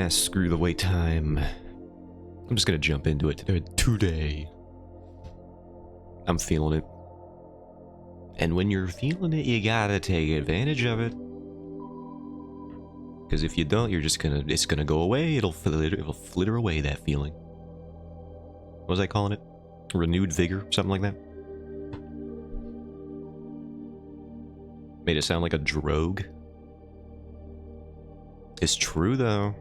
Screw the wait time. I'm just gonna jump into it today. I'm feeling it. And when you're feeling it, you gotta take advantage of it. Because if you don't, you're just gonna, it's gonna go away. It'll flitter away, that feeling. What was I calling it? Renewed vigor? Something like that? Made it sound like a drogue. It's true, though.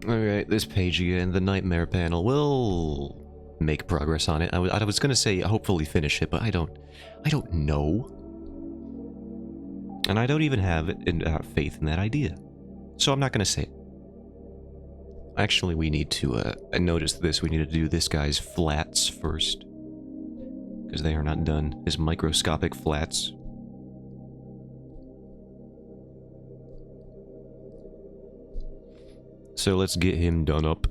Alright, this page again, the nightmare panel. We'll make progress on it. I was gonna say hopefully finish it, but I don't know. And I don't even have faith in that idea. So I'm not gonna say it. Actually, we need to, I noticed this, we need to do this guy's flats first. Because they are not done. His microscopic flats. So let's get him done up.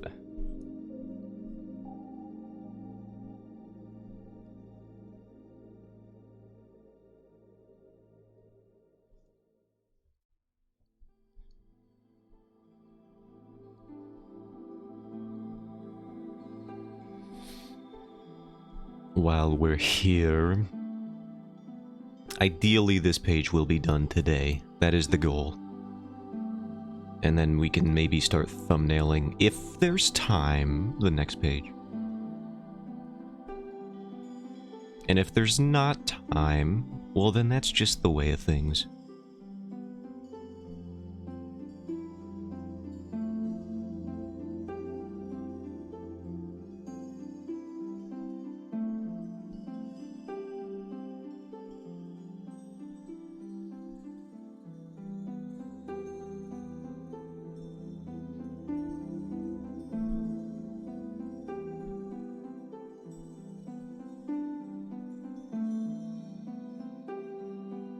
While we're here, ideally this page will be done today. That is the goal. And then we can maybe start thumbnailing, if there's time, the next page. And if there's not time, well then that's just the way of things.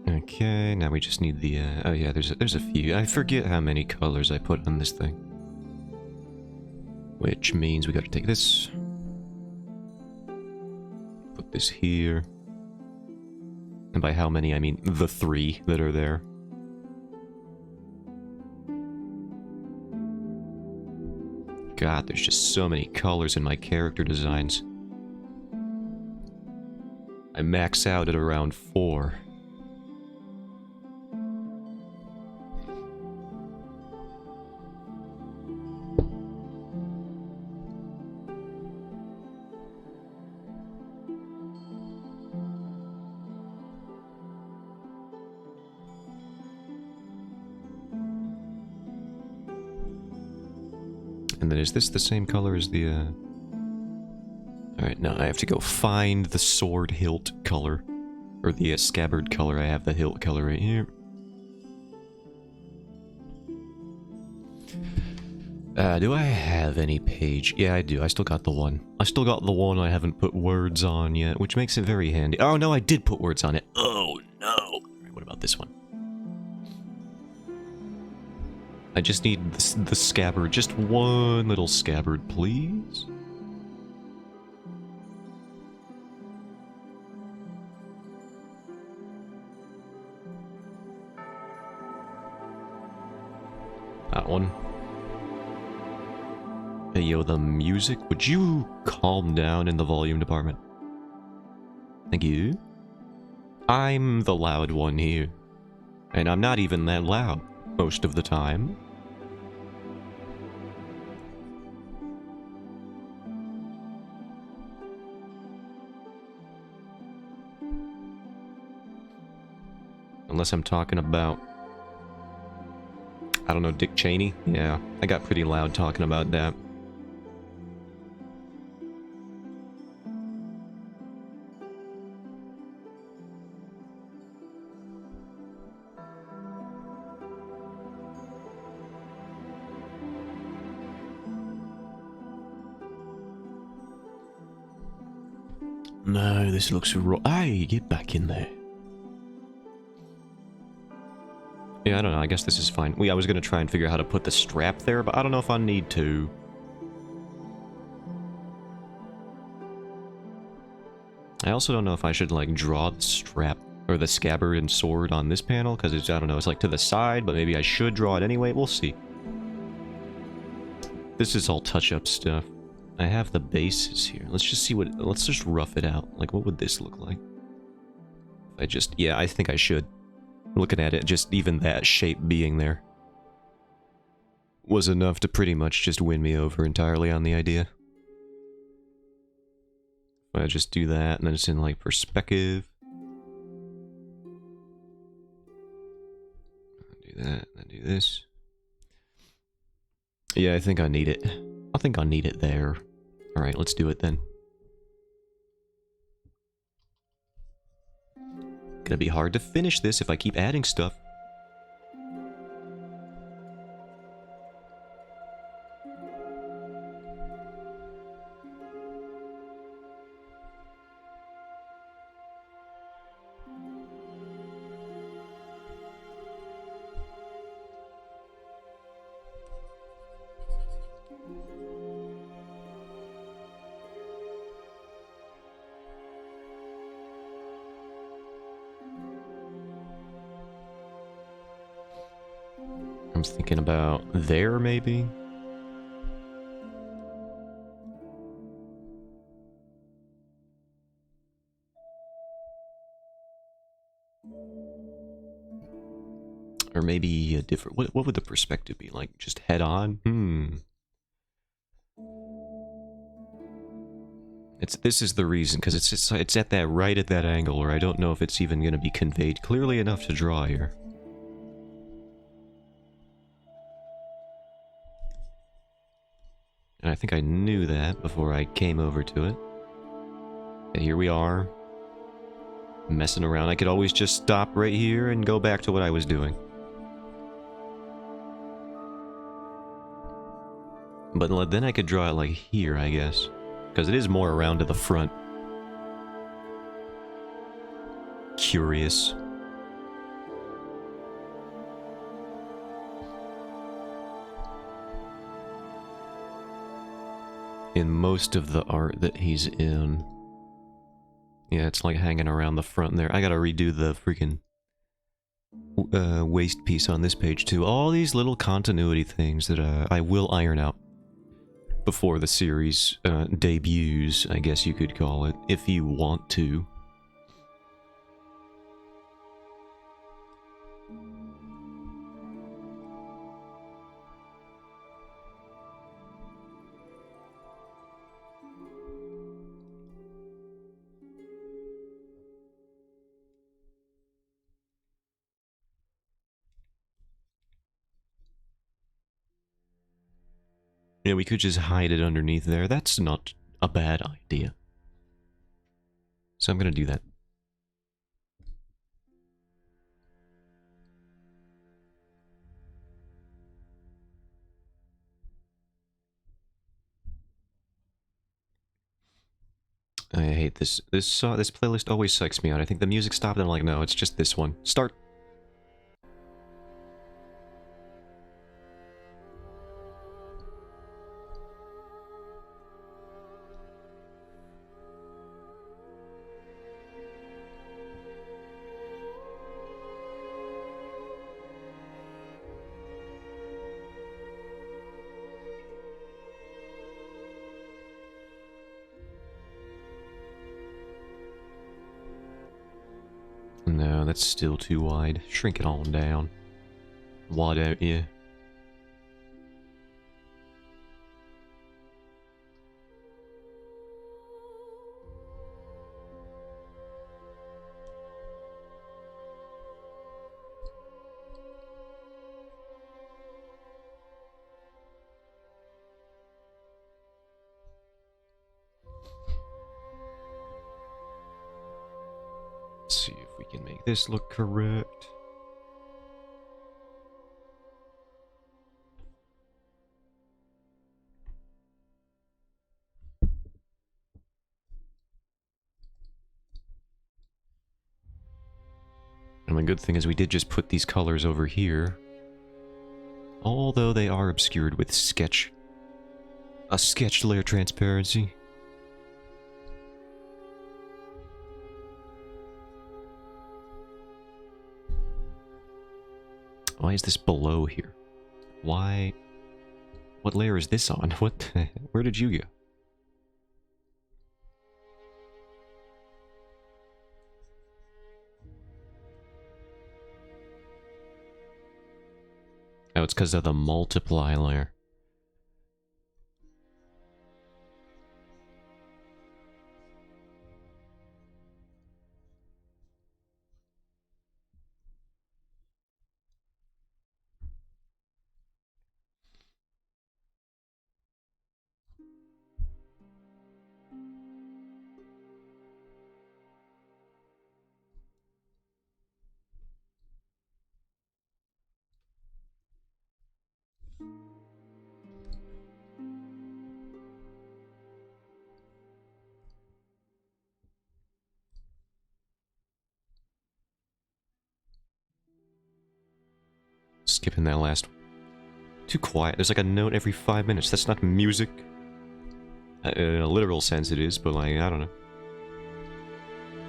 Okay, now we just need the, oh yeah, there's a few. I forget how many colors I put on this thing. Which means we gotta take this. Put this here. And by how many, I mean the 3 that are there. God, there's just so many colors in my character designs. I max out at around 4. And then is this the same color as the, Alright, now I have to go find the sword hilt color. Or the scabbard color. I have the hilt color right here. Do I have any page? Yeah, I do. I still got the one. I still got the one I haven't put words on yet, which makes it very handy. Oh, no, I did put words on it. Oh, no. Alright, what about this one? I just need the scabbard. Just one little scabbard, please. That one. Hey, yo, the music. Would you calm down in the volume department? Thank you. I'm the loud one here. And I'm not even that loud most of the time. Unless I'm talking about, I don't know, Dick Cheney? Yeah, I got pretty loud talking about that. No, this looks raw. Hey, get back in there. Yeah, I don't know. I guess this is fine. I was going to try and figure out how to put the strap there, but I don't know if I need to. I also don't know if I should, like, draw the strap Or the scabbard and sword on this panel, because it's, I don't know, it's like to the side, but maybe I should draw it anyway. We'll see. This is all touch-up stuff. I have the bases here. Let's just see what... Let's just rough it out. Like, what would this look like? I just... Yeah, I think I should. Looking at it, just even that shape being there was enough to pretty much just win me over entirely on the idea. If I just do that, and then it's in, like, perspective. Do that, and then do this. Yeah, I think I need it. I think I need it there. Alright, let's do it then. Gonna be hard to finish this if I keep adding stuff. I'm thinking about there, maybe? Or maybe a different... What would the perspective be? Like, just head on? This is the reason, because it's at that right at that angle, or I don't know if it's even going to be conveyed clearly enough to draw here. And I think I knew that before I came over to it. And here we are. Messing around. I could always just stop right here and go back to what I was doing. But then I could draw it like here, I guess. Because it is more around to the front. Curious. In most of the art that he's in. Yeah, it's like hanging around the front there. I gotta redo the freaking waist piece on this page too. All these little continuity things that I will iron out before the series debuts, I guess you could call it, if you want to. Yeah, we could just hide it underneath there. That's not a bad idea. So I'm gonna do that. I hate this. This playlist always psychs me out. I think the music stopped and I'm like, no, it's just this one. Start. No, that's still too wide. Shrink it on down. Wide out, yeah. Let's see if we can make this look correct. And the good thing is we did just put these colors over here. Although they are obscured with sketch. A sketch layer transparency. Why is this below here? Why? What layer is this on? What? Where did you go? Oh, it's because of the multiply layer. Skipping that last one. Too quiet. There's like a note every 5 minutes. That's not music. In a literal sense it is, but like, I don't know.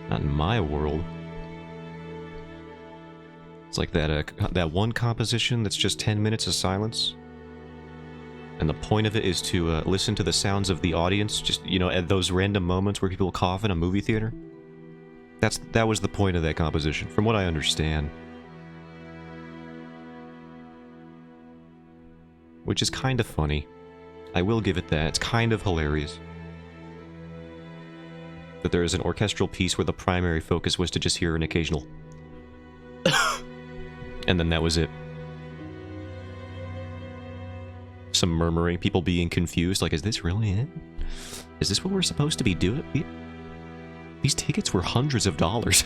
Not in my world. It's like that one composition that's just 10 minutes of silence. And the point of it is to listen to the sounds of the audience, just, you know, at those random moments where people cough in a movie theater. That was the point of that composition, from what I understand. Which is kind of funny. I will give it that. It's kind of hilarious. That there is an orchestral piece where the primary focus was to just hear an occasional... and then that was it. Some murmuring, people being confused, like, is this really it? Is this what we're supposed to be doing? These tickets were hundreds of dollars.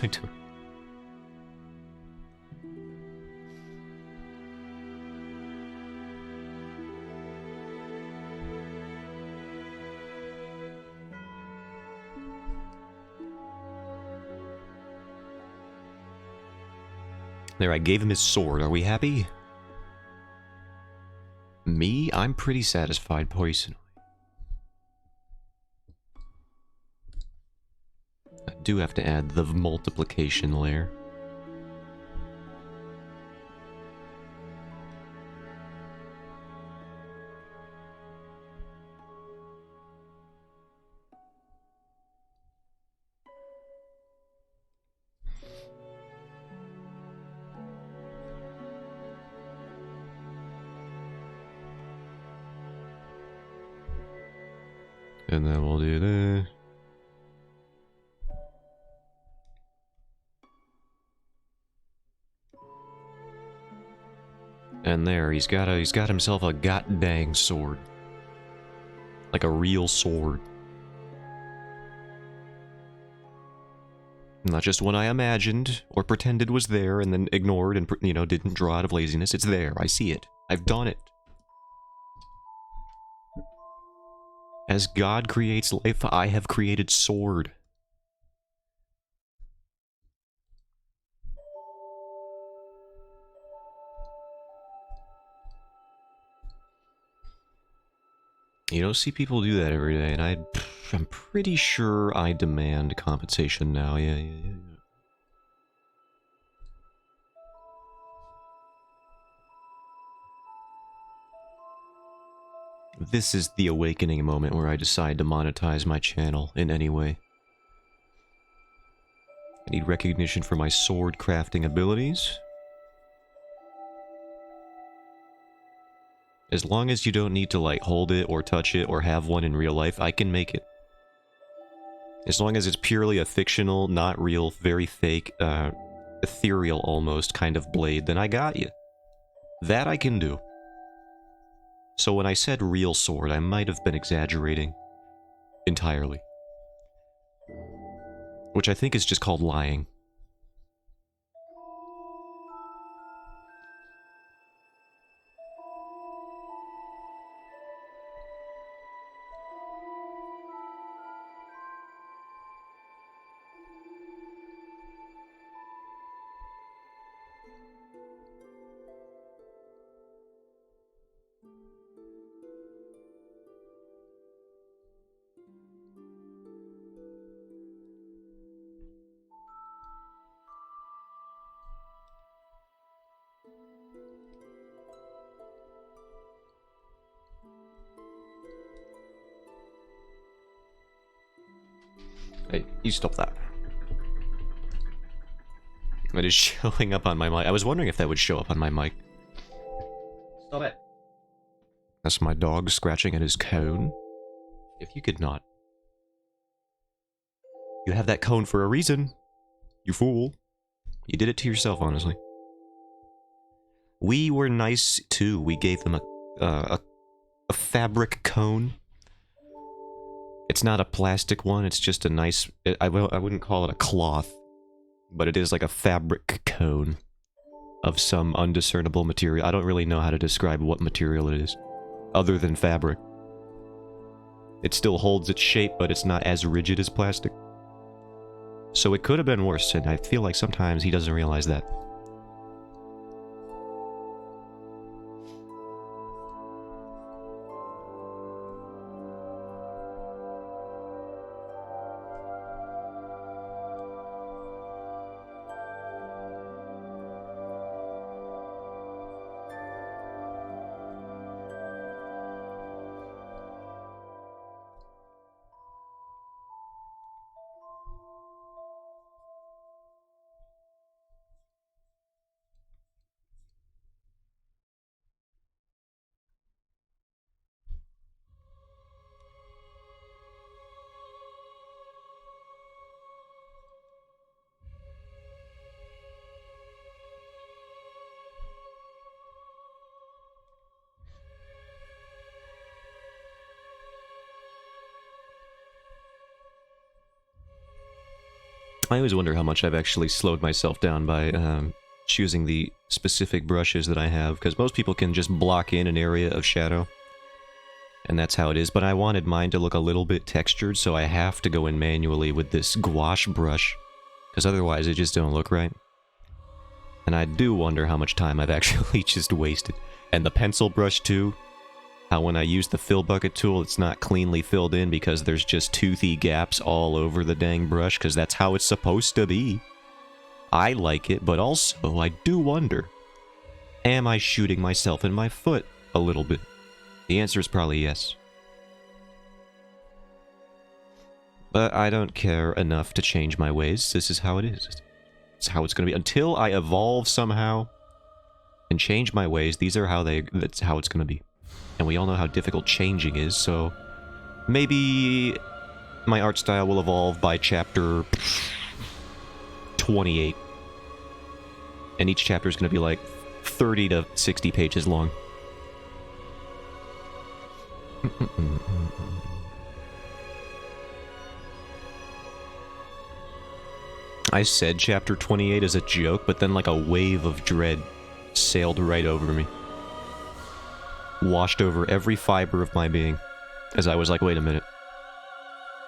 There, I gave him his sword. Are we happy? Me? I'm pretty satisfied, personally. I do have to add the multiplication layer. And then we'll do this. And there, he's got himself a god-dang sword. Like a real sword. Not just one I imagined, or pretended was there, and then ignored and, you know, didn't draw out of laziness. It's there, I see it. I've done it. As God creates life, I have created sword. You don't see people do that every day, and I'm pretty sure I demand compensation now. Yeah. This is the awakening moment where I decide to monetize my channel in any way. I need recognition for my sword crafting abilities. As long as you don't need to, like, hold it or touch it or have one in real life, I can make it. As long as it's purely a fictional, not real, very fake, ethereal almost kind of blade, then I got you. That I can do. So when I said real sword, I might have been exaggerating. Entirely. Which I think is just called lying. Hey, you stop that. It is showing up on my mic. I was wondering if that would show up on my mic. Stop it. That's my dog scratching at his cone. If you could not. You have that cone for a reason. You fool. You did it to yourself, honestly. We were nice, too. We gave them a fabric cone. It's not a plastic one, it's just a nice... I wouldn't call it a cloth, but it is like a fabric cone of some undiscernible material. I don't really know how to describe what material it is, other than fabric. It still holds its shape, but it's not as rigid as plastic. So it could have been worse, and I feel like sometimes he doesn't realize that. I always wonder how much I've actually slowed myself down by choosing the specific brushes that I have, because most people can just block in an area of shadow, and that's how it is, but I wanted mine to look a little bit textured, so I have to go in manually with this gouache brush, because otherwise it just don't look right. And I do wonder how much time I've actually just wasted. And the pencil brush too, how when I use the fill bucket tool, it's not cleanly filled in because there's just toothy gaps all over the dang brush, because that's how it's supposed to be. I like it, but also I do wonder, am I shooting myself in my foot a little bit? The answer is probably yes. But I don't care enough to change my ways. This is how it is. It's how it's going to be. Until I evolve somehow and change my ways, that's how it's going to be. And we all know how difficult changing is, so maybe my art style will evolve by chapter 28. And each chapter is going to be like 30 to 60 pages long. I said chapter 28 as a joke, but then like a wave of dread sailed right over me. Washed over every fiber of my being, as I was like, wait a minute.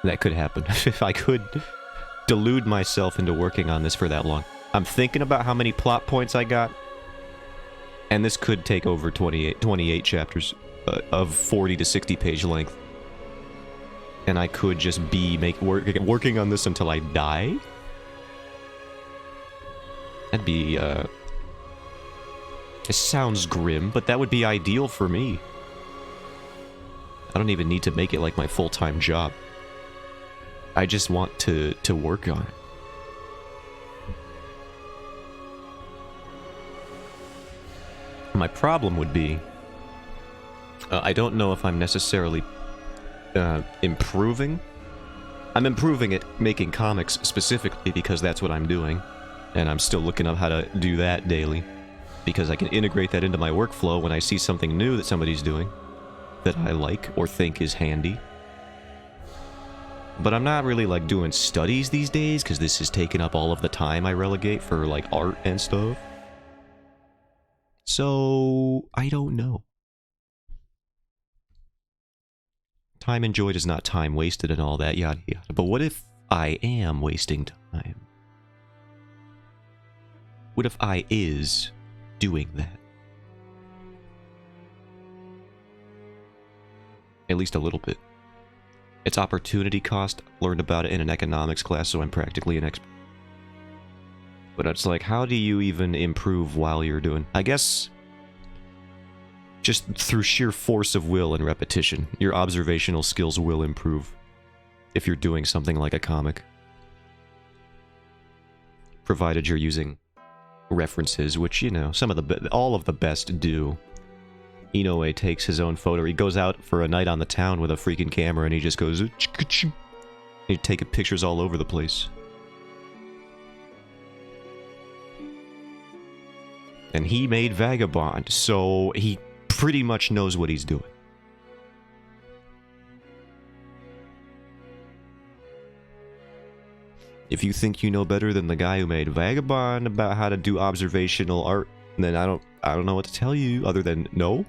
That could happen. If I could delude myself into working on this for that long. I'm thinking about how many plot points I got, and this could take over 28 chapters of 40 to 60 page length. And I could just be working on this until I die? That'd be, it sounds grim, but that would be ideal for me. I don't even need to make it like my full-time job. I just want to work on it. My problem would be, I don't know if I'm necessarily improving. I'm improving at making comics specifically because that's what I'm doing, and I'm still looking up how to do that daily, because I can integrate that into my workflow when I see something new that somebody's doing that I like or think is handy. But I'm not really like doing studies these days because this is taking up all of the time I relegate for like art and stuff. So I don't know. Time enjoyed is not time wasted and all that, yada yada. But what if I am wasting time? What if I is doing that? At least a little bit. It's opportunity cost. Learned about it in an economics class, so I'm practically an expert. But it's like, how do you even improve while you're doing? I guess just through sheer force of will and repetition, your observational skills will improve if you're doing something like a comic. provided you're using references, which, you know, all of the best do. Inoue takes his own photo. He goes out for a night on the town with a freaking camera, and he just goes... He's taking pictures all over the place. And he made Vagabond, so he pretty much knows what he's doing. If you think you know better than the guy who made Vagabond about how to do observational art, then I don't know what to tell you other than no.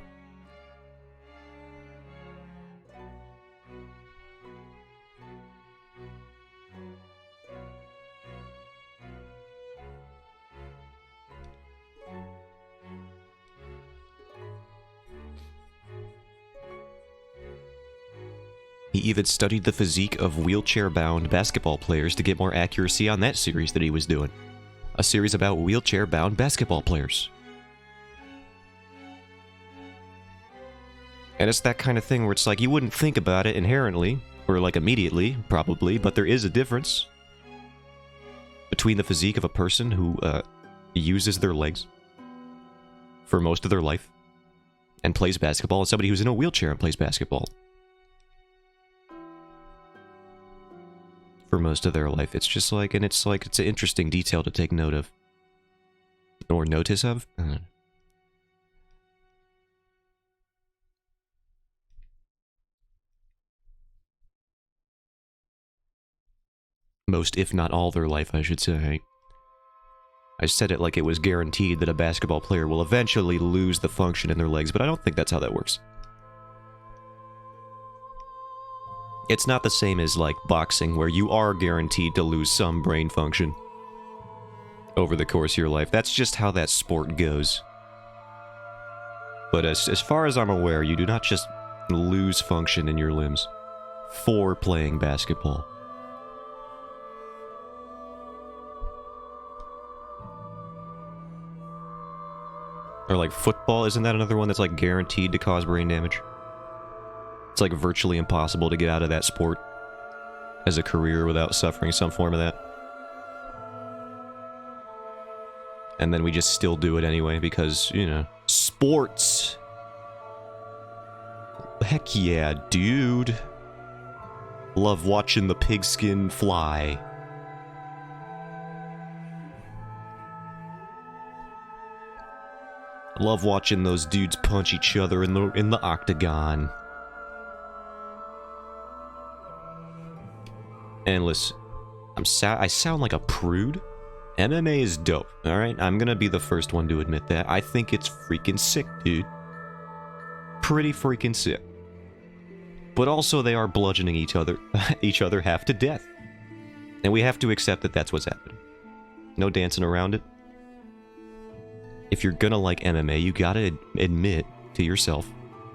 He even studied the physique of wheelchair-bound basketball players to get more accuracy on that series that he was doing. A series about wheelchair-bound basketball players. And it's that kind of thing where it's like, you wouldn't think about it inherently, or like immediately, probably, but there is a difference between the physique of a person who uses their legs for most of their life and plays basketball, and somebody who's in a wheelchair and plays basketball for most of their life. It's just like, and it's like, it's an interesting detail to take note of. Or notice of? Most, if not all, their life, I should say. I said it like it was guaranteed that a basketball player will eventually lose the function in their legs, but I don't think that's how that works. It's not the same as, like, boxing, where you are guaranteed to lose some brain function over the course of your life. That's just how that sport goes. But as far as I'm aware, you do not just lose function in your limbs for playing basketball. Or like football, isn't that another one that's like guaranteed to cause brain damage? It's like virtually impossible to get out of that sport as a career without suffering some form of that. And then we just still do it anyway because, you know, sports. Heck yeah, dude. Love watching the pigskin fly. I love watching those dudes punch each other in the octagon. And listen, I sound like a prude. MMA is dope, alright? I'm gonna be the first one to admit that. I think it's freaking sick, dude. Pretty freaking sick. But also they are bludgeoning each other half to death. And we have to accept that that's what's happening. No dancing around it. If you're gonna like MMA, you gotta admit to yourself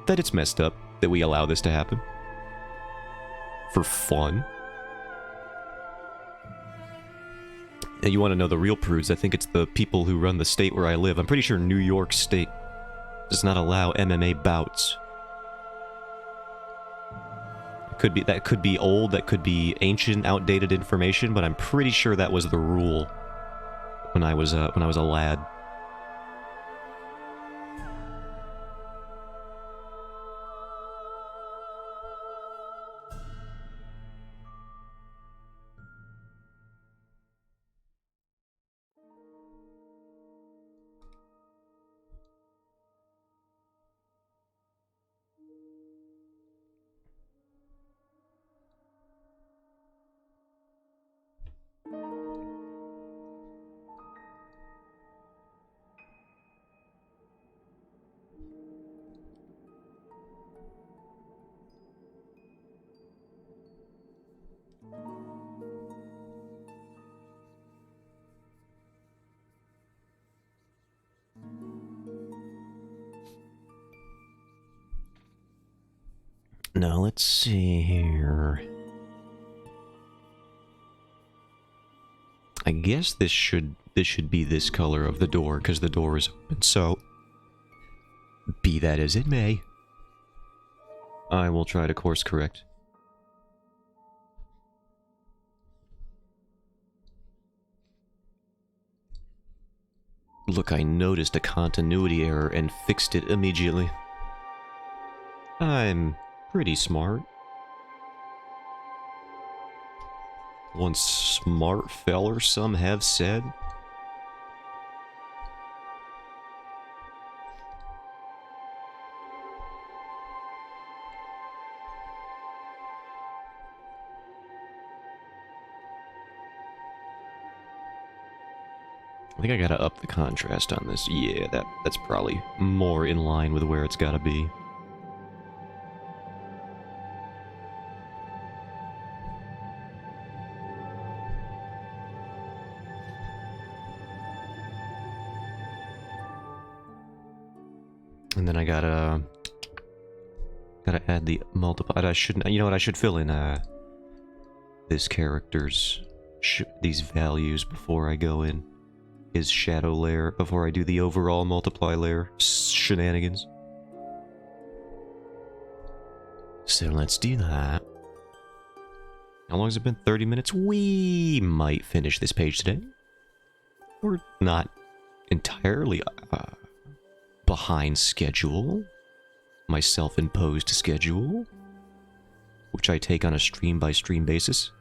that it's messed up that we allow this to happen. For fun. And you want to know the real prudes? I think it's the people who run the state where I live. I'm pretty sure New York State does not allow MMA bouts. That could be old, that could be ancient, outdated information, but I'm pretty sure that was the rule when I was a lad. Now, let's see here. I guess this should be this color of the door, because the door is open, so... be that as it may. I will try to course correct. Look, I noticed a continuity error and fixed it immediately. I'm pretty smart. One smart feller, some have said. I think I gotta up the contrast on this. Yeah, that's probably more in line with where it's gotta be. And then I gotta add the multiply. I shouldn't. You know what? I should fill in this character's these values before I go in his shadow layer, before I do the overall multiply layer shenanigans. So let's do that. How long has it been? 30 minutes? We might finish this page today. We're not entirely behind schedule. My self-imposed schedule, which I take on a stream-by-stream basis.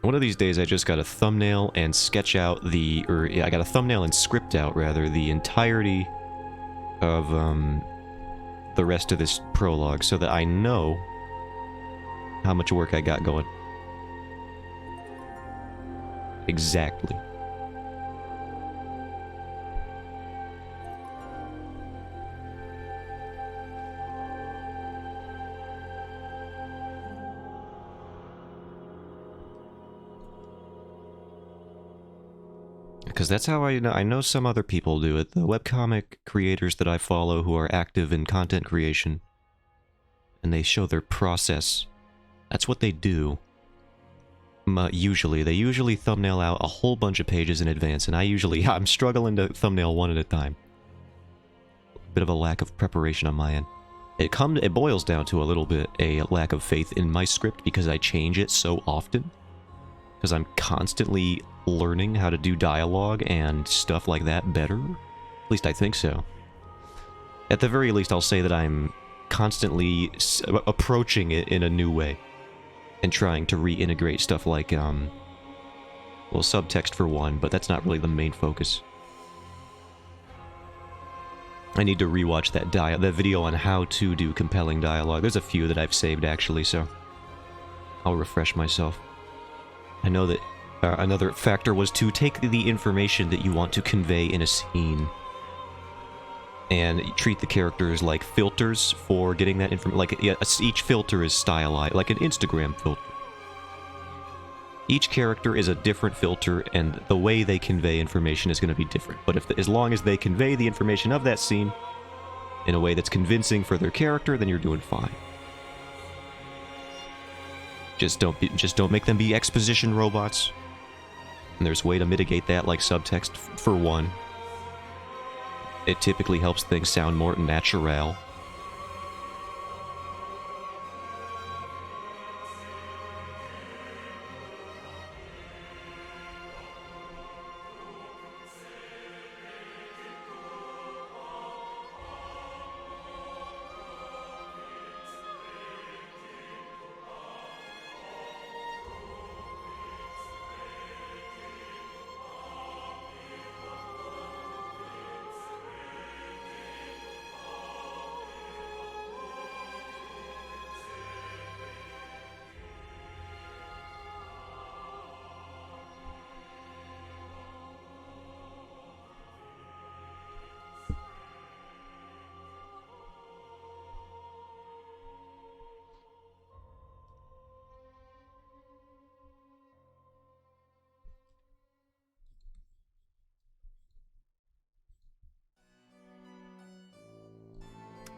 One of these days I just got a thumbnail and sketch out the, or yeah, I got a thumbnail and script out, rather, the entirety of the rest of this prologue, so that I know how much work I got going. Exactly. Because that's how I know some other people do it. The webcomic creators that I follow who are active in content creation, and they show their process. That's what they do. Usually. They usually thumbnail out a whole bunch of pages in advance, and I'm struggling to thumbnail one at a time. Bit of a lack of preparation on my end. It boils down to a little bit a lack of faith in my script, because I change it so often. Because I'm constantly learning how to do dialogue and stuff like that better. At least I think so. At the very least, I'll say that I'm constantly approaching it in a new way. And trying to reintegrate stuff like, well, subtext for one, but that's not really the main focus. I need to rewatch that video on how to do compelling dialogue. There's a few that I've saved, actually, so I'll refresh myself. I know that another factor was to take the information that you want to convey in a scene and treat the characters like filters for getting that information. Like, yeah, each filter is stylized, like an Instagram filter. Each character is a different filter, and the way they convey information is going to be different. But as long as they convey the information of that scene in a way that's convincing for their character, then you're doing fine. Just don't make them be exposition robots. And there's a way to mitigate that, like subtext, for one. It typically helps things sound more natural.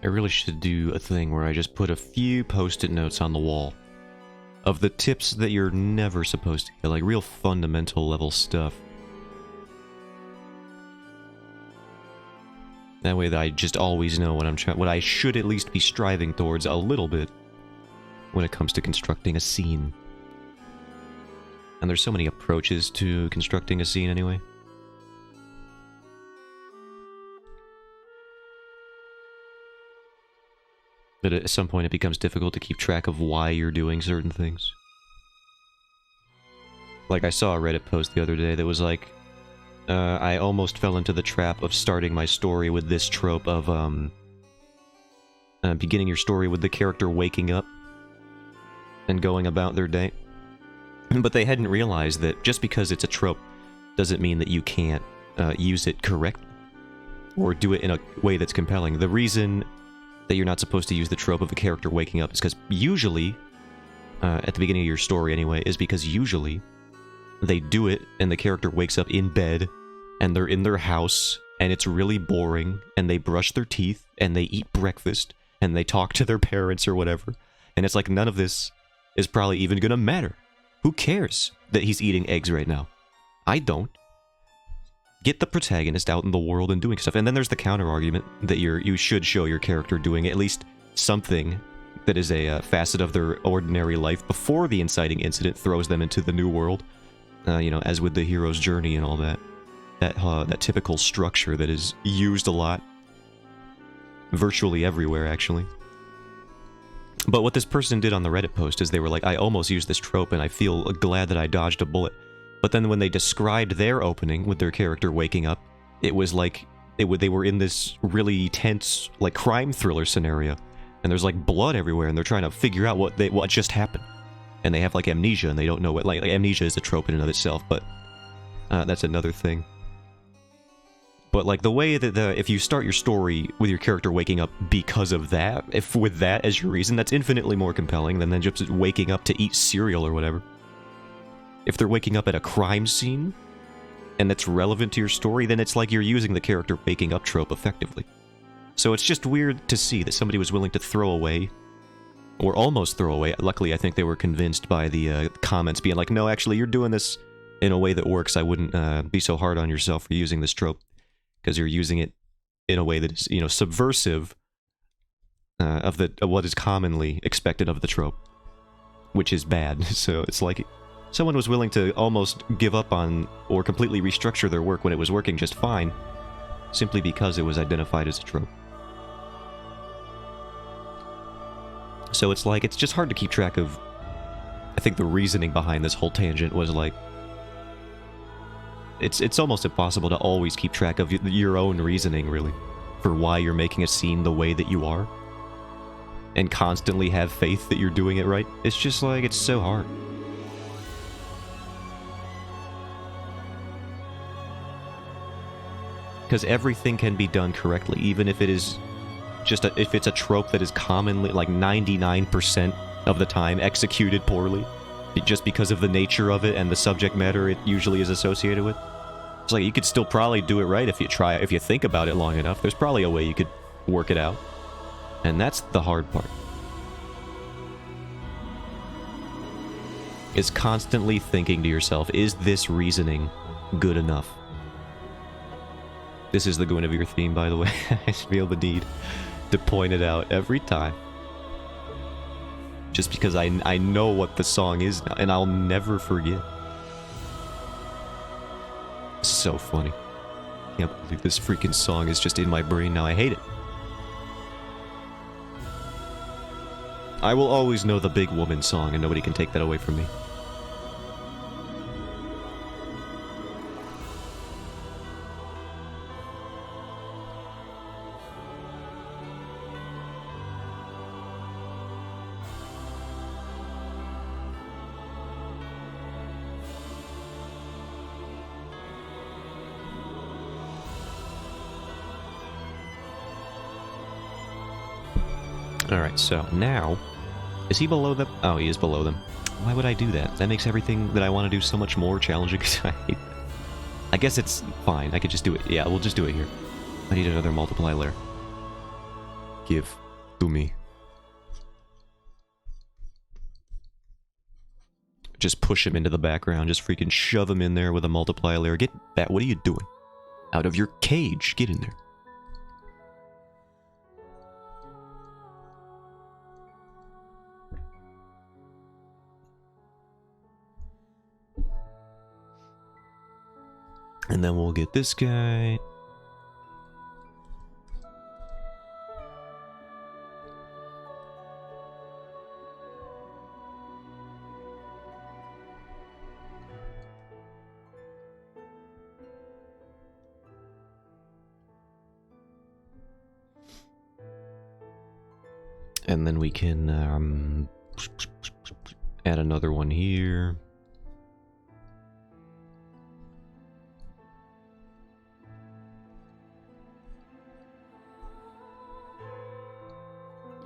I really should do a thing where I just put a few post-it notes on the wall of the tips that you're never supposed to get, like real fundamental level stuff. That way that I just always know what I should at least be striving towards a little bit when it comes to constructing a scene. And there's so many approaches to constructing a scene anyway. But at some point it becomes difficult to keep track of why you're doing certain things. Like, I saw a Reddit post the other day that was like, I almost fell into the trap of starting my story with this trope of, beginning your story with the character waking up and going about their day. But they hadn't realized that just because it's a trope doesn't mean that you can't use it correctly or do it in a way that's compelling. The reason that you're not supposed to use the trope of a character waking up is because usually, at the beginning of your story anyway, is because usually they do it and the character wakes up in bed and they're in their house and it's really boring and they brush their teeth and they eat breakfast and they talk to their parents or whatever. And it's like none of this is probably even gonna matter. Who cares that he's eating eggs right now? I don't. Get the protagonist out in the world and doing stuff. And then there's the counter-argument that you should show your character doing at least something that is a facet of their ordinary life before the inciting incident throws them into the new world. You know, as with the hero's journey and all that. That typical structure that is used a lot. Virtually everywhere, actually. But what this person did on the Reddit post is they were like, I almost used this trope and I feel glad that I dodged a bullet. But then when they described their opening with their character waking up, it was like they were in this really tense, like, crime thriller scenario. And there's like blood everywhere and they're trying to figure out what just happened. And they have like amnesia and they don't know what, like amnesia is a trope in and of itself, but that's another thing. But like the way that if you start your story with your character waking up because of that, if with that as your reason, that's infinitely more compelling than just waking up to eat cereal or whatever. If they're waking up at a crime scene, and that's relevant to your story, then it's like you're using the character waking up trope effectively. So it's just weird to see that somebody was willing to throw away, or almost throw away. Luckily, I think they were convinced by the comments being like, no, actually, you're doing this in a way that works. I wouldn't be so hard on yourself for using this trope, because you're using it in a way that is, you know, subversive of what is commonly expected of the trope, which is bad. So it's like someone was willing to almost give up on or completely restructure their work when it was working just fine, simply because it was identified as a trope. So it's like, it's just hard to keep track of. I think the reasoning behind this whole tangent was like, it's almost impossible to always keep track of your own reasoning, really, for why you're making a scene the way that you are, and constantly have faith that you're doing it right. It's just like, it's so hard. Because everything can be done correctly, even if it is just if it's a trope that is commonly, like 99% of the time, executed poorly, just because of the nature of it and the subject matter it usually is associated with. It's like, you could still probably do it right if you try, if you think about it long enough. There's probably a way you could work it out. And that's the hard part. Is constantly thinking to yourself, is this reasoning good enough? This is the Guinevere theme, by the way. I feel the need to point it out every time. Just because I know what the song is now, and I'll never forget. So funny. Can't believe this freaking song is just in my brain now. I hate it. I will always know the Big Woman song, and nobody can take that away from me. Alright, so now... Is he below them? Oh, he is below them. Why would I do that? That makes everything that I want to do so much more challenging, because I hate that. I guess it's fine. I could just do it. Yeah, we'll just do it here. I need another multiply layer. Give to me. Just push him into the background. Just freaking shove him in there with a multiply layer. Get back. What are you doing? Out of your cage. Get in there. And then we'll get this guy. And then we can add another one here.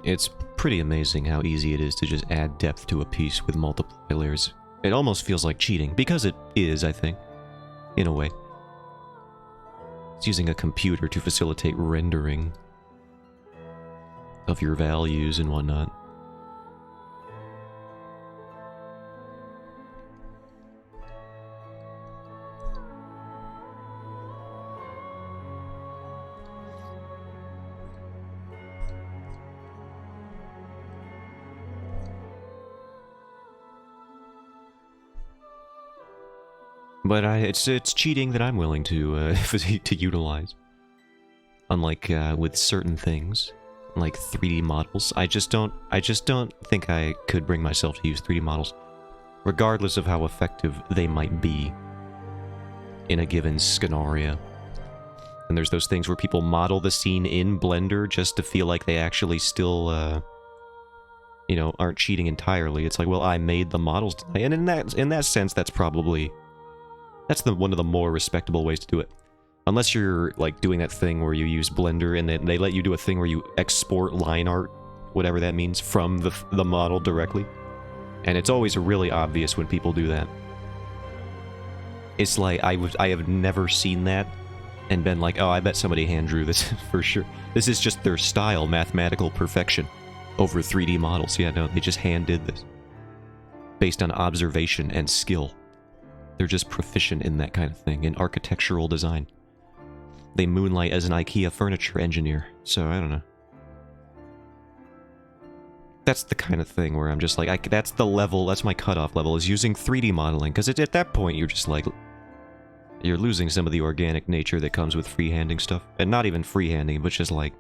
It's pretty amazing how easy it is to just add depth to a piece with multiple layers. It almost feels like cheating, because it is, I think, in a way. It's using a computer to facilitate rendering of your values and whatnot. But it's cheating that I'm willing to to utilize. Unlike with certain things, like 3D models, I just don't think I could bring myself to use 3D models, regardless of how effective they might be in a given scenario. And there's those things where people model the scene in Blender just to feel like they actually still, you know, aren't cheating entirely. It's like, well, I made the models today, and in that sense, that's probably one of the more respectable ways to do it. Unless you're, like, doing that thing where you use Blender and then they let you do a thing where you export line art, whatever that means, from the model directly. And it's always really obvious when people do that. It's like, I have never seen that and been like, oh, I bet somebody hand drew this for sure. This is just their style, mathematical perfection over 3D models. Yeah, no, they just hand did this. Based on observation and skill. They're just proficient in that kind of thing, in architectural design. They moonlight as an IKEA furniture engineer, so I don't know. That's the kind of thing where I'm just like, that's the level, that's my cutoff level, is using 3D modeling, because at that point you're just like, you're losing some of the organic nature that comes with freehanding stuff. And not even freehanding, but just like,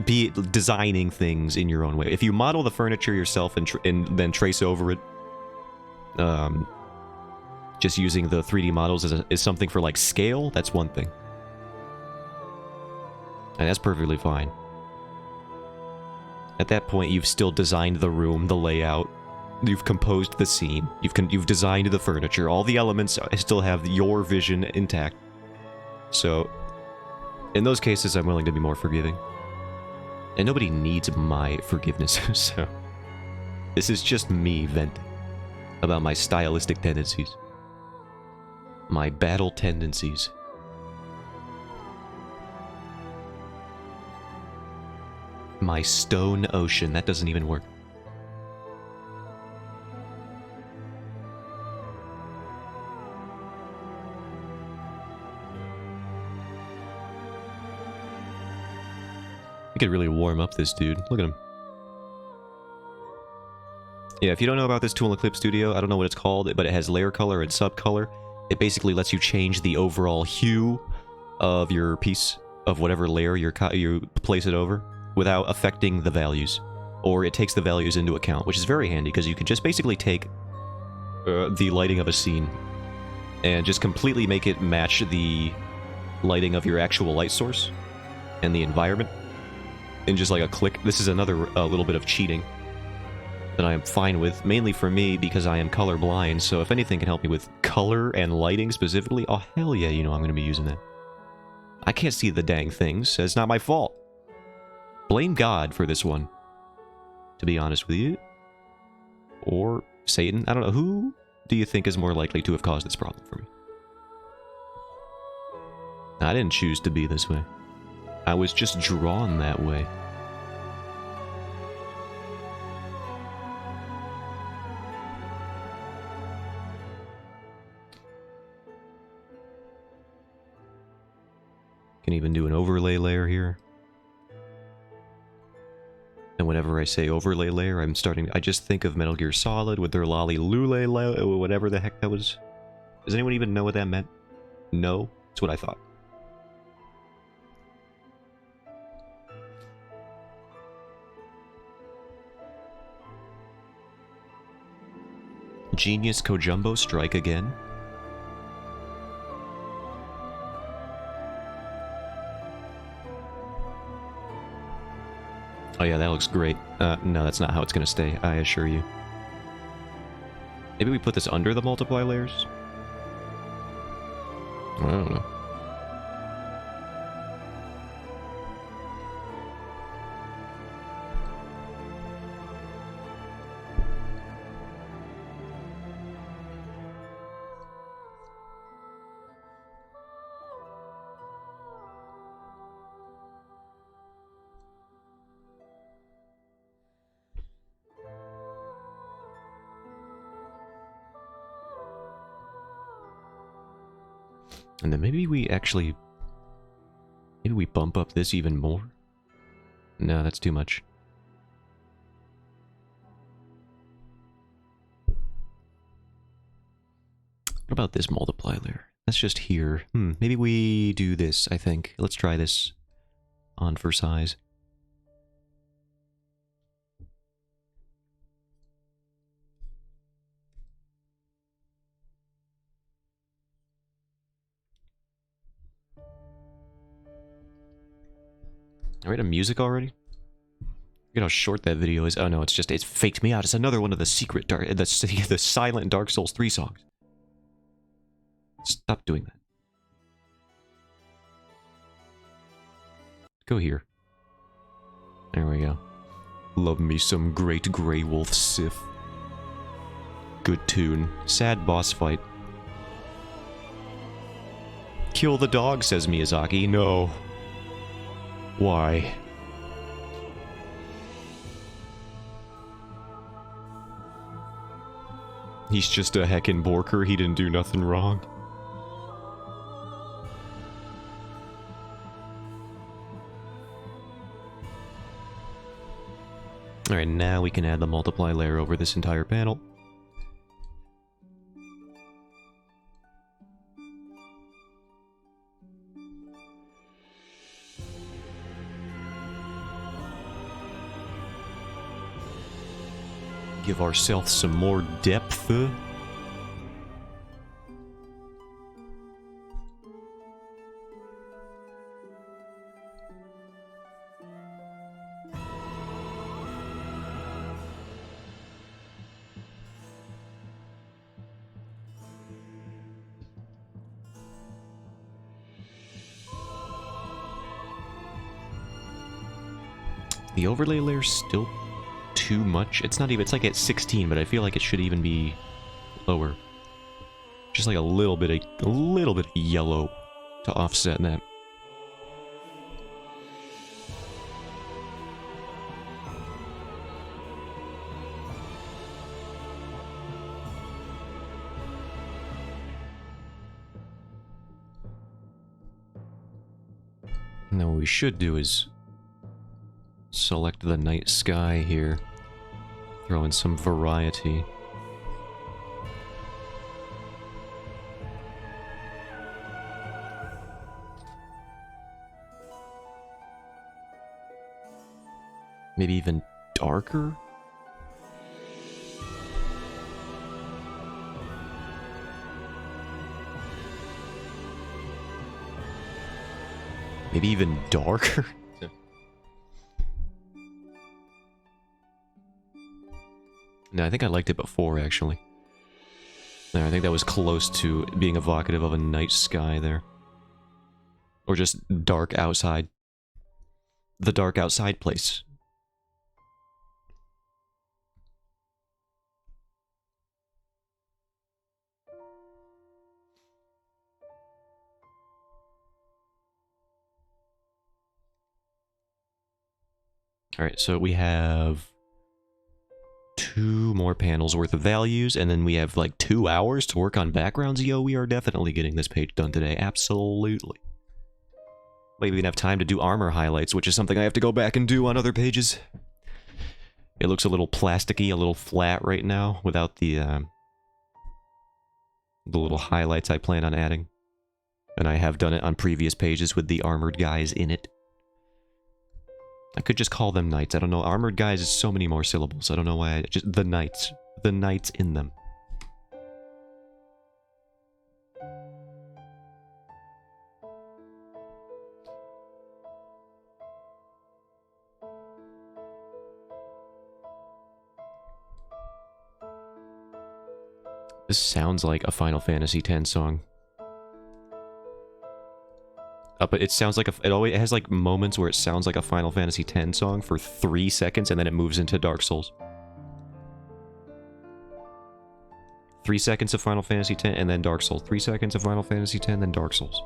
be designing things in your own way. If you model the furniture yourself and then trace over it, just using the 3D models is something for, like, scale, that's one thing. And that's perfectly fine. At that point, you've still designed the room, the layout, you've composed the scene, you've designed the furniture, all the elements still have your vision intact. So, in those cases, I'm willing to be more forgiving. And nobody needs my forgiveness, so... This is just me venting about my stylistic tendencies. My battle tendencies. My stone ocean. That doesn't even work. I could really warm up this dude. Look at him. Yeah, if you don't know about this tool in Clip Studio, I don't know what it's called, but it has layer color and subcolor. It basically lets you change the overall hue of your piece, of whatever layer you place it over, without affecting the values. Or it takes the values into account, which is very handy, because you can just basically take the lighting of a scene and just completely make it match the lighting of your actual light source and the environment in just like a click. This is another little bit of cheating that I am fine with, mainly for me because I am colorblind, so if anything can help me with color and lighting specifically, oh hell yeah, you know I'm going to be using that. I can't see the dang things, so it's not my fault. Blame God for this one, to be honest with you. Or Satan, I don't know, who do you think is more likely to have caused this problem for me? I didn't choose to be this way. I was just drawn that way. Can even do an overlay layer here. And whenever I say overlay layer, I just think of Metal Gear Solid with their Lolly Lule, whatever the heck that was. Does anyone even know what that meant? No, that's what I thought. Genius Kojumbo strike again. Oh yeah, that looks great. No, that's not how it's gonna stay, I assure you. Maybe we put this under the multiply layers? I don't know. And then maybe we actually... Maybe we bump up this even more? No, that's too much. What about this multiply layer? That's just here. Maybe we do this, I think. Let's try this on for size. Alright, a music already? Look at how short that video is. Oh no, it's faked me out. It's another one of the secret the silent Dark Souls 3 songs. Stop doing that. Go here. There we go. Love me some Great Grey Wolf Sith. Good tune. Sad boss fight. Kill the dog, says Miyazaki. No. Why? He's just a heckin' Borker. He didn't do nothing wrong. Alright, now we can add the multiply layer over this entire panel. Give ourselves some more depth. The overlay layer's still too much. It's not even, it's like at 16, but I feel like it should even be lower. Just like a little bit of yellow to offset that. Now what we should do is select the night sky here. Throw in some variety. Maybe even darker? Maybe even darker? No, I think I liked it before, actually. No, I think that was close to being evocative of a night sky there. Or just dark outside. The dark outside place. Alright, so we have 2 more panels worth of values, and then we have like 2 hours to work on backgrounds. Yo, we are definitely getting this page done today. Absolutely. Maybe we can have time to do armor highlights, which is something I have to go back and do on other pages. It looks a little plasticky, a little flat right now, without the little highlights I plan on adding. And I have done it on previous pages with the armored guys in it. I could just call them knights. I don't know. Armored guys is so many more syllables. I don't know why. Just the knights. The knights in them. This sounds like a Final Fantasy X song. But it sounds like it has like moments where it sounds like a Final Fantasy X song for 3 seconds, and then it moves into Dark Souls. 3 seconds of Final Fantasy X, and then Dark Souls. 3 seconds of Final Fantasy X, then Dark Souls.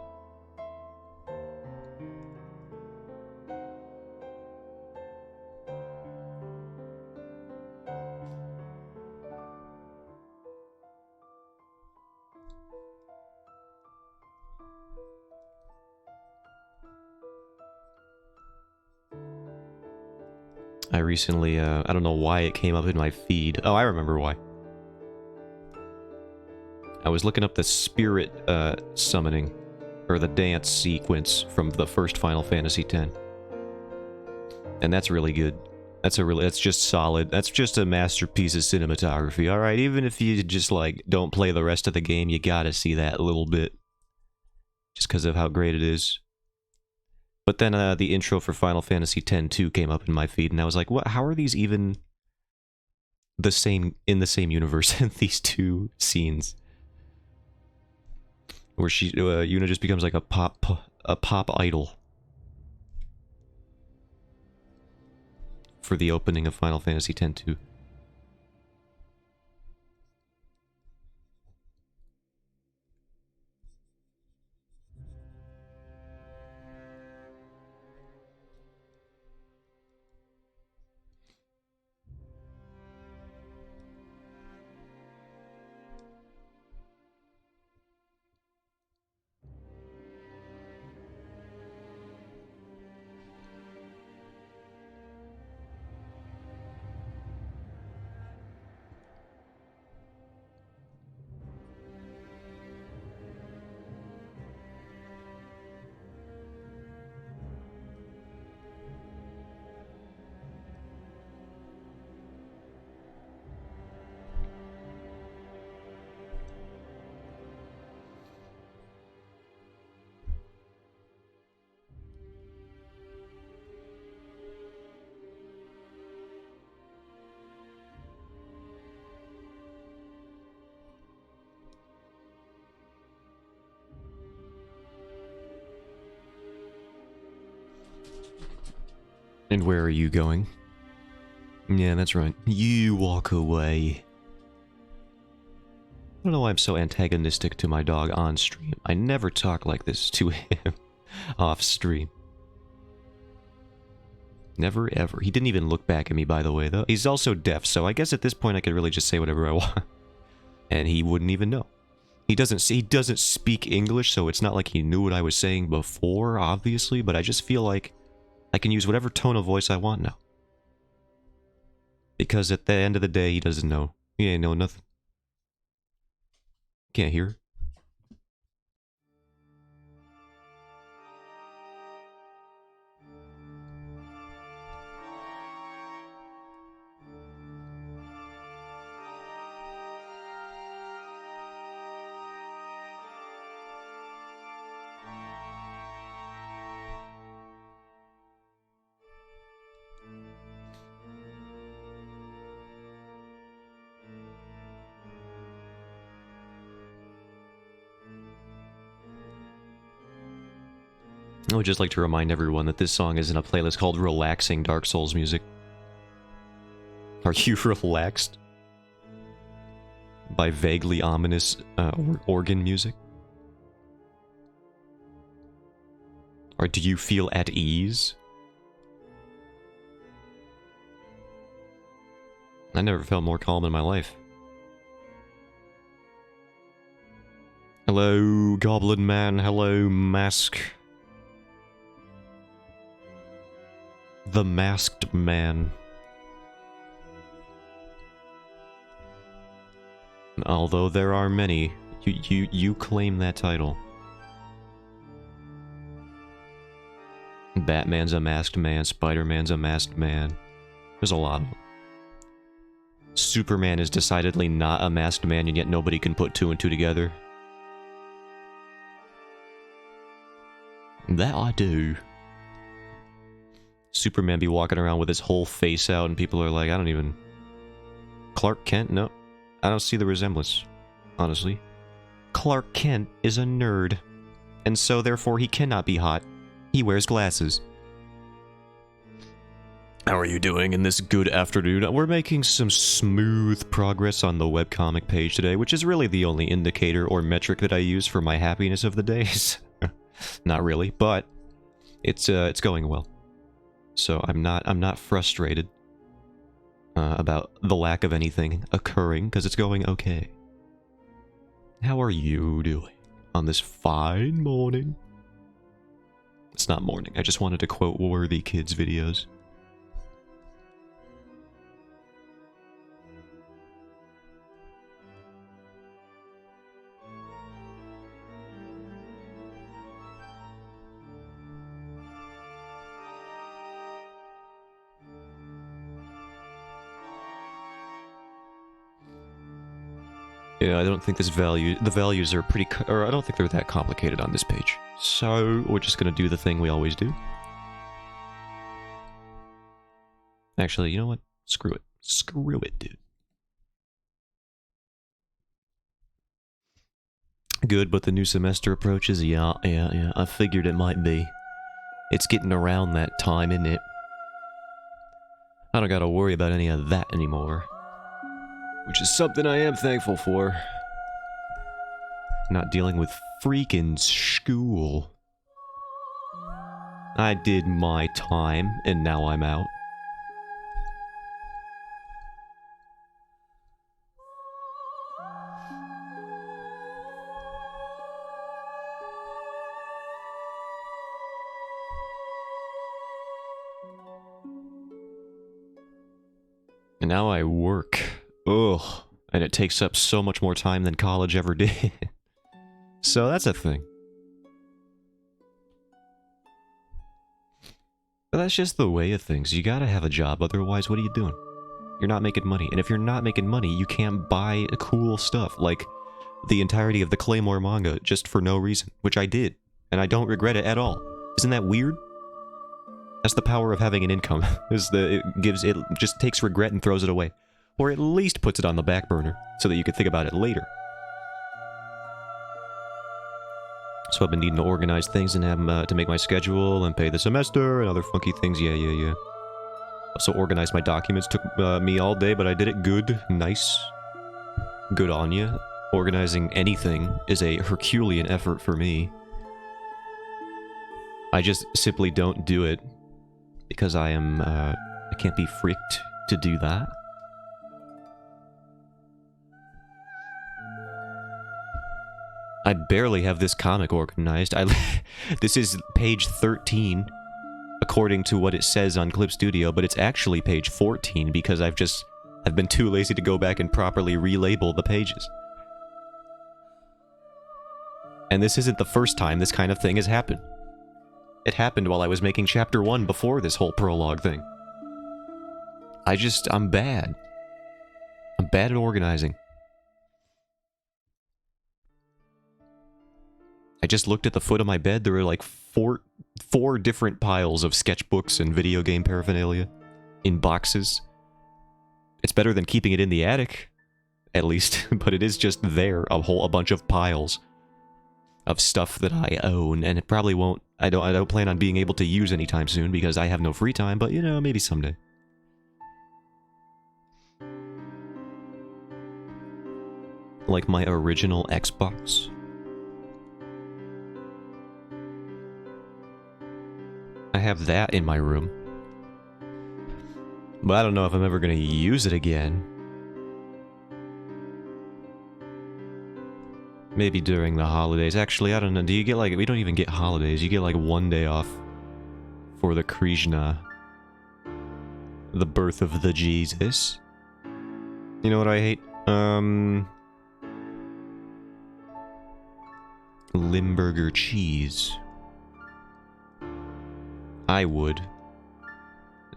I recently, I don't know why it came up in my feed. Oh, I remember why. I was looking up the spirit summoning, or the dance sequence from the first Final Fantasy X. And that's really good. That's just solid. That's just a masterpiece of cinematography, alright? Even if you just, like, don't play the rest of the game, you gotta see that a little bit. Just because of how great it is. But then the intro for Final Fantasy X-2 came up in my feed, and I was like, "What? How are these even the same in the same universe in these two scenes?" Where Yuna just becomes like a pop idol for the opening of Final Fantasy X-2. And where are you going? Yeah, that's right. You walk away. I don't know why I'm so antagonistic to my dog on stream. I never talk like this to him off stream. Never ever. He didn't even look back at me, by the way, though. He's also deaf, so I guess at this point I could really just say whatever I want. And he wouldn't even know. He doesn't speak English, so it's not like he knew what I was saying before, obviously, but I just feel like I can use whatever tone of voice I want now. Because at the end of the day, he doesn't know. He ain't know nothing. Can't hear. I would just like to remind everyone that this song is in a playlist called Relaxing Dark Souls Music. Are you relaxed by vaguely ominous organ music? Or do you feel at ease? I never felt more calm in my life. Hello, Goblin Man. Hello, Mask. The Masked Man. Although there are many, you claim that title. Batman's a masked man, Spider-Man's a masked man. There's a lot of them. Superman is decidedly not a masked man, and yet nobody can put two and two together. That I do. Superman be walking around with his whole face out, and people are like, I don't even... Clark Kent? No. I don't see the resemblance, honestly. Clark Kent is a nerd, and so therefore he cannot be hot. He wears glasses. How are you doing in this good afternoon? We're making some smooth progress on the webcomic page today, which is really the only indicator or metric that I use for my happiness of the days. Not really, but it's going well. So I'm not frustrated about the lack of anything occurring, because it's going okay. How are you doing on this fine morning? It's not morning. I just wanted to quote Worthy Kids videos. Yeah, I don't think the values are or I don't think they're that complicated on this page. So, we're just gonna do the thing we always do. Actually, you know what? Screw it. Screw it, dude. Good, but the new semester approaches? Yeah, I figured it might be. It's getting around that time, isn't it? I don't gotta worry about any of that anymore. Which is something I am thankful for. Not dealing with freaking school. I did my time, and now I'm out. And now I work. Ugh. And it takes up so much more time than college ever did. So that's a thing. But that's just the way of things. You gotta have a job, otherwise what are you doing? You're not making money. And if you're not making money, you can't buy cool stuff. Like the entirety of the Claymore manga, just for no reason. Which I did. And I don't regret it at all. Isn't that weird? That's the power of having an income. It just takes regret and throws it away. Or at least puts it on the back burner, so that you can think about it later. So I've been needing to organize things and have to make my schedule and pay the semester and other funky things. Yeah. Also organized my documents. Took me all day, but I did it good. Nice. Good on ya. Organizing anything is a Herculean effort for me. I just simply don't do it because I can't be freaked to do that. I barely have this comic organized. This is page 13, according to what it says on Clip Studio, but it's actually page 14 because I've been too lazy to go back and properly relabel the pages. And this isn't the first time this kind of thing has happened. It happened while I was making chapter 1 before this whole prologue thing. I'm bad. I'm bad at organizing. I just looked at the foot of my bed. There were like four different piles of sketchbooks and video game paraphernalia in boxes. It's better than keeping it in the attic, at least, but it is just there, a bunch of piles of stuff that I own, and it probably won't. I don't plan on being able to use anytime soon because I have no free time, but you know, maybe someday. Like my original Xbox. I have that in my room. But I don't know if I'm ever gonna use it again. Maybe during the holidays. Actually, I don't know. Do you get like... We don't even get holidays. You get like one day off for the Krishna. The birth of the Jesus. You know what I hate? Limburger cheese. I would.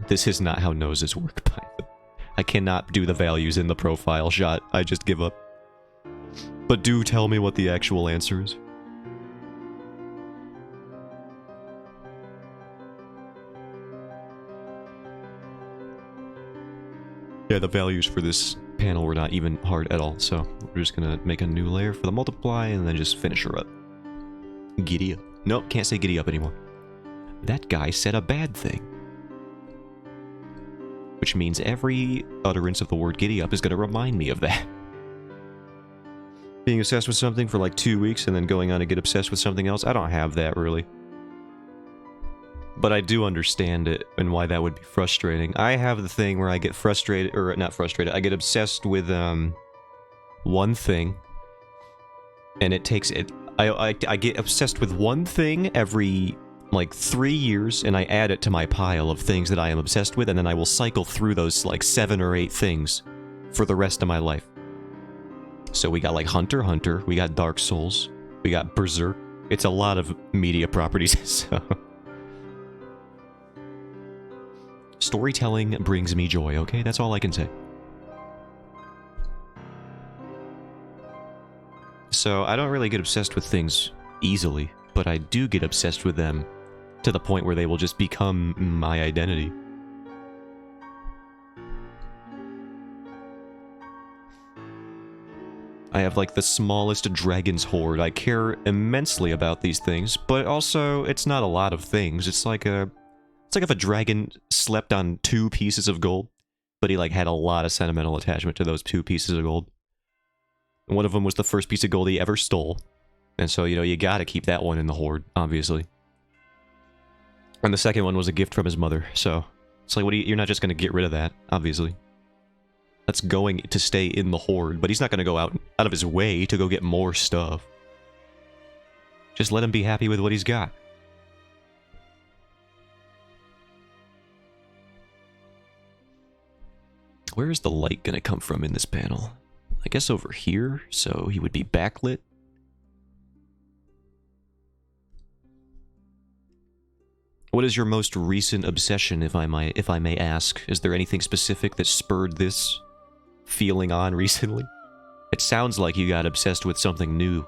This is not how noses work, by the way. I cannot do the values in the profile shot. I just give up. But do tell me what the actual answer is. Yeah, the values for this panel were not even hard at all, so we're just gonna make a new layer for the multiply and then just finish her up. Giddy up. Nope, can't say giddy up anymore. That guy said a bad thing. Which means every utterance of the word giddy up is gonna remind me of that. Being obsessed with something for like 2 weeks and then going on to get obsessed with something else, I don't have that really. But I do understand it and why that would be frustrating. I have the thing where I get frustrated, or not frustrated, I get obsessed with one thing, and it takes it. I get obsessed with one thing every like 3 years, and I add it to my pile of things that I am obsessed with, and then I will cycle through those like 7 or 8 things for the rest of my life. So we got like Hunter x Hunter, we got Dark Souls, we got Berserk. It's a lot of media properties, so... Storytelling brings me joy, okay? That's all I can say. So, I don't really get obsessed with things easily, but I do get obsessed with them to the point where they will just become my identity. I have like the smallest dragon's hoard. I care immensely about these things, but also it's not a lot of things. It's like if a dragon slept on 2 pieces of gold, but he like had a lot of sentimental attachment to those 2 pieces of gold. And one of them was the first piece of gold he ever stole. And so, you know, you gotta keep that one in the hoard, obviously. And the second one was a gift from his mother, so... It's like, you're not just gonna get rid of that, obviously. That's going to stay in the hoard, but he's not gonna go out of his way to go get more stuff. Just let him be happy with what he's got. Where is the light gonna come from in this panel? I guess over here, so he would be backlit. What is your most recent obsession, if I may ask? Is there anything specific that spurred this feeling on recently? It sounds like you got obsessed with something new.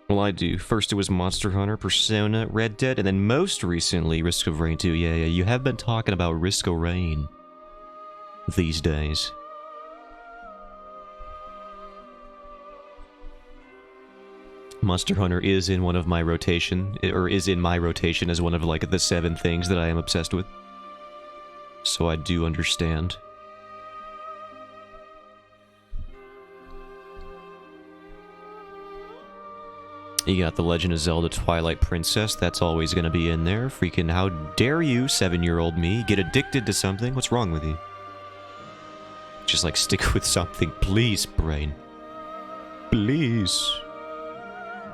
Well, I do. First it was Monster Hunter, Persona, Red Dead, and then most recently Risk of Rain 2. Yeah, you have been talking about Risk of Rain these days. Monster Hunter is in one of my rotation, or is in my rotation as one of like the 7 things that I am obsessed with. So I do understand. You got The Legend of Zelda Twilight Princess, that's always gonna be in there. Freaking how dare you, 7-year-old me, get addicted to something? What's wrong with you? Just like stick with something, please, brain. Please.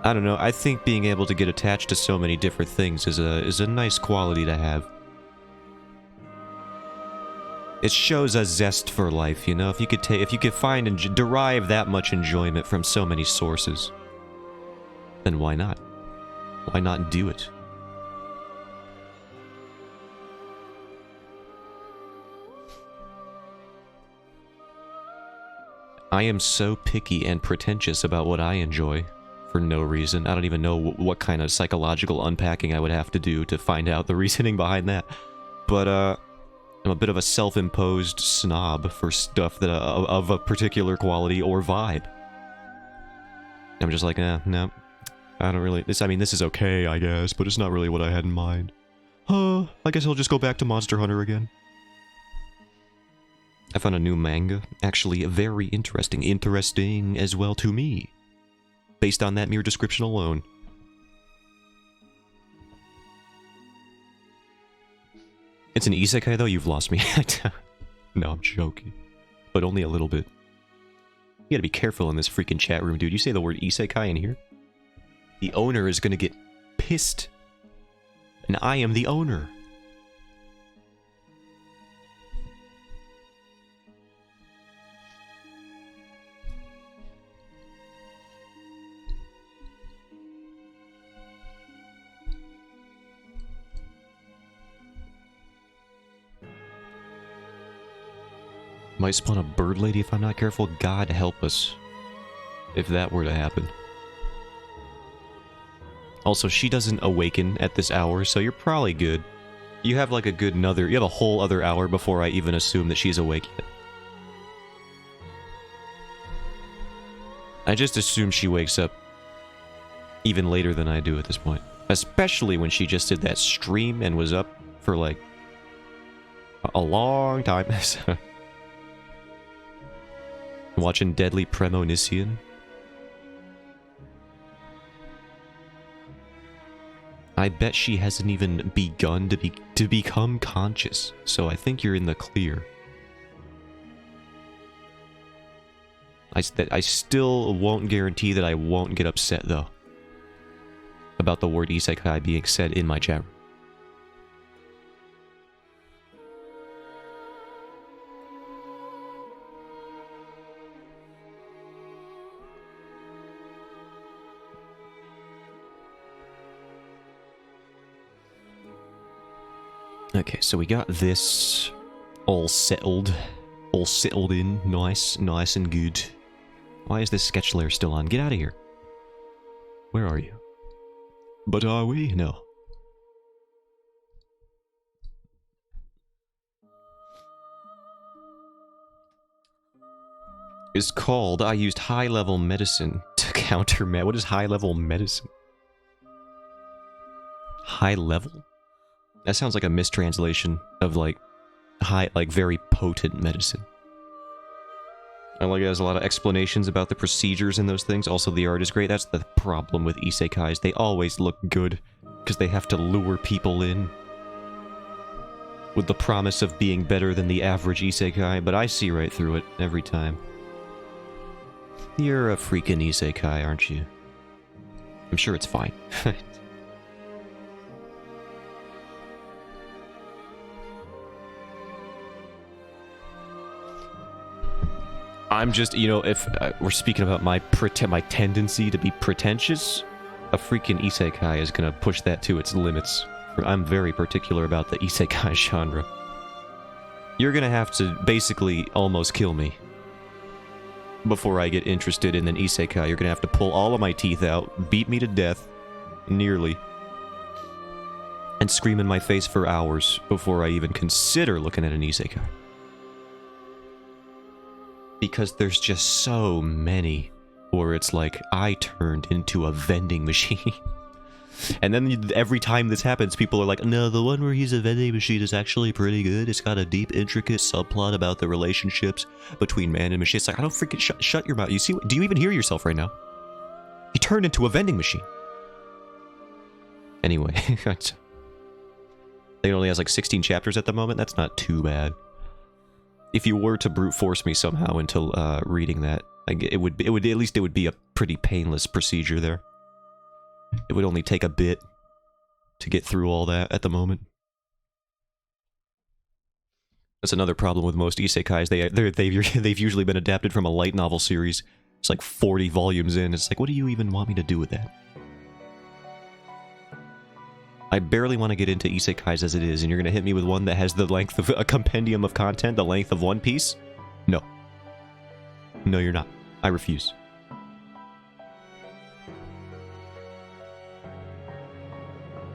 I don't know, I think being able to get attached to so many different things is a nice quality to have. It shows a zest for life, you know, if you could find and derive that much enjoyment from so many sources. Then why not? Why not do it? I am so picky and pretentious about what I enjoy for no reason. I don't even know what kind of psychological unpacking I would have to do to find out the reasoning behind that. But, I'm a bit of a self-imposed snob for stuff that of a particular quality or vibe. I'm just like, no. I don't really... I mean, this is okay, I guess, but it's not really what I had in mind. I guess I'll just go back to Monster Hunter again. I found a new manga. Actually, very interesting. Interesting as well to me. Based on that mere description alone. It's an isekai, though? You've lost me. No, I'm joking. But only a little bit. You gotta be careful in this freaking chat room, dude. You say the word isekai in here? The owner is gonna get pissed. And I am the owner. Might spawn a bird lady if I'm not careful. God help us if that were to happen. Also, she doesn't awaken at this hour, so you're probably good. You have like a good you have a whole other hour before I even assume that she's awake yet. I just assume she wakes up even later than I do at this point. Especially when she just did that stream and was up for like a long time. Watching Deadly Premonition. I bet she hasn't even begun to become conscious, so I think you're in the clear. I still won't guarantee that I won't get upset, though, about the word isekai being said in my chat room. Okay, so we got this all settled in, nice and good. Why is this sketch layer still on? Get out of here. Where are you? But are we? No. It's called, I used high-level medicine to counter what is high-level medicine? High level? That sounds like a mistranslation of like very potent medicine. I like it has a lot of explanations about the procedures and those things. Also, the art is great. That's the problem with isekais. They always look good because they have to lure people in with the promise of being better than the average isekai, but I see right through it every time. You're a freaking isekai, aren't you? I'm sure it's fine. I'm just, you know, if we're speaking about my tendency to be pretentious, a freaking isekai is gonna push that to its limits. I'm very particular about the isekai genre. You're gonna have to basically almost kill me before I get interested in an isekai. You're gonna have to pull all of my teeth out, beat me to death, nearly, and scream in my face for hours before I even consider looking at an isekai. Because there's just so many where it's like, I turned into a vending machine. And then every time this happens, people are like, no, the one where he's a vending machine is actually pretty good. It's got a deep, intricate subplot about the relationships between man and machine. It's like, I don't freaking shut your mouth. You see, do you even hear yourself right now? He turned into a vending machine. Anyway, I think it only has like 16 chapters at the moment. That's not too bad. If you were to brute force me somehow into reading that, it would be a pretty painless procedure there. It would only take a bit to get through all that at the moment. That's another problem with most isekais. They've usually been adapted from a light novel series. It's like 40 volumes in. It's like, what do you even want me to do with that? I barely want to get into isekais as it is, and you're going to hit me with one that has the length of a compendium of content, the length of One Piece? No. No, you're not. I refuse.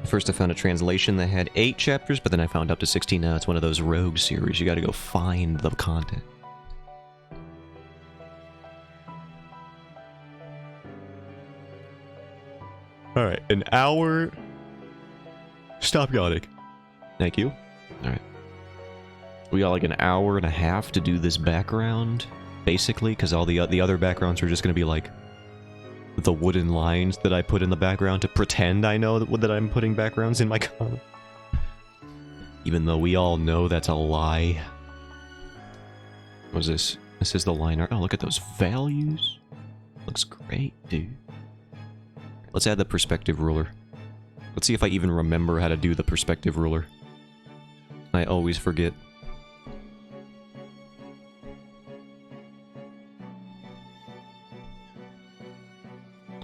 First I found a translation that had 8 chapters, but then I found up to 16. Now it's one of those rogue series. You gotta go find the content. Alright, an hour... Stop yawning. Thank you. Alright. We got like an hour and a half to do this background, basically, because all the other backgrounds are just going to be like the wooden lines that I put in the background to pretend I know that I'm putting backgrounds in my comic. Even though we all know that's a lie. What is this? This is the line art. Oh, look at those values. Looks great, dude. Let's add the perspective ruler. Let's see if I even remember how to do the perspective ruler. I always forget.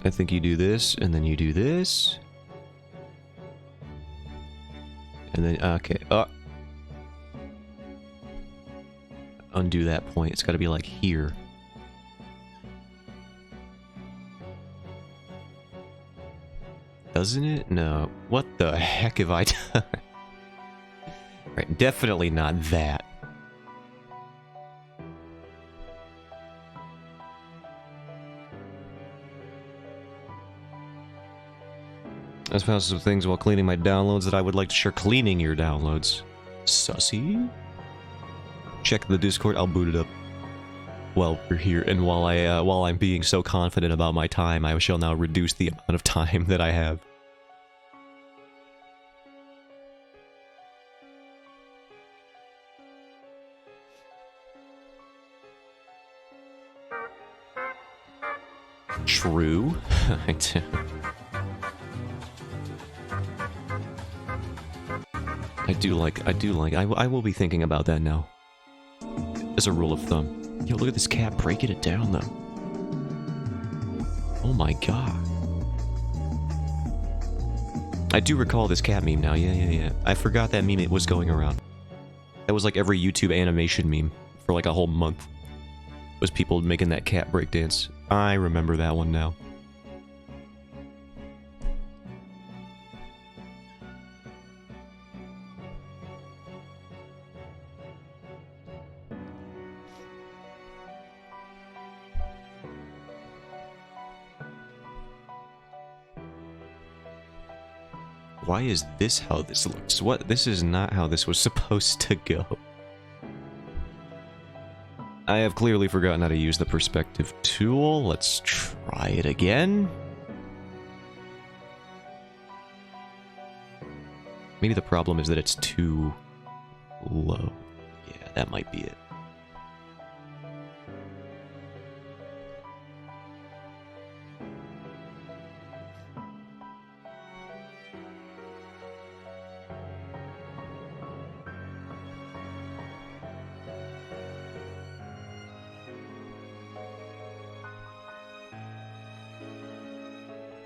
I think you do this, and then you do this. And then, okay, undo that point. It's got to be like here. Doesn't it? No. What the heck have I done? Right, definitely not that. I found some things while cleaning my downloads that I would like to share cleaning your downloads. Sussy? Check the Discord, I'll boot it up while we're here, and while I'm being so confident about my time, I shall now reduce the amount of time that I have. True. I will be thinking about that now. As a rule of thumb. Yo, look at this cat breaking it down, though. Oh my god. I do recall this cat meme now, yeah. I forgot that meme was going around. That was like every YouTube animation meme for like a whole month. Was people making that cat breakdance. I remember that one now. Why is this how this looks? What? This is not how this was supposed to go. I have clearly forgotten how to use the perspective tool. Let's try it again. Maybe the problem is that it's too low. Yeah, that might be it.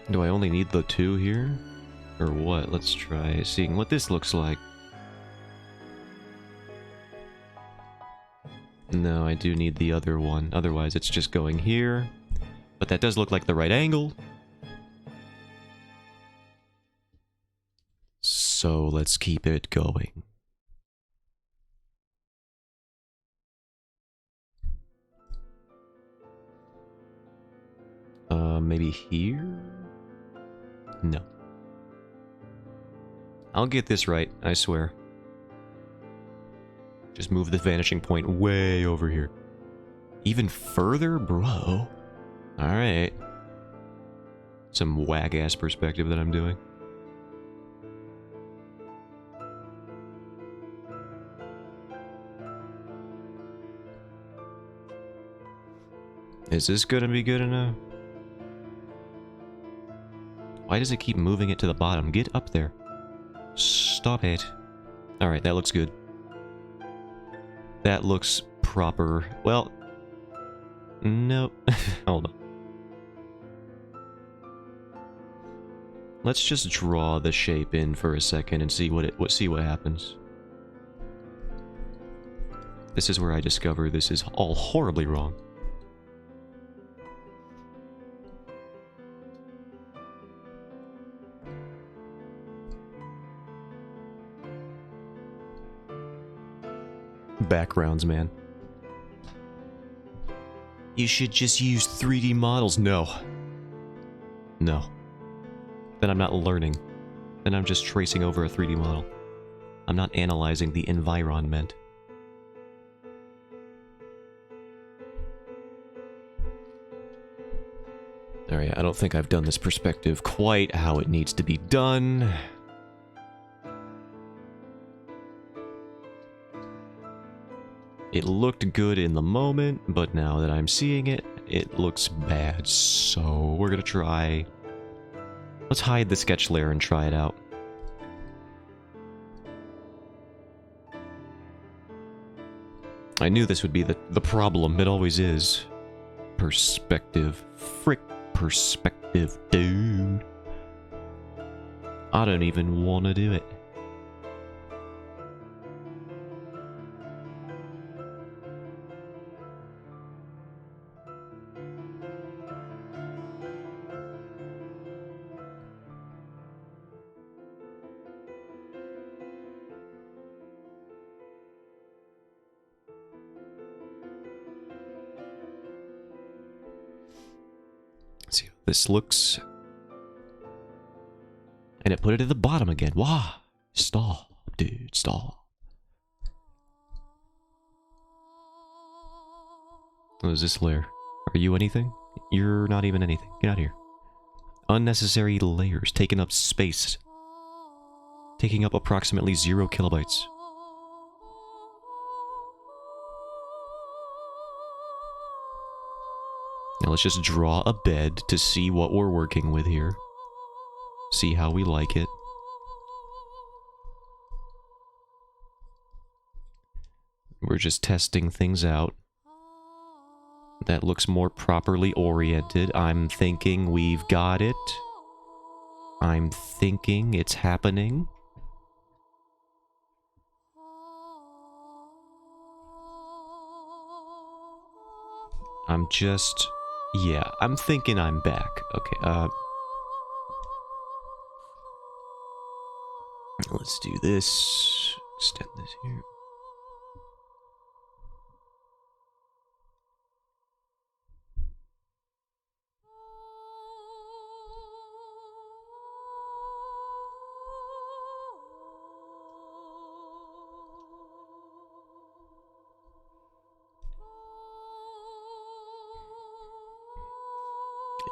Do I only need the two here? Or what? Let's try seeing what this looks like. No, I do need the other one. Otherwise, it's just going here. But that does look like the right angle. So let's keep it going. Maybe here? No. I'll get this right, I swear. Just move the vanishing point way over here. Even further? Bro. Alright. Some whack-ass perspective that I'm doing. Is this gonna be good enough? Why does it keep moving it to the bottom? Get up there. Stop it. Alright, that looks good. That looks proper. Well, nope. Hold on. Let's just draw the shape in for a second and see what happens. This is where I discover this is all horribly wrong. Backgrounds, man. You should just use 3D models. No. No. Then I'm not learning. Then I'm just tracing over a 3D model. I'm not analyzing the environment. Alright, I don't think I've done this perspective quite how it needs to be done. It looked good in the moment, but now that I'm seeing it, it looks bad. So we're gonna try... Let's hide the sketch layer and try it out. I knew this would be the problem. It always is. Perspective. Frick perspective, dude. I don't even want to do it. this looks. And it put it at the bottom again. Wow. Stop, dude. Stop. What is this layer? Are you anything? You're not even anything. Get out of here. Unnecessary layers. Taking up space. Taking up approximately 0 kilobytes. Now let's just draw a bed to see what we're working with here. See how we like it. We're just testing things out. That looks more properly oriented. I'm thinking we've got it. I'm thinking it's happening. I'm just... yeah, I'm thinking I'm back. Okay, let's do this. Extend this here.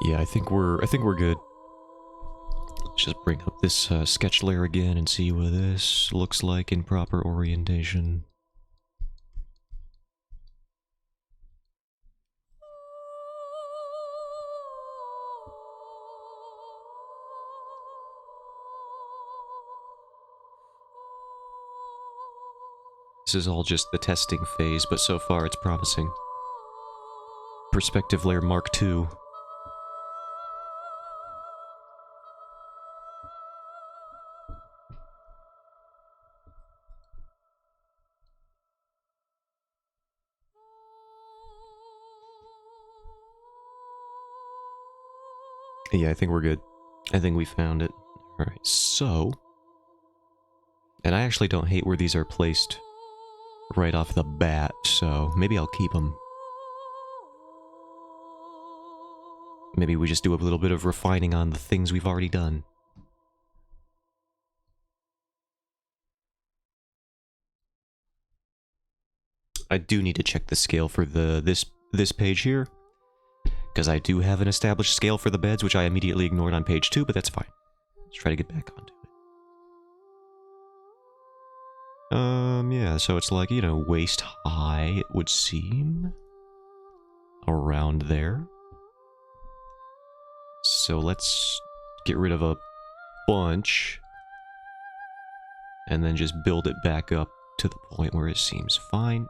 Yeah, I think we're good. Let's just bring up this sketch layer again and see what this looks like in proper orientation. This is all just the testing phase, but so far it's promising. Perspective layer Mark II. Yeah, I think we're good. I think we found it. Alright, so... and I actually don't hate where these are placed right off the bat, so maybe I'll keep them. Maybe we just do a little bit of refining on the things we've already done. I do need to check the scale for this page here, because I do have an established scale for the beds, which I immediately ignored on page 2, but that's fine. Let's try to get back onto it. Yeah, so it's like, you know, waist high, it would seem. Around there. So let's get rid of a bunch. And then just build it back up to the point where it seems fine.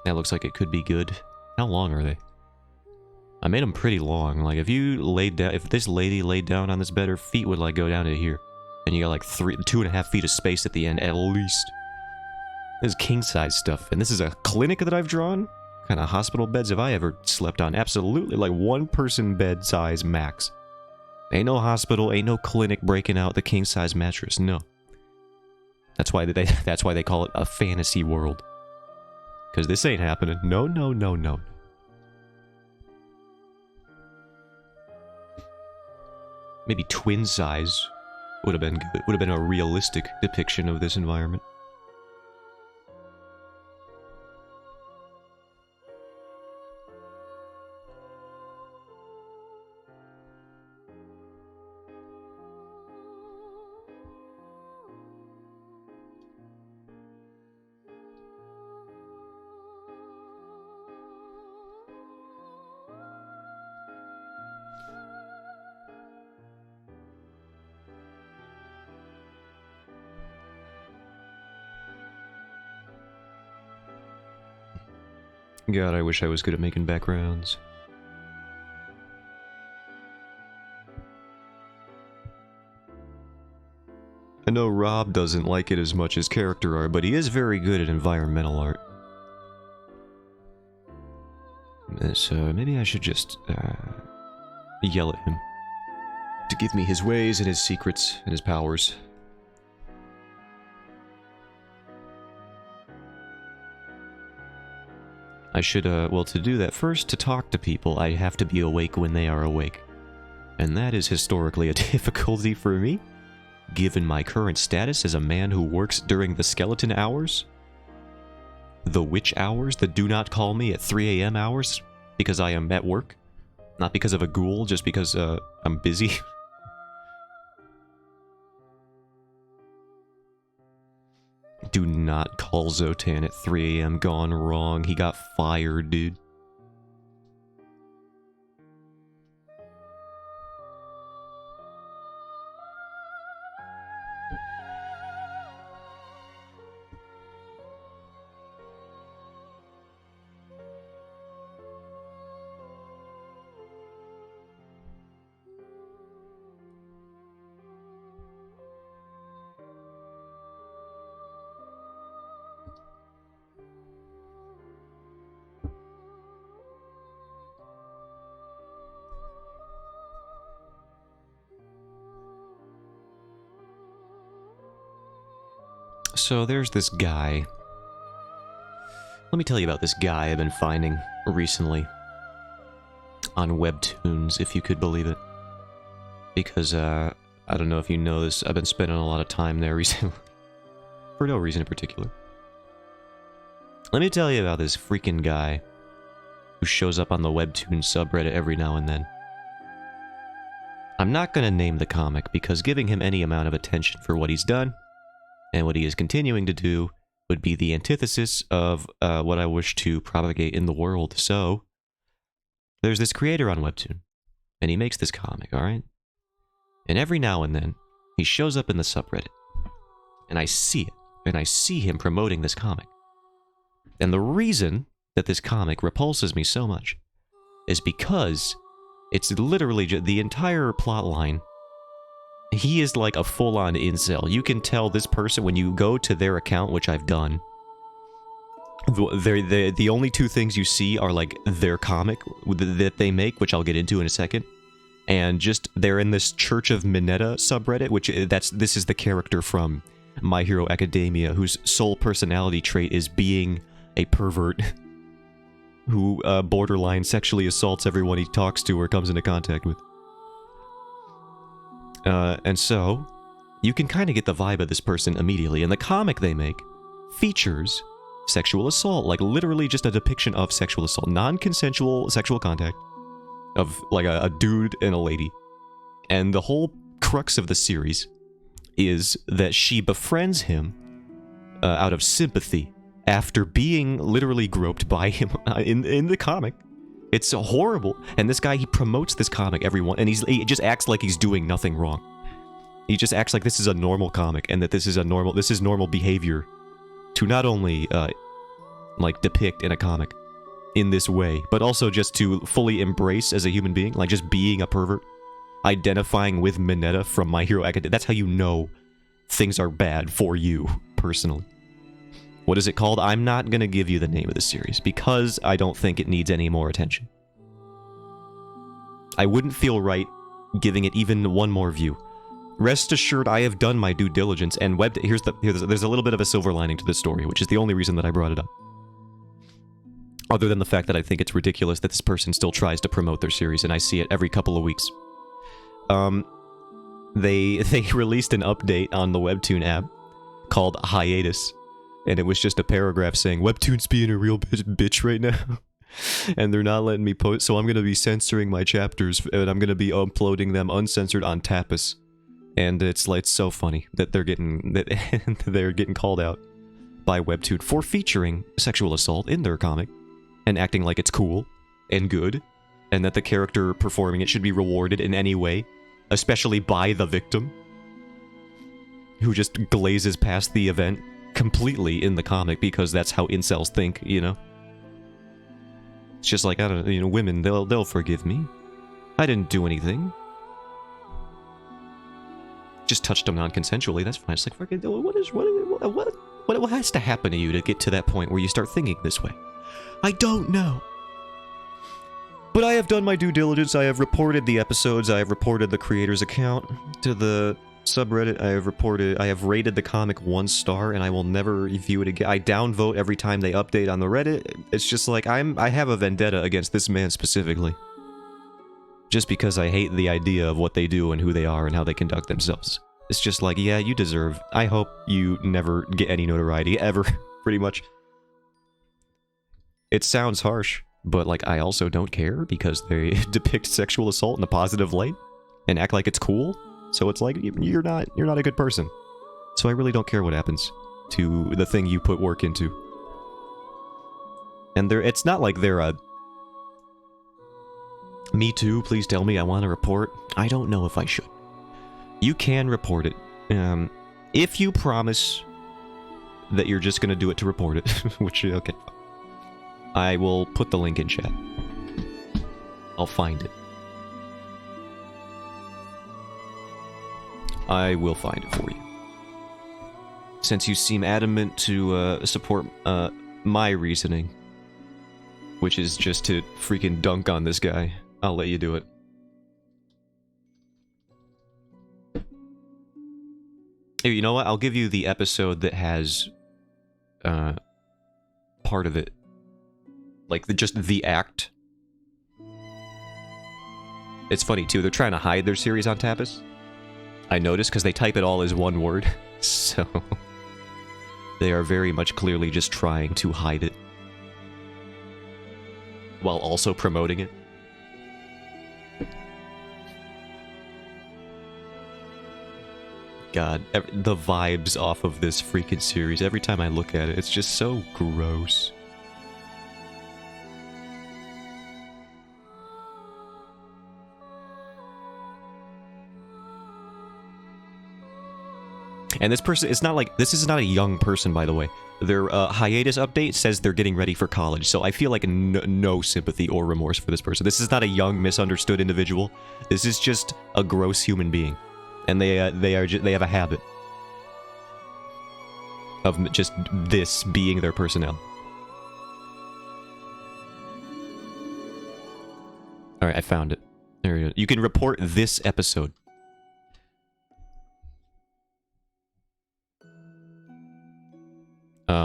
That looks like it could be good. How long are they? I made them pretty long. Like, if you laid down, if this lady laid down on this bed, her feet would, like, go down to here. And you got, like, 2.5 feet of space at the end, at least. This is king-size stuff. And this is a clinic that I've drawn? What kind of hospital beds have I ever slept on? Absolutely, like, one-person bed size max. Ain't no hospital, ain't no clinic breaking out the king-size mattress, no. That's why they call it a fantasy world. Because this ain't happening. No, no, no, no. Maybe twin size would have been good. Would have been a realistic depiction of this environment. God, I wish I was good at making backgrounds. I know Rob doesn't like it as much as character art, but he is very good at environmental art. So maybe I should just, yell at him to give me his ways and his secrets and his powers. I should, well, to do that, first, to talk to people, I have to be awake when they are awake. And that is historically a difficulty for me, given my current status as a man who works during the skeleton hours. The witch hours, the do not call me at 3 a.m. hours, because I am at work. Not because of a ghoul, just because, I'm busy. Do not call Zotan at 3 a.m. Gone wrong. He got fired, dude. So there's this guy. Let me tell you about this guy I've been finding recently on Webtoons, if you could believe it. Because, I don't know if you know this, I've been spending a lot of time there recently. For no reason in particular. Let me tell you about this freaking guy who shows up on the Webtoon subreddit every now and then. I'm not gonna name the comic, because giving him any amount of attention for what he's done and what he is continuing to do would be the antithesis of what I wish to propagate in the world. So, there's this creator on Webtoon, and he makes this comic, alright? And every now and then, he shows up in the subreddit, and I see it, and I see him promoting this comic. And the reason that this comic repulses me so much is because it's literally the entire plot line. He is like a full-on incel. You can tell this person when you go to their account, which I've done. The only two things you see are like their comic that they make, which I'll get into in a second, and just they're in this Church of Minetta subreddit, which this is the character from My Hero Academia, whose sole personality trait is being a pervert who borderline sexually assaults everyone he talks to or comes into contact with. And so, you can kind of get the vibe of this person immediately, and the comic they make features sexual assault, like literally just a depiction of sexual assault, non-consensual sexual contact of like a dude and a lady. And the whole crux of the series is that she befriends him out of sympathy after being literally groped by him in the comic. It's horrible. And this guy, he promotes this comic, everyone, and he just acts like he's doing nothing wrong. He just acts like this is a normal comic, and that this is normal behavior to not only, like, depict in a comic in this way, but also just to fully embrace as a human being, like just being a pervert, identifying with Minetta from My Hero Academia. That's how you know things are bad for you, personally. What is it called? I'm not going to give you the name of the series, because I don't think it needs any more attention. I wouldn't feel right giving it even one more view. Rest assured, I have done my due diligence, and there's a little bit of a silver lining to this story, which is the only reason that I brought it up. Other than the fact that I think it's ridiculous that this person still tries to promote their series, and I see it every couple of weeks. They released an update on the Webtoon app called Hiatus. And it was just a paragraph saying, Webtoon's being a real bitch right now. And they're not letting me post, so I'm going to be censoring my chapters, and I'm going to be uploading them uncensored on Tapas. And it's so funny that they're getting called out by Webtoon for featuring sexual assault in their comic, and acting like it's cool and good, and that the character performing it should be rewarded in any way, especially by the victim, who just glazes past the event completely in the comic because that's how incels think, you know? It's just like, I don't know, you know, women, they'll forgive me. I didn't do anything. Just touched them non-consensually, that's fine. It's like, what has to happen to you to get to that point where you start thinking this way? I don't know. But I have done my due diligence. I have reported the episodes. I have reported the creator's account to the subreddit. I have rated the comic 1 star, and I will never review it again. I downvote every time they update on the Reddit. It's just like, I have a vendetta against this man specifically. Just because I hate the idea of what they do and who they are and how they conduct themselves. It's just like, yeah, you deserve. I hope you never get any notoriety, ever, pretty much. It sounds harsh, but like, I also don't care because they depict sexual assault in a positive light and act like it's cool. So it's like, you're not a good person. So I really don't care what happens to the thing you put work into. And it's not like they're a me too, please tell me, I want to report. I don't know if I should. You can report it. If you promise that you're just going to do it to report it, which, okay. I will put the link in chat. I'll find it. I will find it for you. Since you seem adamant to support my reasoning, which is just to freaking dunk on this guy, I'll let you do it. Hey, you know what? I'll give you the episode that has part of it. Like, just the act. It's funny, too. They're trying to hide their series on Tapas. I noticed, because they type it all as one word. So, they are very much clearly just trying to hide it. While also promoting it. God, the vibes off of this freaking series, every time I look at it, it's just so gross. And this person, it's not like, this is not a young person, by the way. Their hiatus update says they're getting ready for college, so I feel like no sympathy or remorse for this person. This is not a young, misunderstood individual. This is just a gross human being. And they have a habit of just this being their personnel. Alright, I found it. There you go. You can report this episode.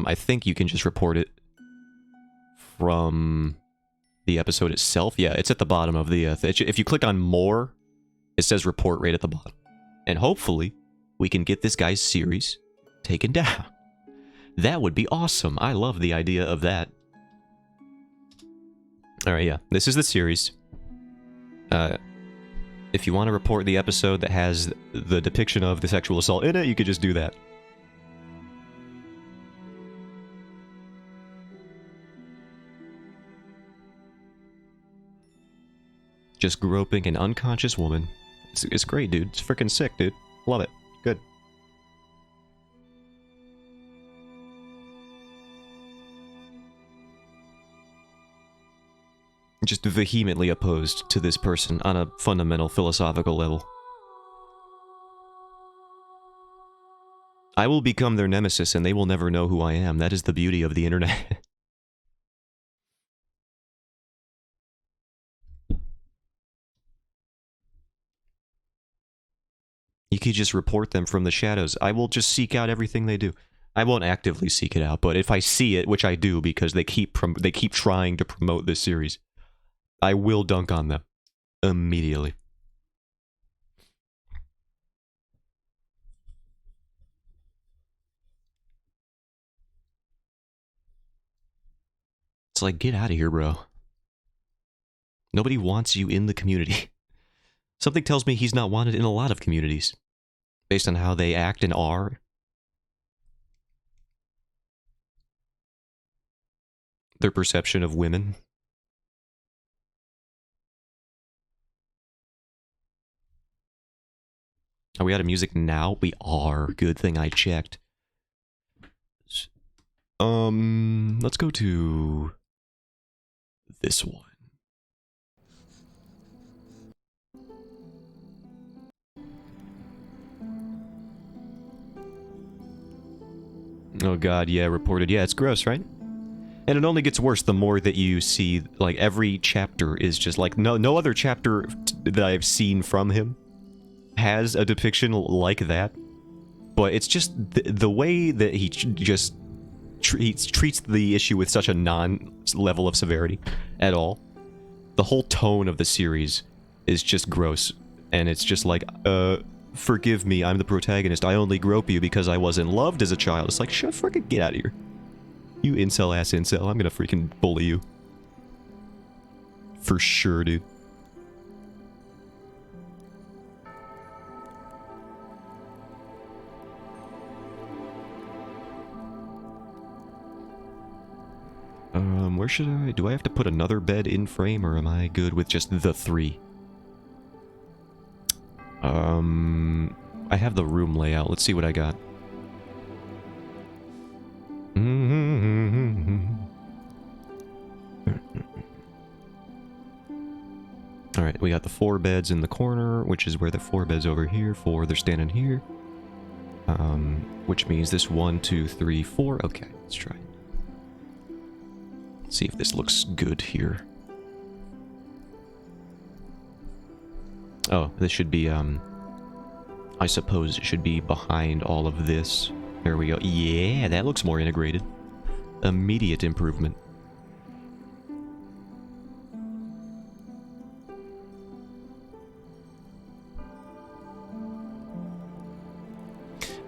I think you can just report it from the episode itself. Yeah, it's at the bottom of the... if you click on more, it says report right at the bottom. And hopefully, we can get this guy's series taken down. That would be awesome. I love the idea of that. Alright, yeah. This is the series. If you want to report the episode that has the depiction of the sexual assault in it, you could just do that. Just groping an unconscious woman. It's great, dude. It's freaking sick, dude. Love it. Good. Just vehemently opposed to this person on a fundamental philosophical level. I will become their nemesis and they will never know who I am. That is the beauty of the internet. You could just report them from the shadows. I will just seek out everything they do. I won't actively seek it out, but if I see it, which I do because they keep trying to promote this series, I will dunk on them immediately. It's like, get out of here, bro. Nobody wants you in the community. Something tells me he's not wanted in a lot of communities, based on how they act and are. Their perception of women. Are we out of music now? We are. Good thing I checked. Let's go to this one. Oh god, yeah, reported. Yeah, it's gross, right? And it only gets worse the more that you see, like, every chapter is just like, no other chapter that I've seen from him has a depiction like that. But it's just the way that he just treats the issue with such a non-level of severity at all. The whole tone of the series is just gross. And it's just like, forgive me, I'm the protagonist. I only grope you because I wasn't loved as a child. It's like, shut, freaking get out of here. You incel-ass incel, I'm gonna freaking bully you. For sure, dude. Where should I... Do I have to put another bed in frame, or am I good with just the 3? I have the room layout. Let's see what I got. Alright, we got the 4 beds in the corner, which is where the 4 beds over here. 4, they're standing here. Which means this 1, 2, 3, 4. Okay, let's try it. Let's see if this looks good here. Oh, this should be, I suppose it should be behind all of this. There we go. Yeah, that looks more integrated. Immediate improvement.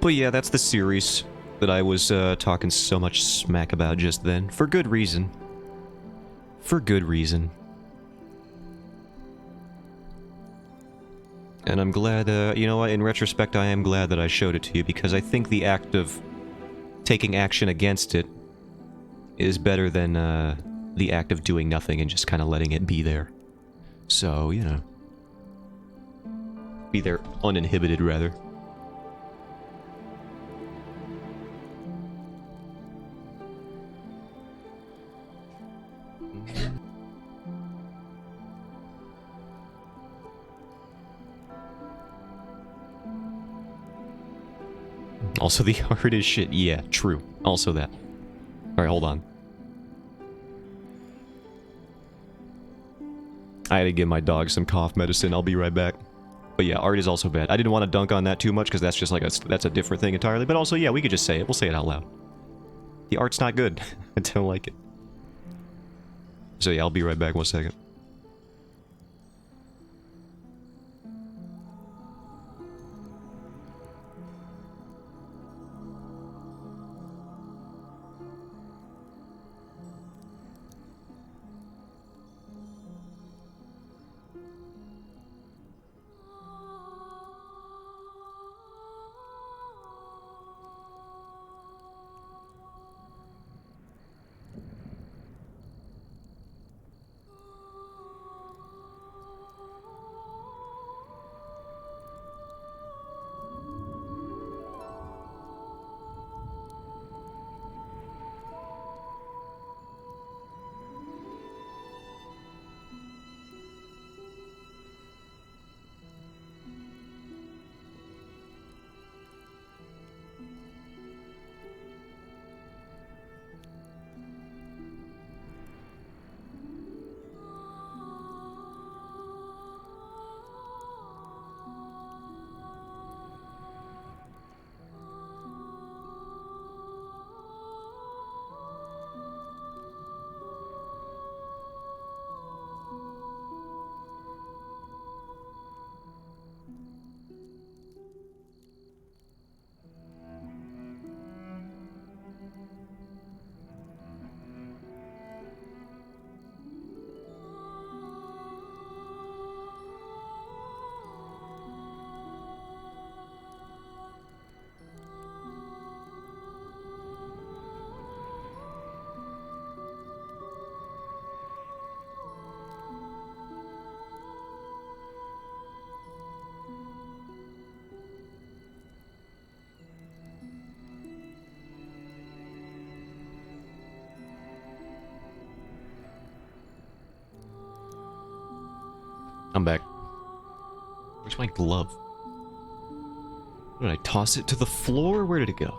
But yeah, that's the series that I was talking so much smack about just then. For good reason. For good reason. And I'm glad, you know what, in retrospect I am glad that I showed it to you, because I think the act of taking action against it is better than the act of doing nothing and just kind of letting it be there. So, you know. Be there uninhibited, rather. Also, the art is shit. Yeah, true. Also that. Alright, hold on. I had to give my dog some cough medicine. I'll be right back. But yeah, art is also bad. I didn't want to dunk on that too much, because that's just like that's a different thing entirely. But also, yeah, we could just say it. We'll say it out loud. The art's not good. I don't like it. So yeah, I'll be right back 1 second. I'm back. Where's my glove? Did I toss it to the floor? Where did it go?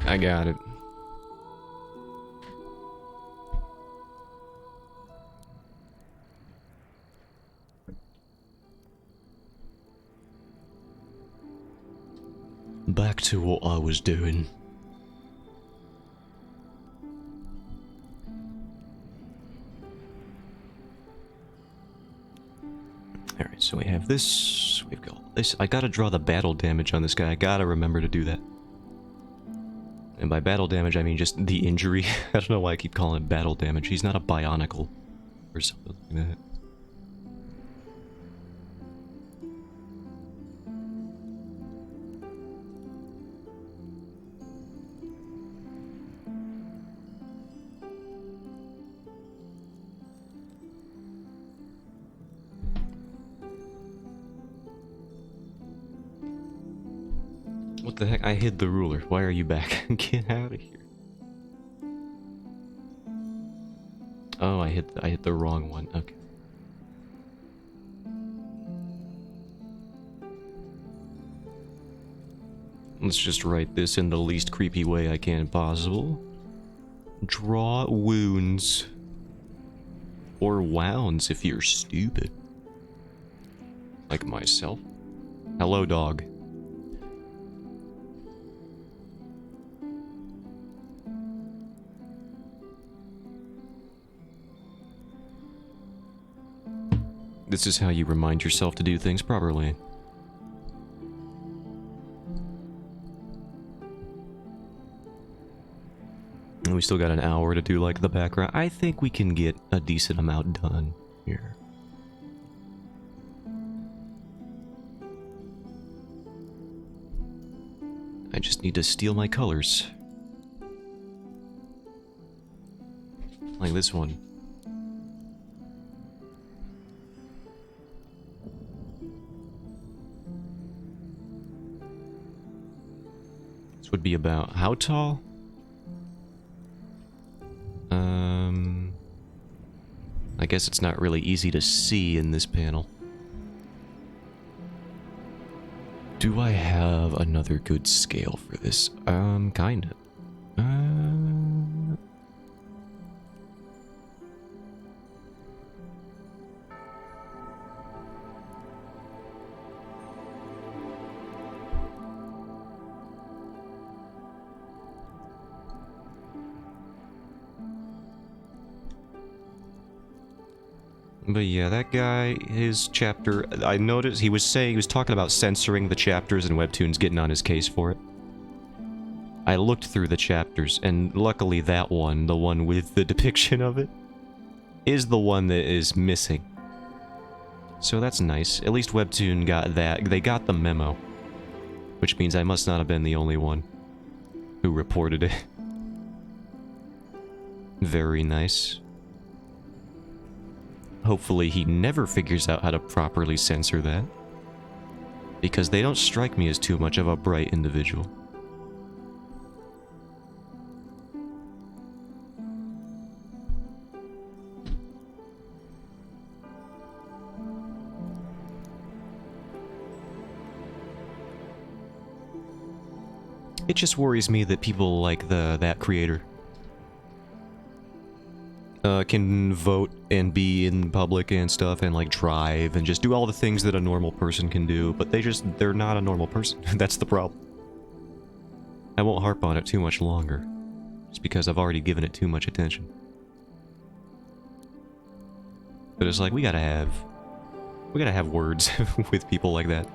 I got it. Back to what I was doing. Alright, so we have this, we've got this. I gotta draw the battle damage on this guy, I gotta remember to do that. And by battle damage, I mean just the injury. I don't know why I keep calling it battle damage. He's not a bionicle or something like that. What the heck? I hid the ruler. Why are you back? Get out of here. Oh, I hit the wrong one. Okay. Let's just write this in the least creepy way I can possible. Draw wounds. Or wounds if you're stupid. Like myself. Hello, dog. This is how you remind yourself to do things properly. And we still got an hour to do, like, the background. I think we can get a decent amount done here. I just need to steal my colors. Like this one. This would be about how tall? I guess it's not really easy to see in this panel. Do I have another good scale for this? Kinda. But yeah, that guy, his chapter, I noticed he was talking about censoring the chapters and Webtoon's getting on his case for it. I looked through the chapters, and luckily that one, the one with the depiction of it, is the one that is missing. So that's nice. At least Webtoon got that. They got the memo. Which means I must not have been the only one who reported it. Very nice. Hopefully he never figures out how to properly censor that. Because they don't strike me as too much of a bright individual. It just worries me that people like that creator can vote and be in public and stuff and like drive and just do all the things that a normal person can do, but they're not a normal person. That's the problem. I won't harp on it too much longer, just because I've already given it too much attention. But it's like, we gotta have words with people like that.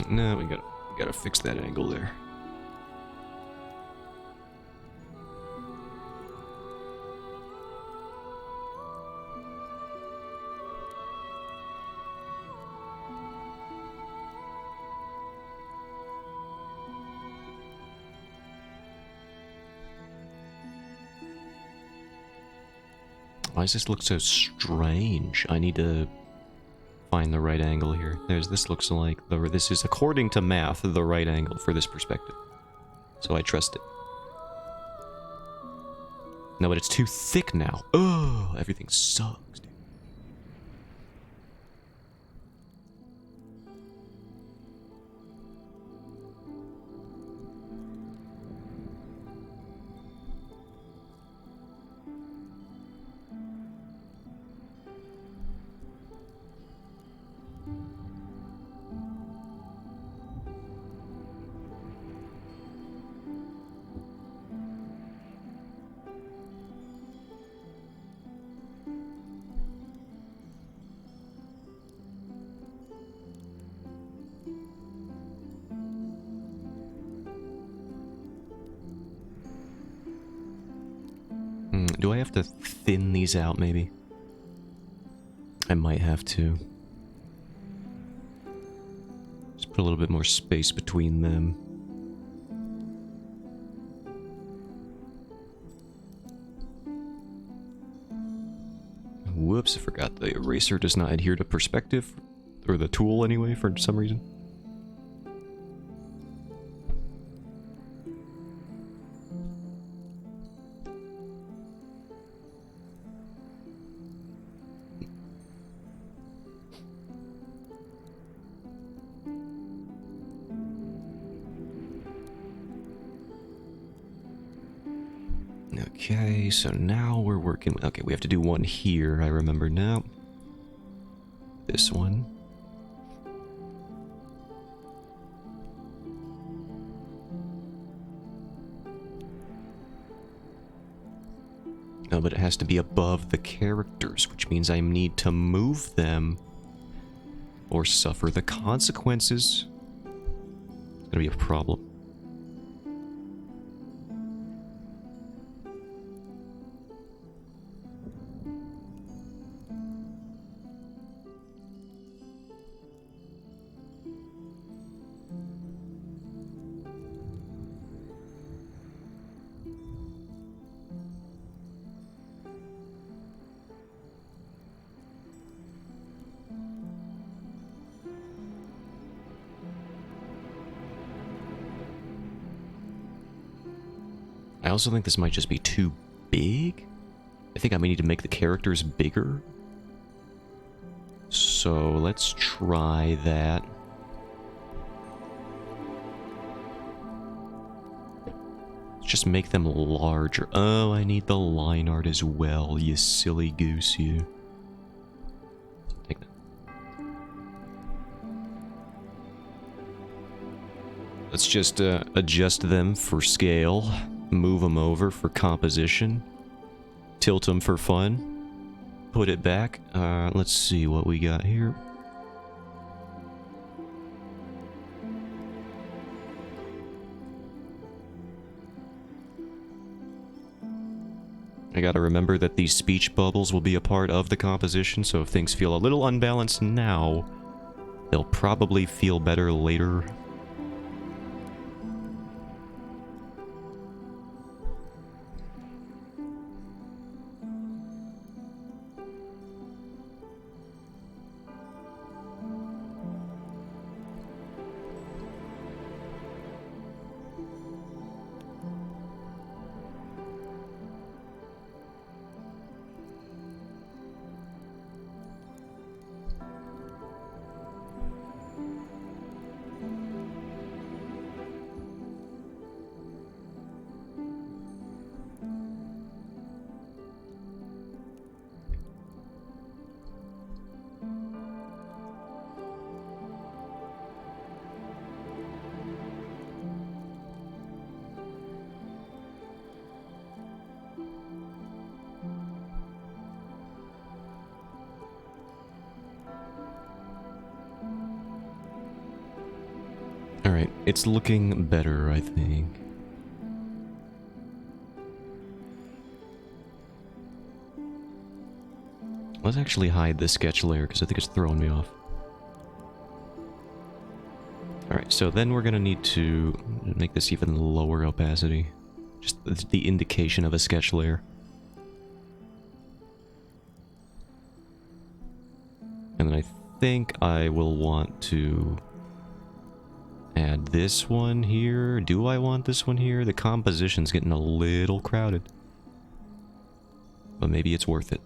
No, we gotta fix that angle there. Why does this look so strange? I need to find the right angle here. This looks like this is, according to math, the right angle for this perspective. So I trust it. No, but it's too thick now. Oh, everything sucks, dude. Do I have to thin these out, maybe? I might have to. Just put a little bit more space between them. Whoops, I forgot the eraser does not adhere to perspective. Or the tool, anyway, for some reason. Okay, so now we're working... Okay, we have to do one here, I remember now. This one. Oh, but it has to be above the characters, which means I need to move them or suffer the consequences. It's gonna be a problem. I also think this might just be too big. I think I may need to make the characters bigger. So let's try that. Let's just make them larger. Oh, I need the line art as well, you silly goose, you. Take that. Let's just adjust them for scale. Move them over for composition. Tilt them for fun. Put it back. Let's see what we got here. I gotta remember that these speech bubbles will be a part of the composition, so if things feel a little unbalanced now, they'll probably feel better later. Alright, it's looking better, I think. Let's actually hide this sketch layer, because I think it's throwing me off. Alright, so then we're gonna need to make this even lower opacity. Just the indication of a sketch layer. And then I think I will want to add this one here. Do I want this one here? The composition's getting a little crowded. But maybe it's worth it.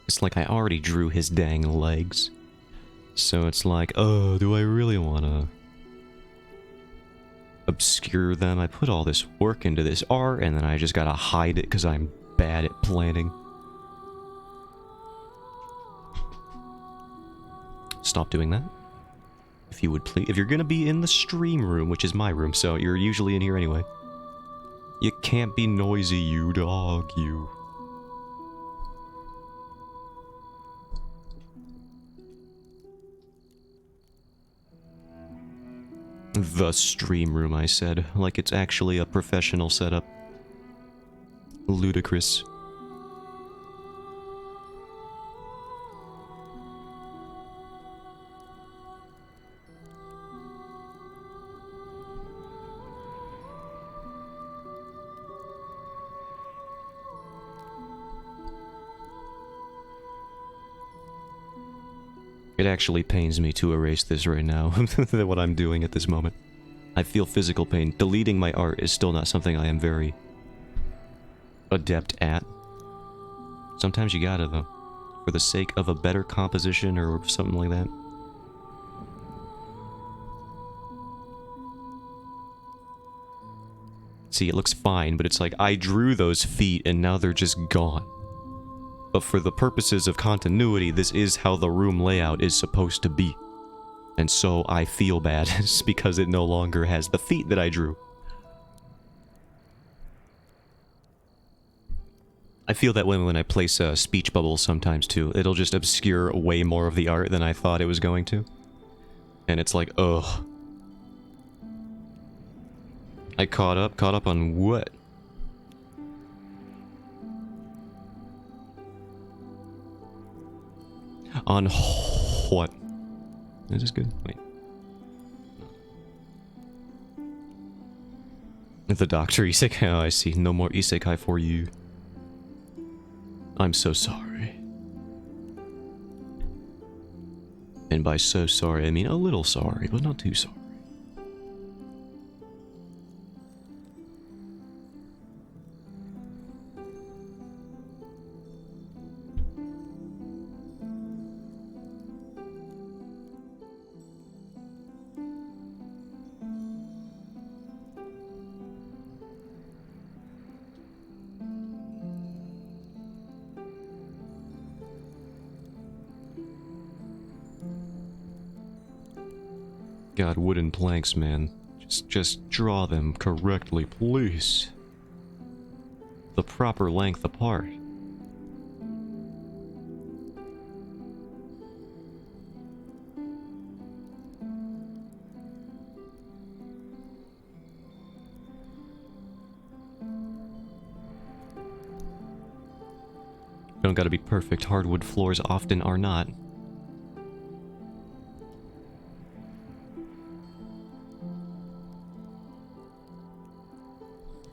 It's like I already drew his dang legs. So it's like, oh, do I really want to obscure them? I put all this work into this art, and then I just gotta hide it because I'm bad at planning. Stop doing that. If you would please. If you're gonna be in the stream room, which is my room, so you're usually in here anyway. You can't be noisy, you dog, you. The stream room, I said, like it's actually a professional setup. Ludicrous. It actually pains me to erase this right now, what I'm doing at this moment. I feel physical pain. Deleting my art is still not something I am very adept at. Sometimes you gotta, though. For the sake of a better composition or something like that. See, it looks fine, but it's like, I drew those feet and now they're just gone. But for the purposes of continuity, this is how the room layout is supposed to be. And so I feel bad because it no longer has the feet that I drew. I feel that way when I place speech bubbles sometimes too. It'll just obscure way more of the art than I thought it was going to. And it's like, ugh. I caught up on what? On what? Is this good? Wait. The doctor isekai. Oh, I see. No more isekai for you. I'm so sorry. And by so sorry, I mean a little sorry, but not too sorry. God, wooden planks, man. Just draw them correctly, please. The proper length apart. Don't gotta be perfect. Hardwood floors often are not.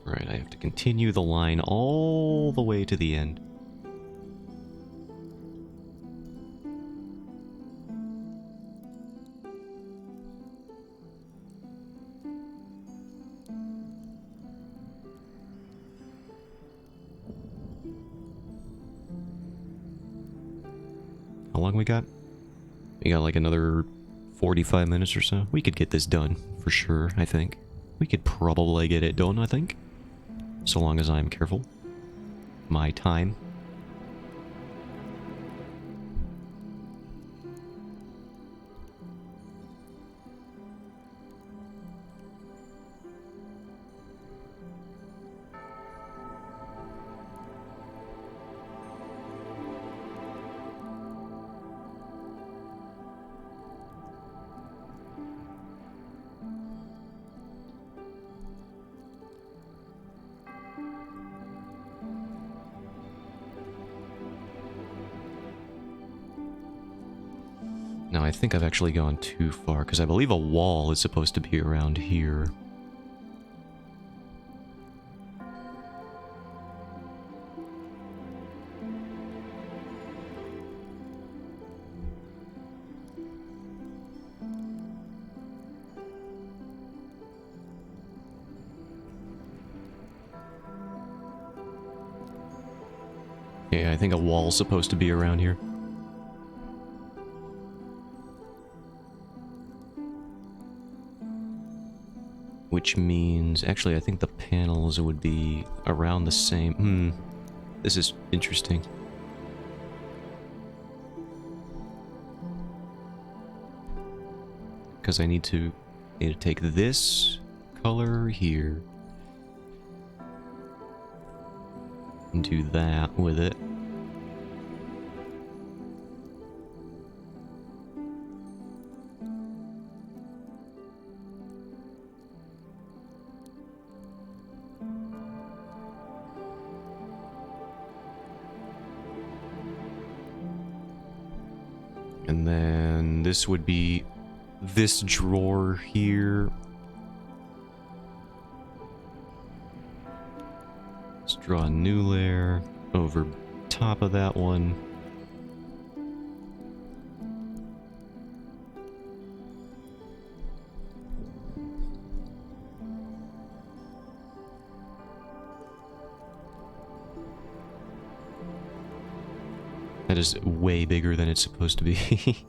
Right, I have to continue the line all the way to the end. How long we got? We got like another 45 minutes or so. We could get this done, for sure, I think. We could probably get it done, I think. So long as I'm careful. My time. Now, I think I've actually gone too far, because I believe a wall is supposed to be around here. Yeah, I think a wall's supposed to be around here. Which means... Actually, I think the panels would be around the same... This is interesting. Because I need to take this color here. And do that with it. And then this would be this drawer here. Let's draw a new layer over top of that one. That is way bigger than it's supposed to be.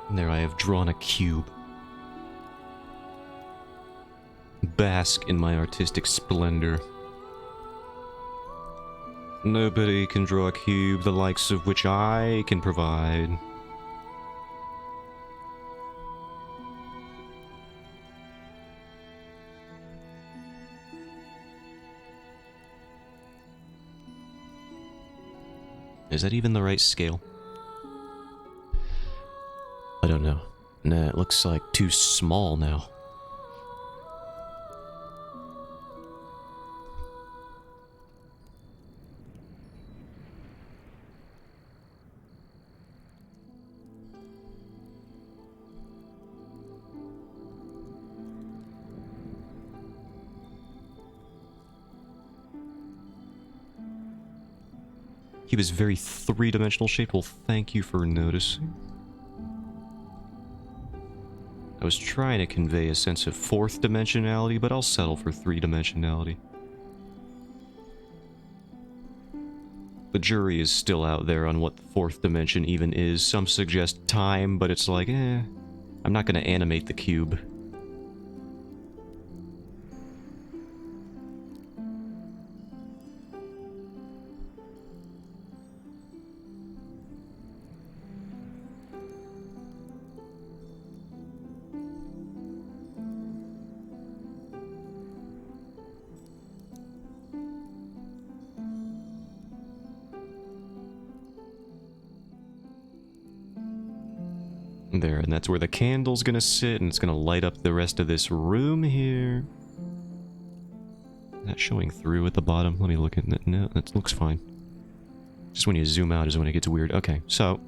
And there I have drawn a cube. Bask in my artistic splendor. Nobody can draw a cube the likes of which I can provide. Is that even the right scale? I don't know. Nah, it looks like too small now. He was very three-dimensional shaped. Well, thank you for noticing. I was trying to convey a sense of fourth dimensionality, but I'll settle for three-dimensionality. The jury is still out there on what the fourth dimension even is. Some suggest time, but it's like, I'm not going to animate the cube. There, and that's where the candle's gonna sit, and it's gonna light up the rest of this room here. Is that showing through at the bottom? Let me look at it. No, that looks fine. Just when you zoom out is when it gets weird. Okay, so...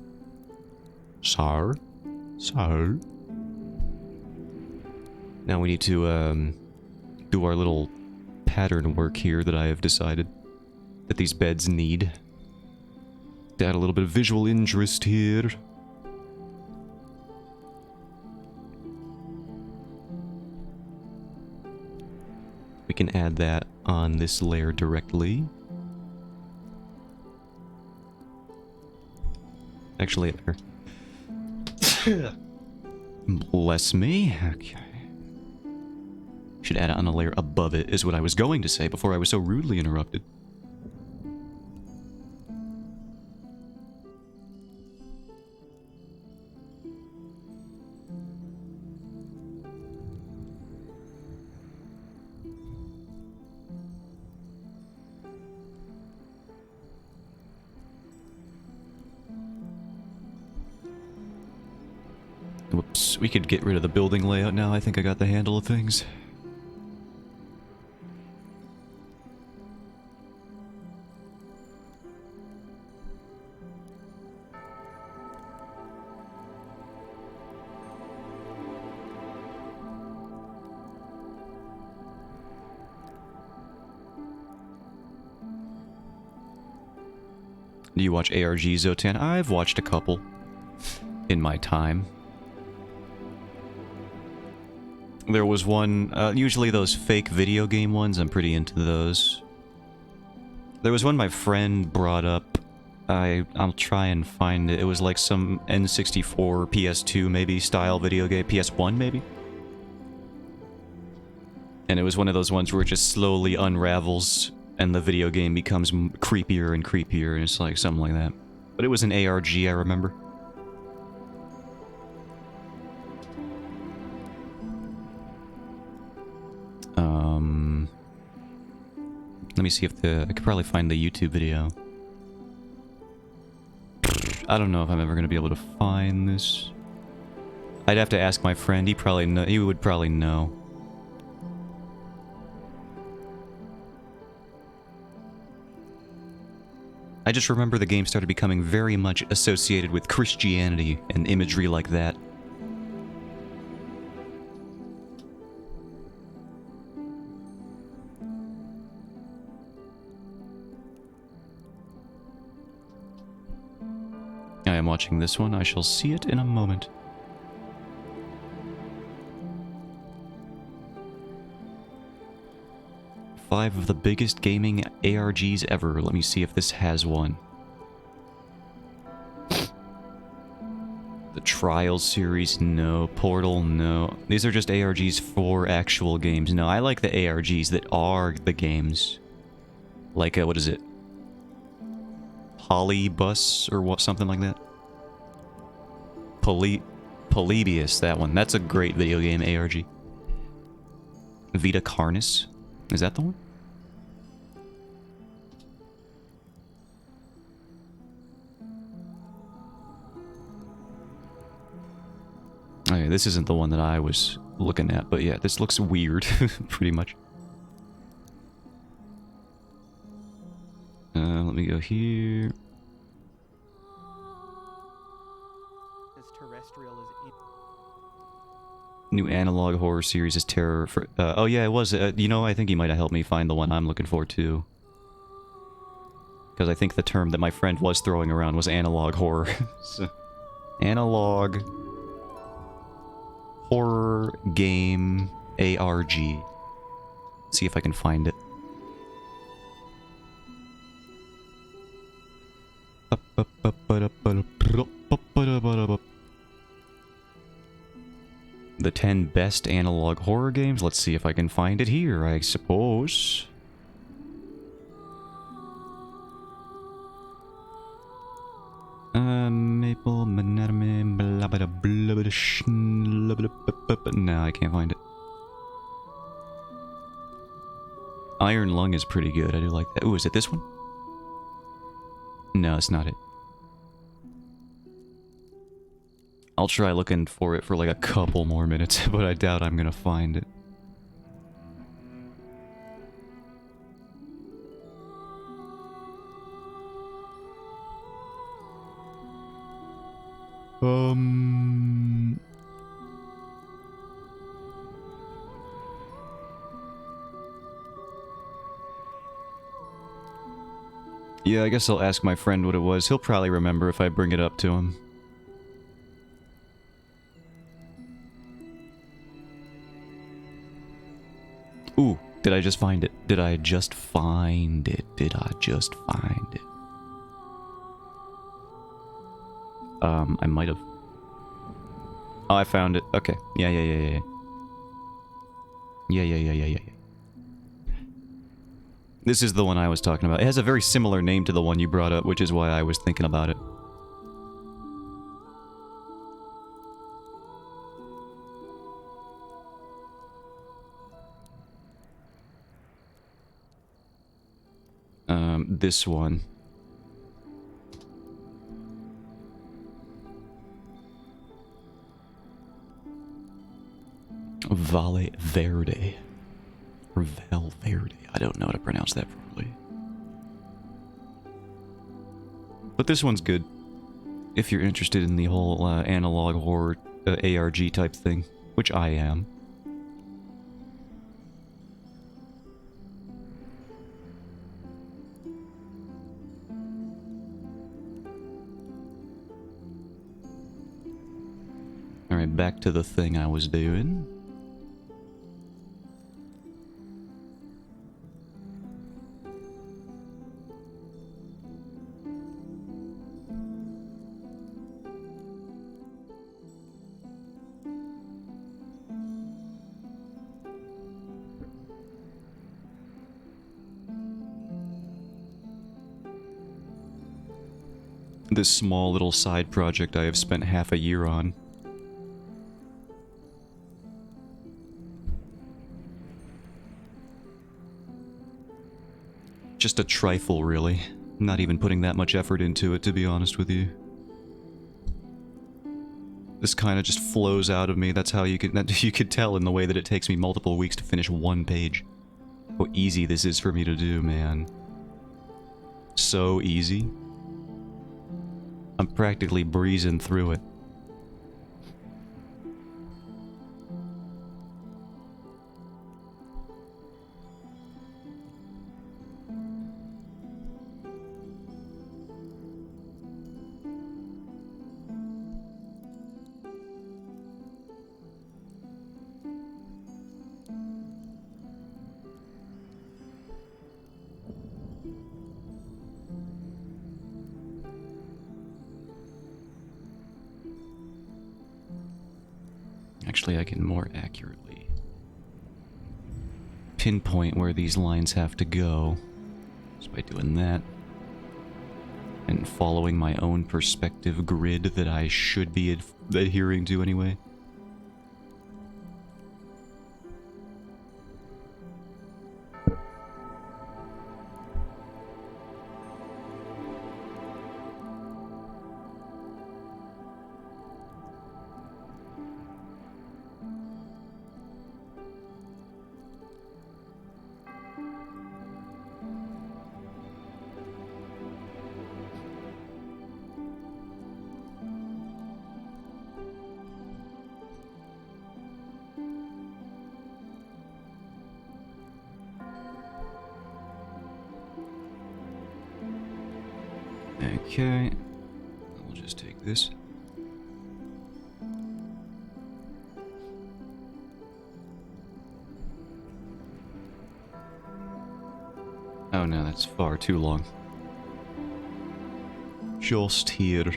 Now we need to, do our little pattern work here that I have decided that these beds need. To add a little bit of visual interest here. We can add that on this layer directly. Actually, there. Bless me. Okay. Should add it on a layer above it, is what I was going to say before I was so rudely interrupted. Whoops, we could get rid of the building layout now. I think I got the handle of things. Do you watch ARG, Zotan? I've watched a couple in my time. There was one, usually those fake video game ones, I'm pretty into those. There was one my friend brought up. I'll try and find it. It was like some N64, PS2 maybe style video game, PS1 maybe? And it was one of those ones where it just slowly unravels and the video game becomes creepier and creepier, and it's like something like that. But it was an ARG, I remember. Let me see if I could probably find the YouTube video. I don't know if I'm ever going to be able to find this. I'd have to ask my friend. He would probably know. I just remember the game started becoming very much associated with Christianity and imagery like that. I am watching this one. I shall see it in a moment. Five of the biggest gaming ARGs ever. Let me see if this has one. The Trials series, no. Portal, no. These are just ARGs for actual games. No, I like the ARGs that are the games. Like, what is it? Polybus or what, something like that? Polybius, that one. That's a great video game ARG. Vita Carnis. Is that the one? Okay, this isn't the one that I was looking at, but yeah, this looks weird, pretty much. Let me go here. As terrestrial as New analog horror series is Terror for... oh yeah, it was. You know, I think he might have helped me find the one I'm looking for, too. Because I think the term that my friend was throwing around was analog horror. So, analog... horror game ARG. Let's see if I can find it. The 10 best analog horror games. Let's see if I can find it here, I suppose. Maple, no, I can't find it. Iron Lung is pretty good. I do like that. Ooh, is it this one? No, it's not it. I'll try looking for it for like a couple more minutes, but I doubt I'm gonna find it. Yeah, I guess I'll ask my friend what it was. He'll probably remember if I bring it up to him. Ooh, did I just find it? Did I just find it? Did I just find it? I might have. Oh, I found it. Okay. Yeah. Yeah. This is the one I was talking about. It has a very similar name to the one you brought up, which is why I was thinking about it. This one. Valle Verde. Or Val Verde. I don't know how to pronounce that properly. But this one's good. If you're interested in the whole analog horror ARG type thing. Which I am. Alright, back to the thing I was doing. This small little side project I have spent half a year on. Just a trifle, really. Not even putting that much effort into it, to be honest with you. This kind of just flows out of me. That's how you could tell in the way that it takes me multiple weeks to finish one page. How easy this is for me to do, man. So easy. I'm practically breezing through it. Actually, I can more accurately pinpoint where these lines have to go just by doing that and following my own perspective grid that I should be adhering to anyway. Okay, we'll just take this. Oh no, that's far too long. Just here.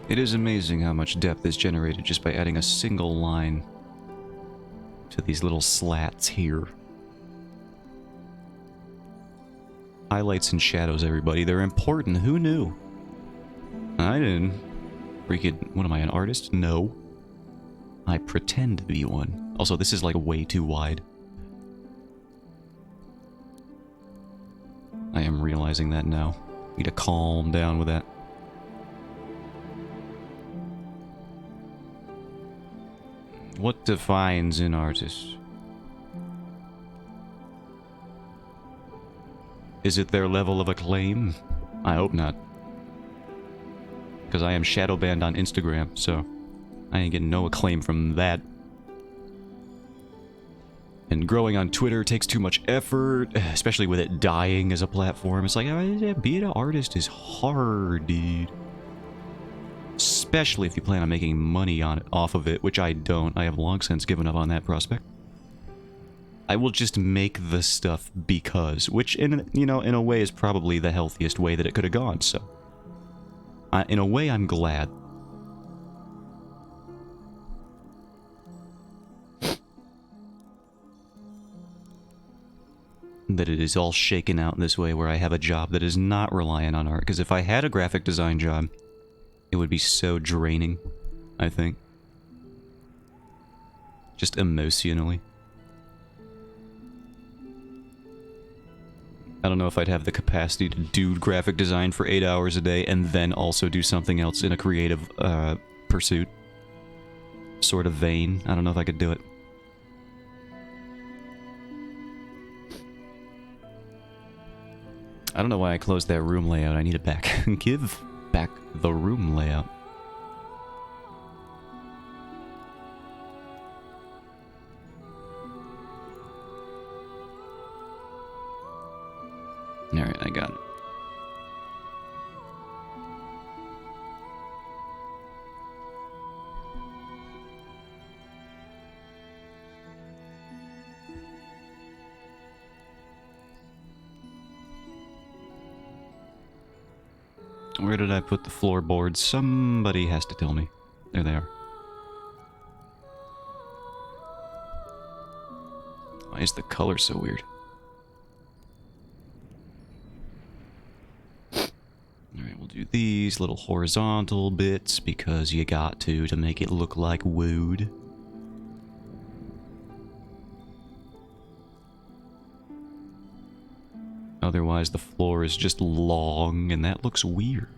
It is amazing how much depth is generated just by adding a single line to these little slats here. Highlights and shadows, everybody. They're important. Who knew? I didn't. Freaking, what am I, an artist? No. I pretend to be one. Also, this is like way too wide. I am realizing that now. Need to calm down with that. What defines an artist? Is it their level of acclaim? I hope not. Because I am shadow banned on Instagram, so I ain't getting no acclaim from that. And growing on Twitter takes too much effort, especially with it dying as a platform. It's like, being an artist is hard, dude. Especially if you plan on making money on it, off of it, which I don't. I have long since given up on that prospect. I will just make the stuff because, which in a way is probably the healthiest way that it could have gone. So, in a way, I'm glad. That it is all shaken out in this way where I have a job that is not reliant on art. Because if I had a graphic design job, it would be so draining, I think. Just emotionally. I don't know if I'd have the capacity to do graphic design for 8 hours a day and then also do something else in a creative pursuit. Sort of vein. I don't know if I could do it. I don't know why I closed that room layout. I need it back. Give back the room layout. Alright, I got it. Where did I put the floorboards? Somebody has to tell me. There they are. Why is the color so weird? Alright, we'll do these little horizontal bits because you got to make it look like wood. Otherwise, the floor is just long, and that looks weird.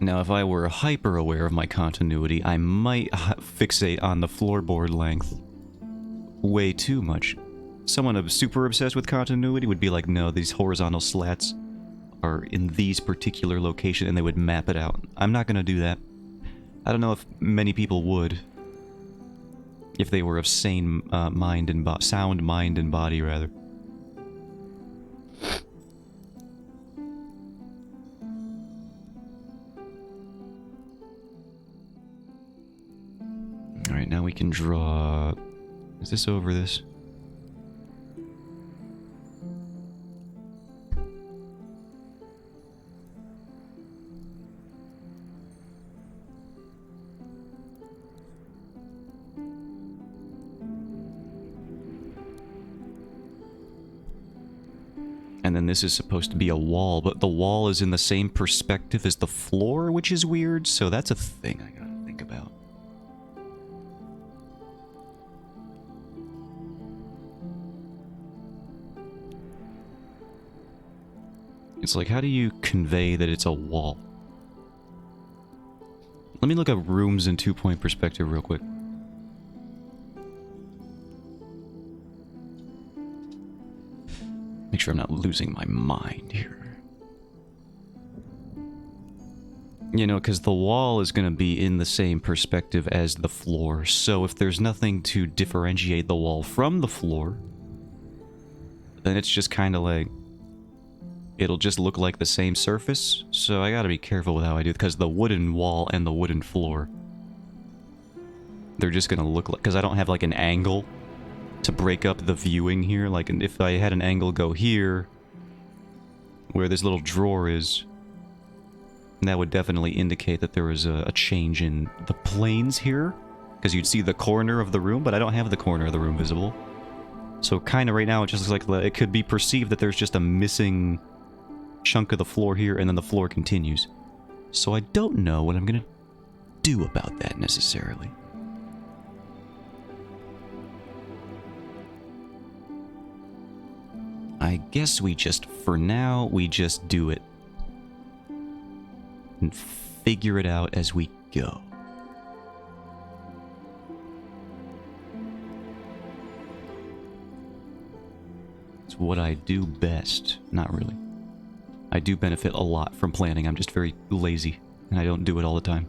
Now, if I were hyper aware of my continuity, I might fixate on the floorboard length way too much. Someone super obsessed with continuity would be like, no, these horizontal slats are in these particular locations, and they would map it out. I'm not going to do that. I don't know if many people would. If they were of sane mind and sound mind and body, rather. Alright, now we can draw... Is this over this? And then this is supposed to be a wall, but the wall is in the same perspective as the floor, which is weird, so that's a thing I gotta think about. It's like, how do you convey that it's a wall? Let me look at rooms in two-point perspective real quick. Make sure I'm not losing my mind here. You know, because the wall is going to be in the same perspective as the floor, so if there's nothing to differentiate the wall from the floor, then it's just kind of like... It'll just look like the same surface, so I gotta be careful with how I do it, because the wooden wall and the wooden floor, they're just gonna look like... Because I don't have, like, an angle to break up the viewing here. Like, if I had an angle go here, where this little drawer is, that would definitely indicate that there was a change in the planes here, because you'd see the corner of the room, but I don't have the corner of the room visible. So kind of right now it just looks like it could be perceived that there's just a missing chunk of the floor here, and then the floor continues. So I don't know what I'm gonna do about that necessarily. I guess we just, for now, we just do it and figure it out as we go. It's what I do best. Not really. I do benefit a lot from planning. I'm just very lazy, and I don't do it all the time.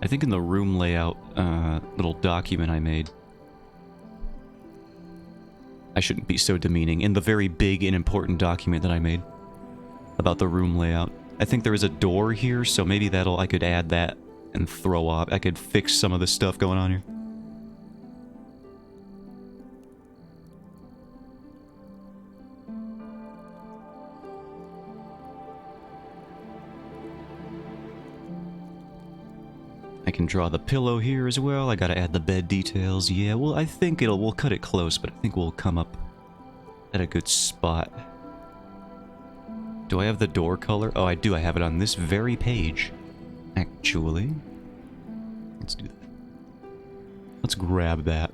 I think in the room layout little document I made, I shouldn't be so demeaning, in the very big and important document that I made about the room layout, I think there is a door here, so maybe I could add that and throw off. I could fix some of this stuff going on here. I can draw the pillow here as well. I gotta add the bed details. Yeah, well, I think we'll cut it close, but I think we'll come up at a good spot. Do I have the door color? Oh, I do. I have it on this very page, actually. Let's do that. Let's grab that.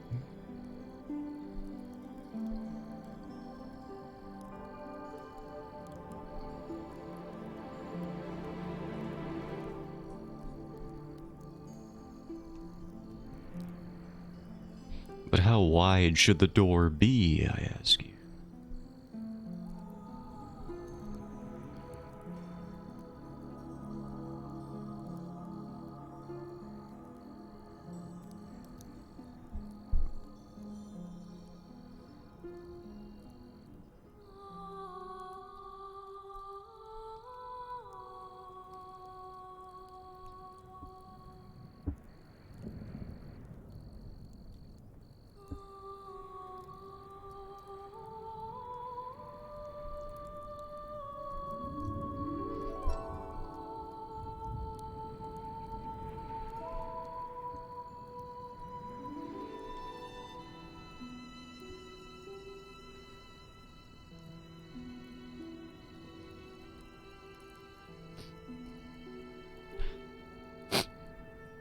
But how wide should the door be, I ask you?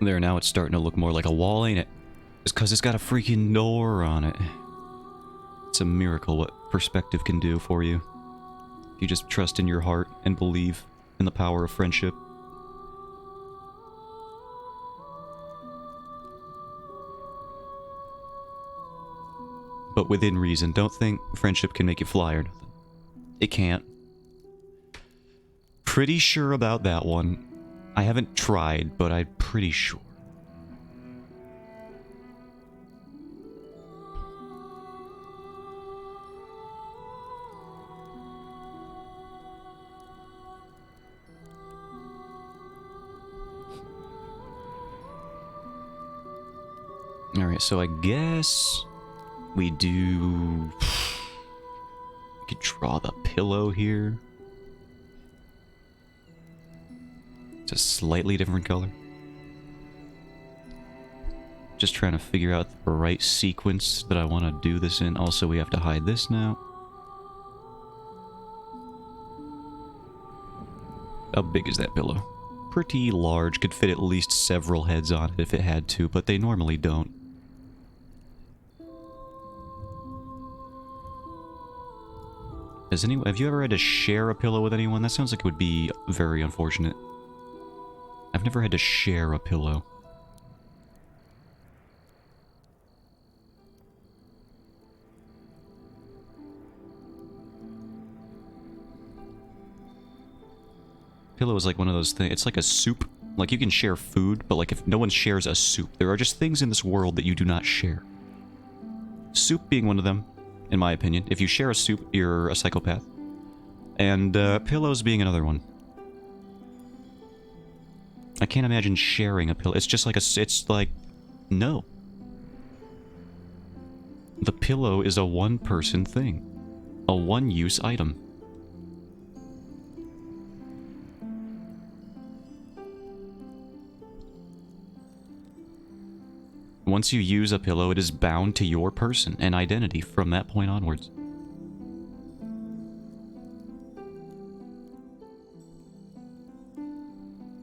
There, now it's starting to look more like a wall, ain't it? It's because it's got a freaking door on it. It's a miracle what perspective can do for you. If you just trust in your heart and believe in the power of friendship. But within reason. Don't think friendship can make you fly or nothing. It can't. Pretty sure about that one. I haven't tried, but I'm pretty sure. Alright, so I guess we do... We could draw the pillow here. It's a slightly different color. Just trying to figure out the right sequence that I want to do this in. Also, we have to hide this now. How big is that pillow? Pretty large. Could fit at least several heads on it if it had to, but they normally don't. Have you ever had to share a pillow with anyone? That sounds like it would be very unfortunate. I've never had to share a pillow. Pillow is like one of those things. It's like a soup. Like, you can share food, but like if no one shares a soup, there are just things in this world that you do not share. Soup being one of them, in my opinion. If you share a soup, you're a psychopath. And pillows being another one. I can't imagine sharing a pillow. It's just like it's like, no. The pillow is a one-person thing. A one-use item. Once you use a pillow, it is bound to your person and identity from that point onwards.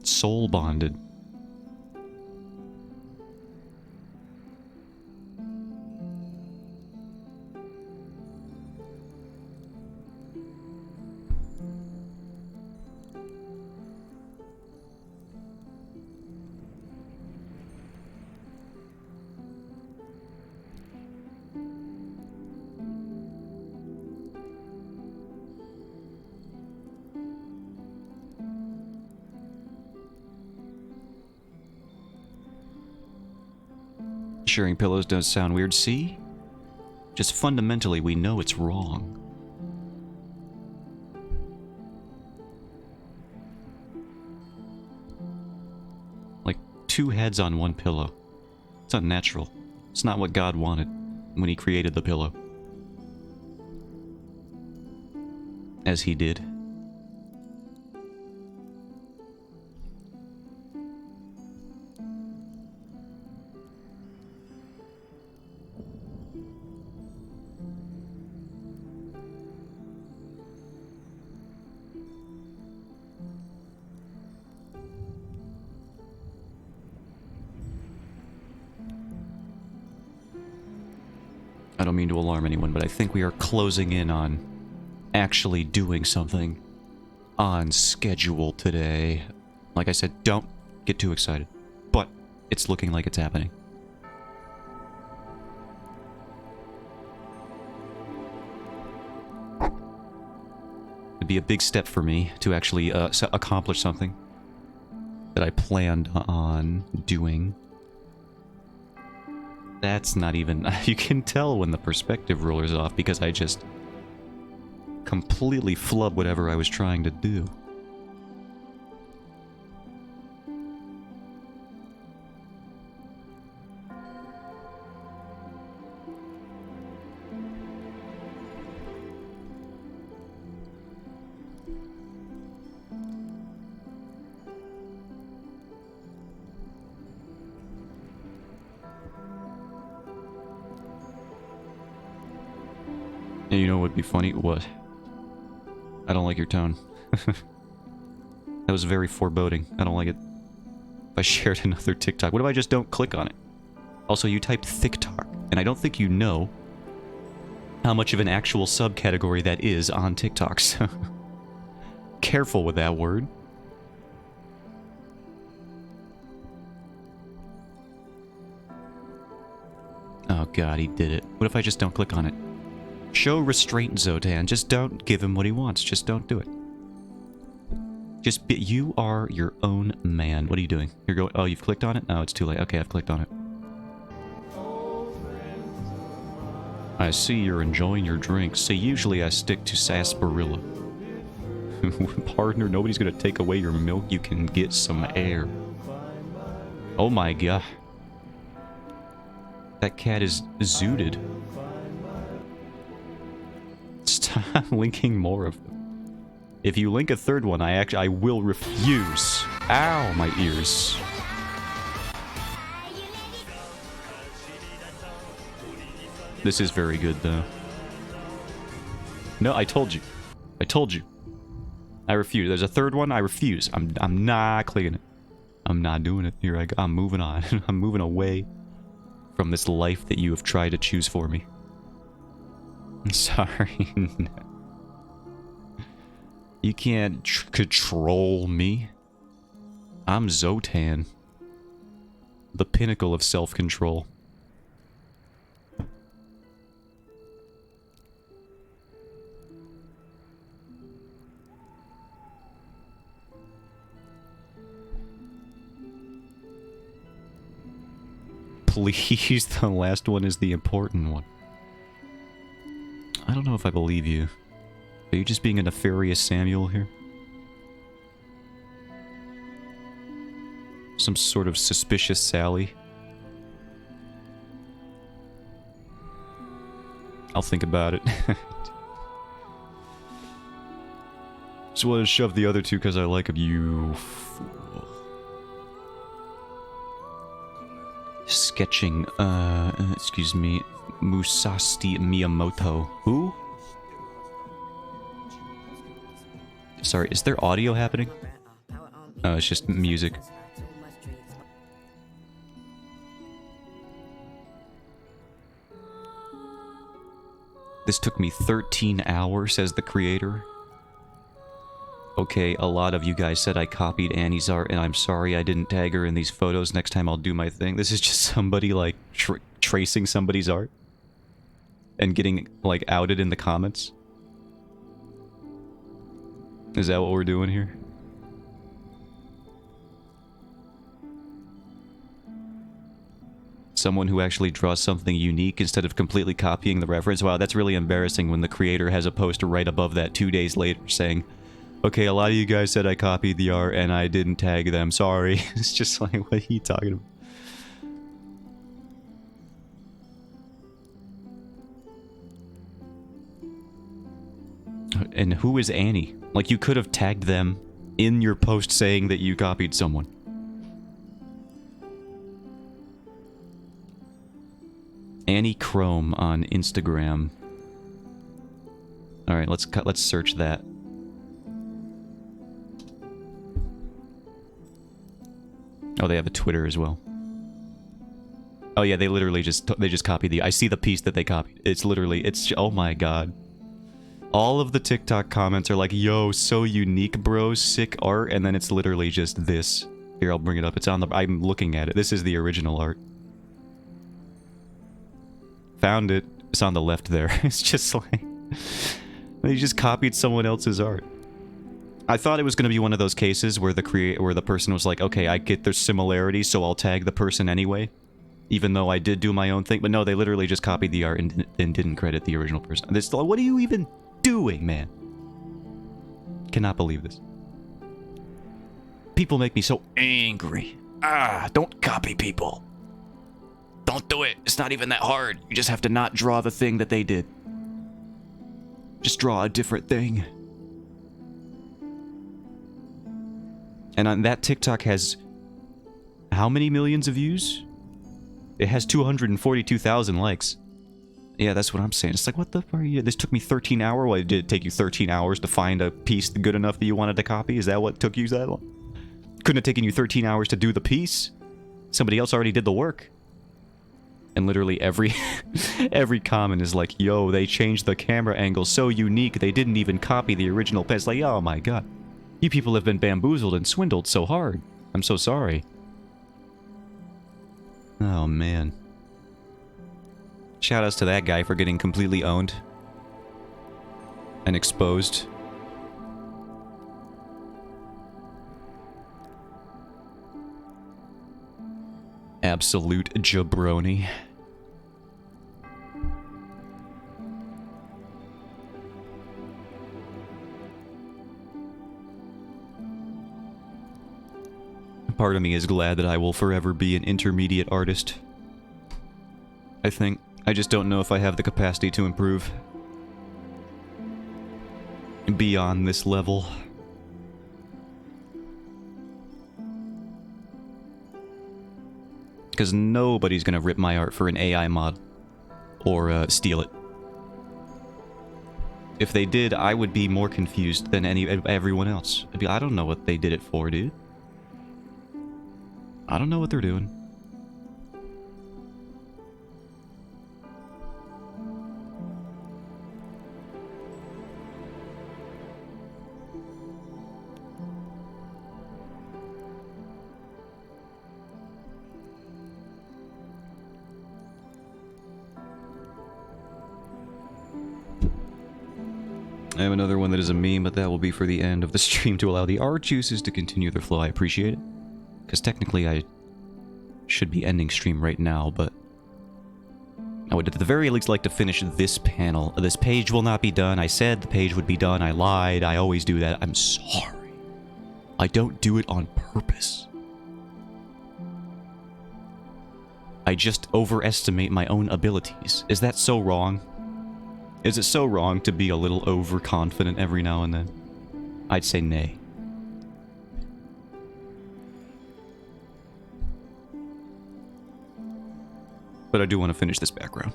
Soul bonded. Sharing pillows does sound weird, see? Just fundamentally, we know it's wrong. Like, two heads on one pillow. It's unnatural. It's not what God wanted when he created the pillow. As he did. I don't mean to alarm anyone, but I think we are closing in on actually doing something on schedule today. Like I said, don't get too excited, but it's looking like it's happening. It'd be a big step for me to actually accomplish something that I planned on doing. That's not even... You can tell when the perspective ruler's off because I just completely flub whatever I was trying to do. You know what would be funny? What? I don't like your tone. That was very foreboding. I don't like it. If I shared another TikTok, what if I just don't click on it? Also, you typed TikTok, and I don't think you know how much of an actual subcategory that is on TikTok, so careful with that word. Oh god, he did it. What if I just don't click on it? Show restraint, Zotan. Just don't give him what he wants. Just don't do it. Just be, you are your own man. What are you doing? You're going... Oh, you've clicked on it? No, it's too late. Okay, I've clicked on it. I see you're enjoying your drink. See, usually I stick to sarsaparilla. Partner, nobody's gonna take away your milk. You can get some air. Oh my god. That cat is zooted. Stop linking more of them. If you link a third one, I will refuse. Ow, my ears. This is very good, though. No, I told you. I told you. I refuse. There's a third one. I refuse. I'm not clicking it. I'm not doing it. Here I go. I'm moving on. I'm moving away from this life that you have tried to choose for me. I'm sorry. You can't control me. I'm Zotan. The pinnacle of self-control. Please, the last one is the important one. I don't know if I believe you. Are you just being a nefarious Samuel here? Some sort of suspicious Sally. I'll think about it. Just wanted to shove the other two because I like 'em. You fool. Sketching, excuse me, Musashi Miyamoto. Who? Sorry, is there audio happening? Oh, it's just music. This took me 13 hours, says the creator. Okay, a lot of you guys said I copied Annie's art, and I'm sorry I didn't tag her in these photos. Next time I'll do my thing. This is just somebody, like, tracing somebody's art. And getting, like, outed in the comments. Is that what we're doing here? Someone who actually draws something unique instead of completely copying the reference. Wow, that's really embarrassing when the creator has a poster right above that 2 days later saying, okay, a lot of you guys said I copied the art and I didn't tag them. Sorry. It's just like, what are you talking about? And who is Annie? Like, you could have tagged them in your post saying that you copied someone. Annie Chrome on Instagram. All right, let's search that. Oh, they have a Twitter as well. Oh yeah, they literally just copied the. I see the piece that they copied. It's literally oh my god. All of the TikTok comments are like, "Yo, so unique, bro, sick art," and then it's literally just this. Here, I'll bring it up. It's on the. I'm looking at it. This is the original art. Found it. It's on the left there. It's just like they just copied someone else's art. I thought it was going to be one of those cases where the person was like, okay, I get their similarities, so I'll tag the person anyway, even though I did do my own thing. But no, they literally just copied the art and didn't credit the original person. This, what are you even doing, man? Cannot believe this. People make me so angry. Don't copy people. Don't do it. It's not even that hard. You just have to not draw the thing that they did. Just draw a different thing. And on that TikTok has how many millions of views? It has 242,000 likes. Yeah, that's what I'm saying. It's like, what the fuck are you? This took me 13 hours. Well, did it take you 13 hours to find a piece good enough that you wanted to copy? Is that what took you that long? Couldn't have taken you 13 hours to do the piece. Somebody else already did the work. And literally every comment is like, yo, they changed the camera angle so unique they didn't even copy the original pen. It's like, oh my god. You people have been bamboozled and swindled so hard. I'm so sorry. Oh man. Shoutouts to that guy for getting completely owned. And exposed. Absolute jabroni. Part of me is glad that I will forever be an intermediate artist. I think. I just don't know if I have the capacity to improve beyond this level. Because nobody's gonna rip my art for an AI mod. Or steal it. If they did, I would be more confused than everyone else. I'd be, I don't know what they did it for, dude. I don't know what they're doing. I have another one that is a meme, but that will be for the end of the stream to allow the art juices to continue their flow. I appreciate it. Because technically I should be ending stream right now, but I would at the very least like to finish this panel. This page will not be done. I said the page would be done. I lied. I always do that. I'm sorry. I don't do it on purpose. I just overestimate my own abilities. Is that so wrong? Is it so wrong to be a little overconfident every now and then? I'd say nay. But I do want to finish this background.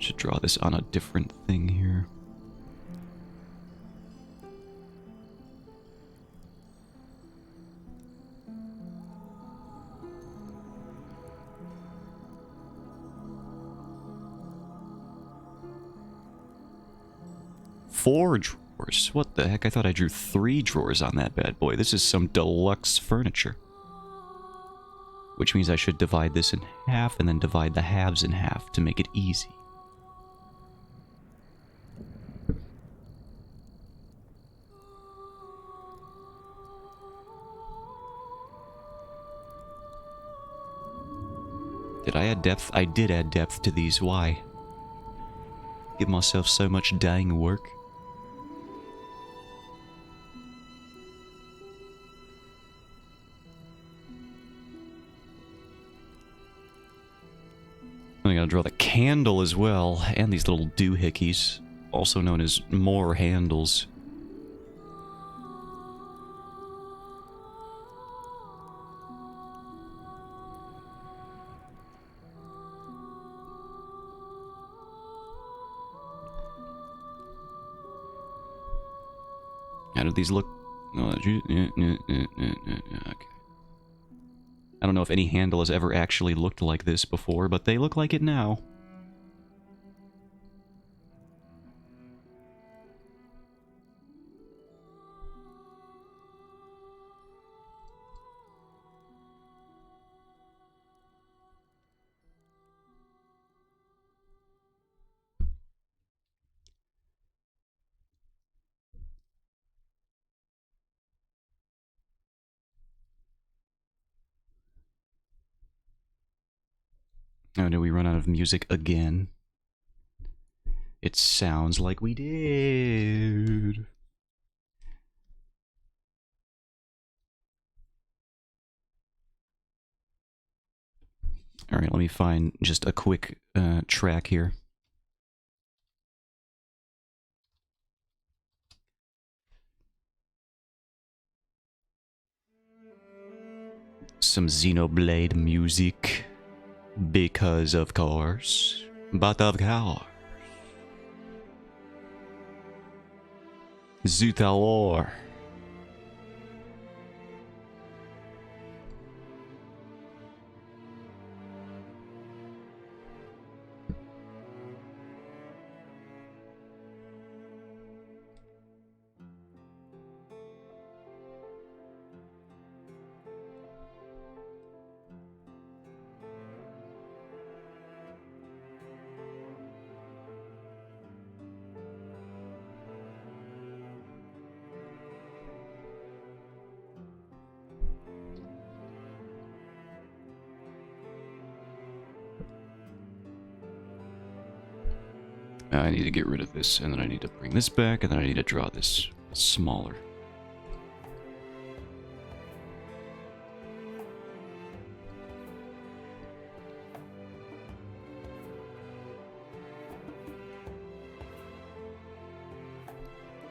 Should draw this on a different thing here. Four drawers? What the heck? I thought I drew 3 drawers on that bad boy. This is some deluxe furniture. Which means I should divide this in half and then divide the halves in half to make it easy. Did I add depth? I did add depth to these. Why? Give myself so much dang work. I gotta draw the candle as well, and these little doohickeys, also known as more handles. How do these look? Oh, okay. I don't know if any handle has ever actually looked like this before, but they look like it now. Oh, did we run out of music again? It sounds like we did. Alright, let me find just a quick track here. Some Xenoblade music. Because of course. But of course. Zutalor. I need to get rid of this, and then I need to bring this back, and then I need to draw this smaller.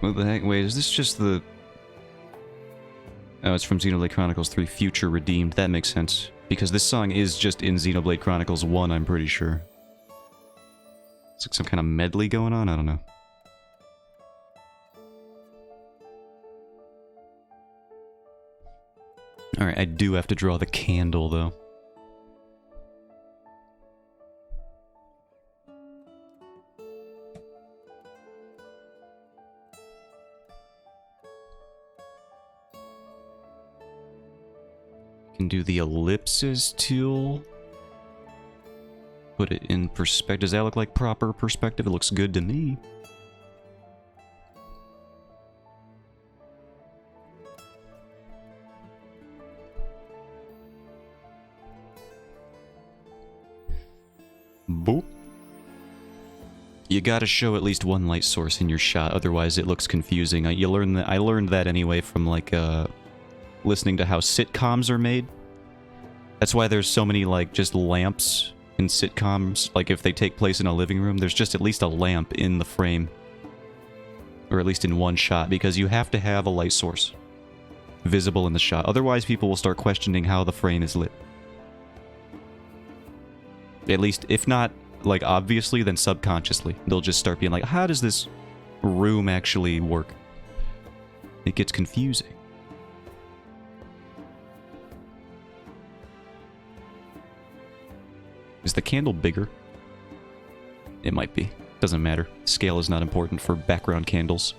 What the heck? Wait, is this just the... Oh, it's from Xenoblade Chronicles 3 Future Redeemed. That makes sense. Because this song is just in Xenoblade Chronicles 1, I'm pretty sure. It's like some kind of medley going on? I don't know. Alright, I do have to draw the candle, though. Can do the ellipses tool. Put it in perspective. Does that look like proper perspective? It looks good to me. Boop. You gotta show at least one light source in your shot, otherwise it looks confusing. I learned that anyway from like listening to how sitcoms are made. That's why there's so many, like, just lamps in sitcoms. Like, if they take place in a living room, there's just at least a lamp in the frame. Or at least in one shot, because you have to have a light source visible in the shot. Otherwise, people will start questioning how the frame is lit. At least, if not, like, obviously, then subconsciously. They'll just start being like, how does this room actually work? It gets confusing. Is the candle bigger? It might be. Doesn't matter. Scale is not important for background candles.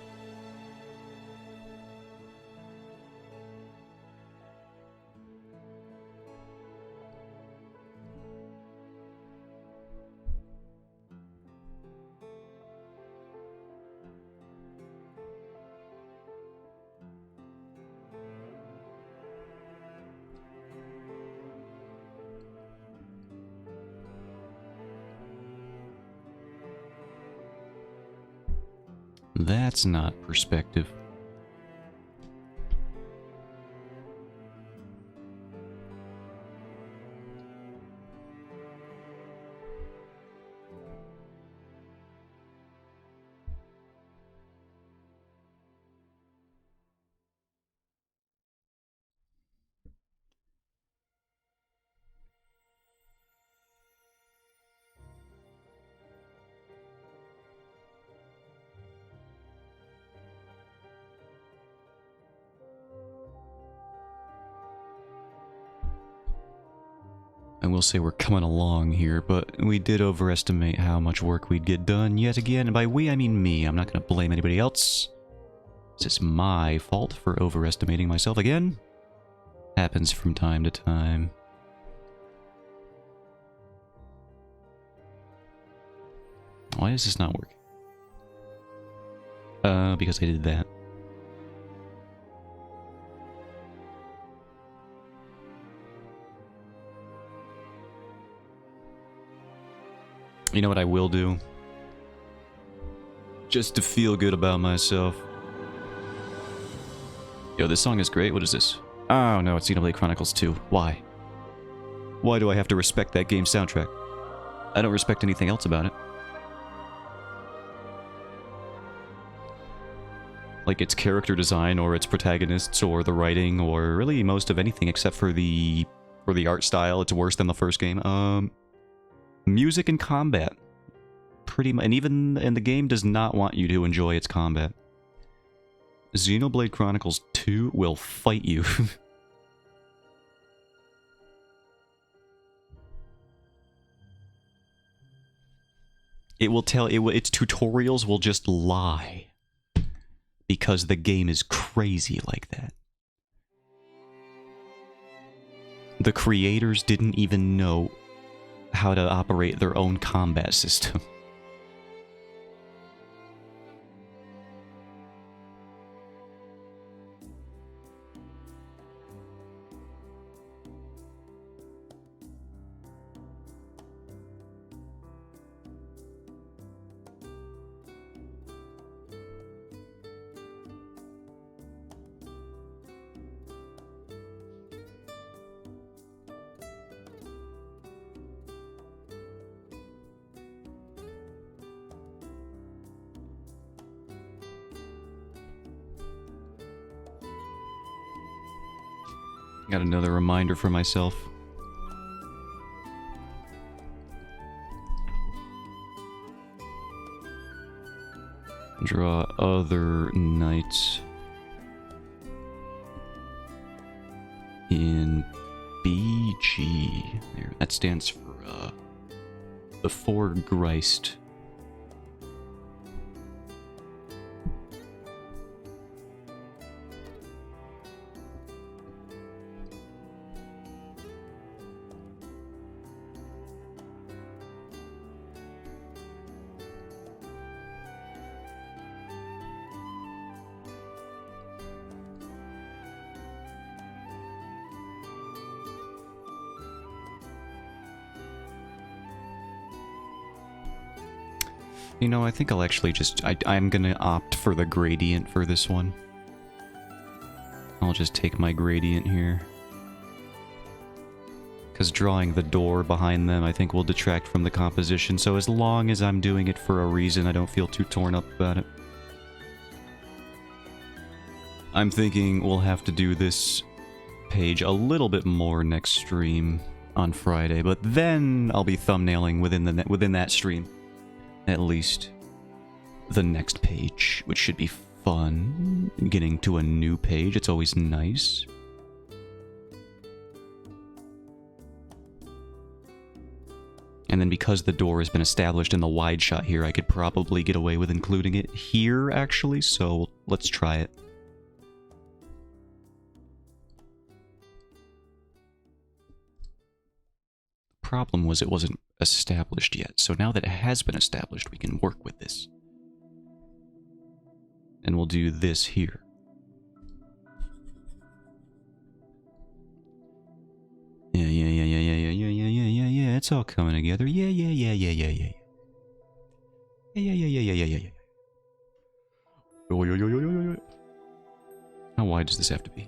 That's not perspective. I will say we're coming along here, but we did overestimate how much work we'd get done yet again, and by we I mean me. I'm not going to blame anybody else. It's my fault for overestimating myself again. Happens from time to time. Why is this not working? Because I did that. You know what I will do? Just to feel good about myself. Yo, this song is great. What is this? Oh no, it's Xenoblade Chronicles 2. Why? Why do I have to respect that game's soundtrack? I don't respect anything else about it. Like its character design, or its protagonists, or the writing, or really most of anything except for the art style. It's worse than the first game. Music and combat. Pretty much, and even and the game does not want you to enjoy its combat. Xenoblade Chronicles 2 will fight you. It will tell its tutorials will just lie. Because the game is crazy like that. The creators didn't even know how to operate their own combat system. Got another reminder for myself. Draw other knights in BG. There, that stands for before Christ. You know, I think I'll actually just... I'm gonna opt for the gradient for this one. I'll just take my gradient here. Because drawing the door behind them I think will detract from the composition, so as long as I'm doing it for a reason, I don't feel too torn up about it. I'm thinking we'll have to do this page a little bit more next stream on Friday, but then I'll be thumbnailing within that stream at least the next page, which should be fun. Getting to a new page, it's always nice. And then because the door has been established in the wide shot here, I could probably get away with including it here, actually, so let's try it. The problem was it wasn't established yet, so now that it has been established, we can work with this. And we'll do this here. Yeah, it's all coming together. Yeah. How wide does this have to be?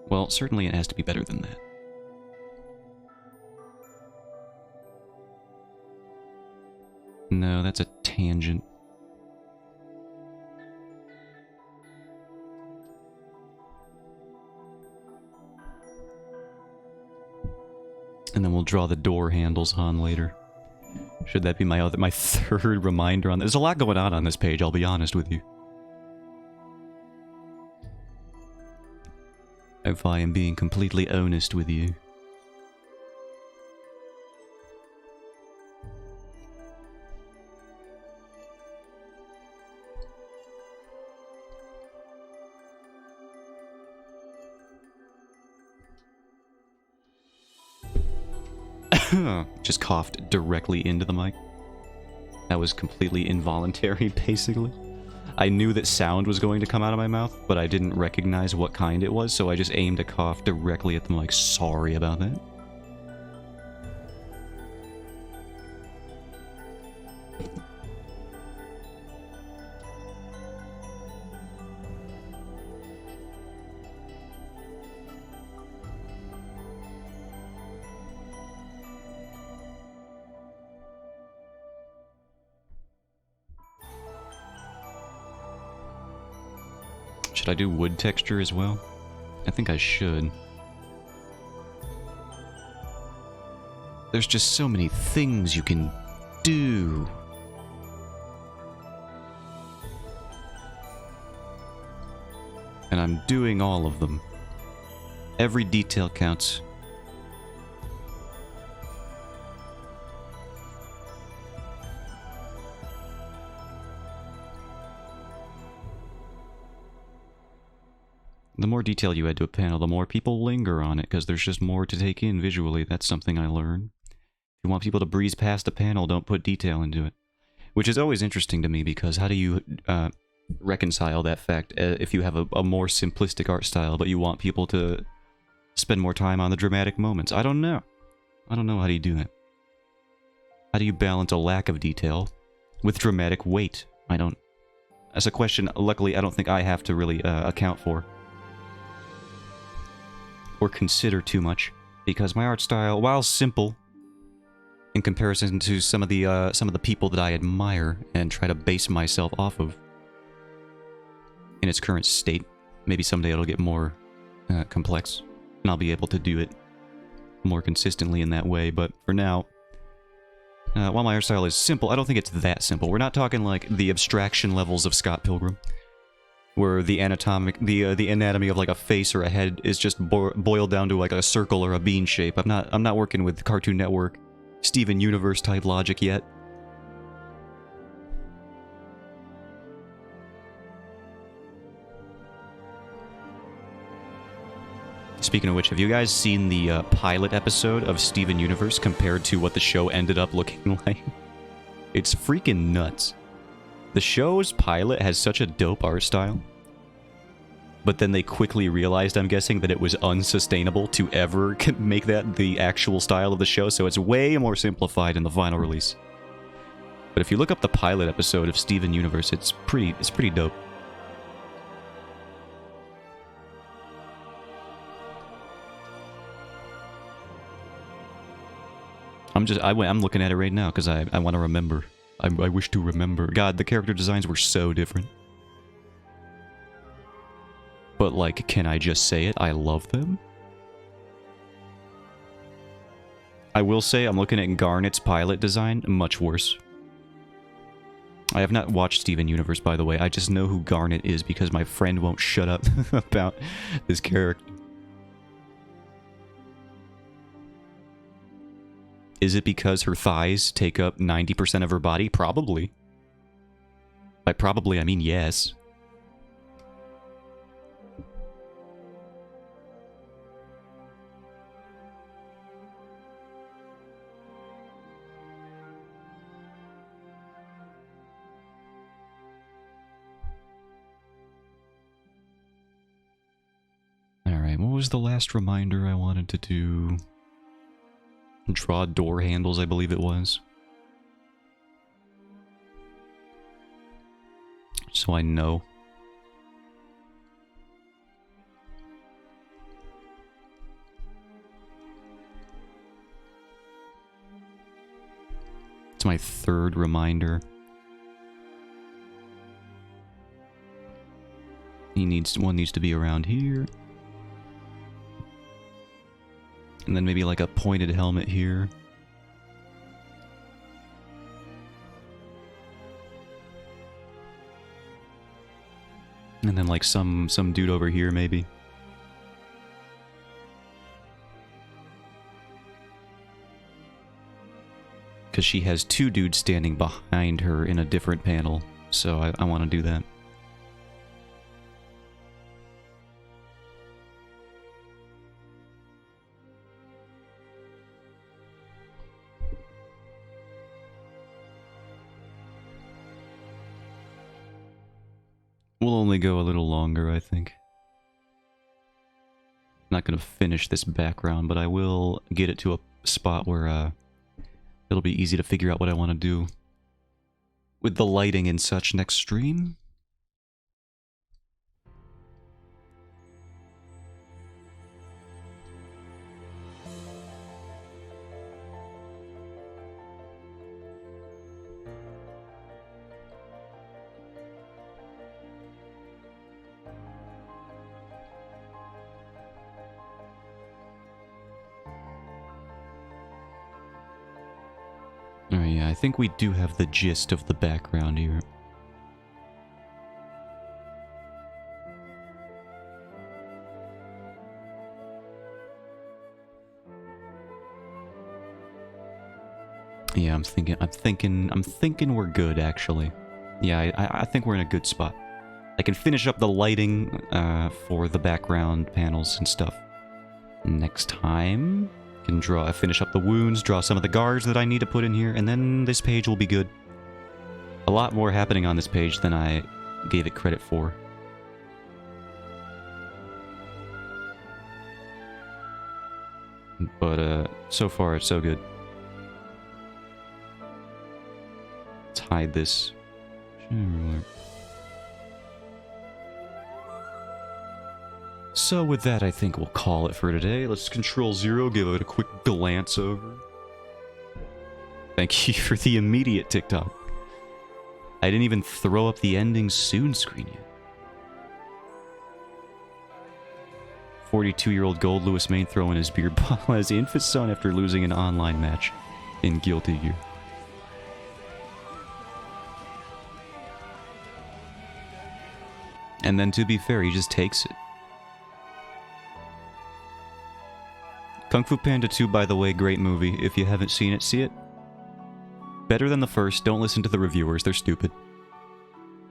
Well, certainly it has to be better than that. No, that's a tangent. And then we'll draw the door handles on later. Should that be my third reminder on this? There's a lot going on this page, I'll be honest with you. If I am being completely honest with you. Just coughed directly into the mic. That was completely involuntary, basically. I knew that sound was going to come out of my mouth, but I didn't recognize what kind it was, so I just aimed a cough directly at the mic. Sorry about that. Should I do wood texture as well? I think I should. There's just so many things you can do. And I'm doing all of them. Every detail counts. The more detail you add to a panel, the more people linger on it, because there's just more to take in visually. That's something I learned. If you want people to breeze past a panel, don't put detail into it. Which is always interesting to me, because how do you reconcile that fact if you have a more simplistic art style, but you want people to spend more time on the dramatic moments? I don't know. I don't know how do you do that. How do you balance a lack of detail with dramatic weight? I don't... That's a question, luckily, I don't think I have to really account for. Or consider too much, because my art style, while simple in comparison to some of the people that I admire and try to base myself off of in its current state, maybe someday it'll get more complex, and I'll be able to do it more consistently in that way. But for now, while my art style is simple, I don't think it's that simple. We're not talking like the abstraction levels of Scott Pilgrim, where the anatomy of like a face or a head is just boiled down to like a circle or a bean shape. I'm not working with Cartoon Network, Steven Universe type logic yet. Speaking of which, have you guys seen the pilot episode of Steven Universe compared to what the show ended up looking like? It's freaking nuts. The show's pilot has such a dope art style, but then they quickly realized, I'm guessing, that it was unsustainable to ever make that the actual style of the show, so it's way more simplified in the final release. But if you look up the pilot episode of Steven Universe, it's pretty dope. I'm looking at it right now because I want to remember. I wish to remember. God, the character designs were so different. But, like, can I just say it? I love them. I will say I'm looking at Garnet's pilot design. Much worse. I have not watched Steven Universe, by the way. I just know who Garnet is because my friend won't shut up about this character. Is it because her thighs take up 90% of her body? Probably. By probably, I mean yes. Alright, what was the last reminder I wanted to do? Draw door handles, I believe it was. So I know. It's my third reminder. One needs to be around here. And then maybe like a pointed helmet here. And then like some dude over here maybe. Because she has two dudes standing behind her in a different panel. So I want to do that. We'll only go a little longer, I think. I'm not going to finish this background, but I will get it to a spot where it'll be easy to figure out what I want to do with the lighting and such next stream. Oh yeah, I think we do have the gist of the background here. Yeah, I'm thinking we're good, actually. Yeah, I think we're in a good spot. I can finish up the lighting for the background panels and stuff next time. Can finish up the wounds, draw some of the guards that I need to put in here, and then this page will be good. A lot more happening on this page than I gave it credit for. But so far it's so good. Let's hide this. So with that, I think we'll call it for today. Let's Control-0, give it a quick glance over. Thank you for the immediate TikTok. I didn't even throw up the ending soon screen yet. 42-year-old Gold Lewis Main throwing his beer bottle as infant son after losing an online match in Guilty Gear. And then, to be fair, he just takes it. Kung Fu Panda 2, by the way, great movie. If you haven't seen it, see it. Better than the first. Don't listen to the reviewers. They're stupid.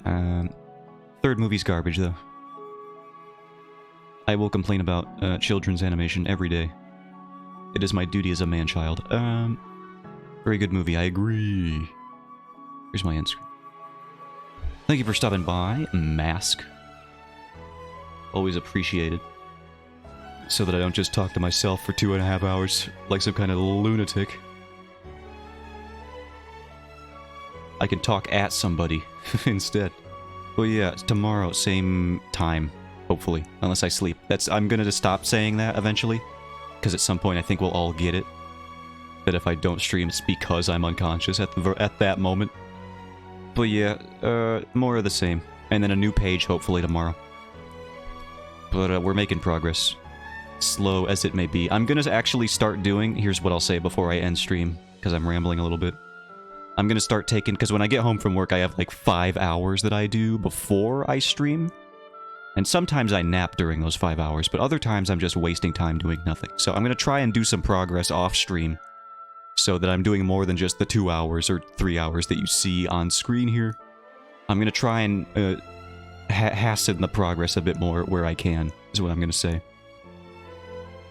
Third movie's garbage, though. I will complain about children's animation every day. It is my duty as a man-child. Very good movie. I agree. Here's my end screen. Thank you for stopping by. Mask. Always appreciated. So that I don't just talk to myself for 2.5 hours like some kind of lunatic. I can talk at somebody instead. Well, yeah, tomorrow, same time, hopefully, unless I sleep. I'm gonna just stop saying that eventually, because at some point I think we'll all get it. that if I don't stream, it's because I'm unconscious at that moment. But yeah, more of the same. And then a new page, hopefully, tomorrow. But we're making progress. Slow as it may be. I'm gonna actually start doing... Here's what I'll say before I end stream, because I'm rambling a little bit. I'm gonna start taking... Because when I get home from work, I have like 5 hours that I do before I stream. And sometimes I nap during those 5 hours, but other times I'm just wasting time doing nothing. So I'm gonna try and do some progress off stream, so that I'm doing more than just the 2 hours or 3 hours that you see on screen here. I'm gonna try and hasten the progress a bit more where I can, is what I'm gonna say.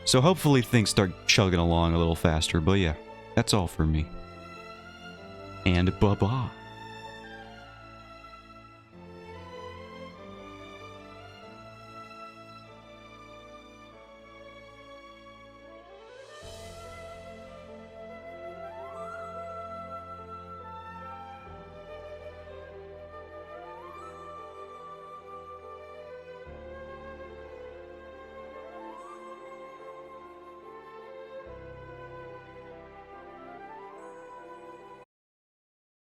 So hopefully things start chugging along a little faster, but yeah, that's all for me. And bye-bye.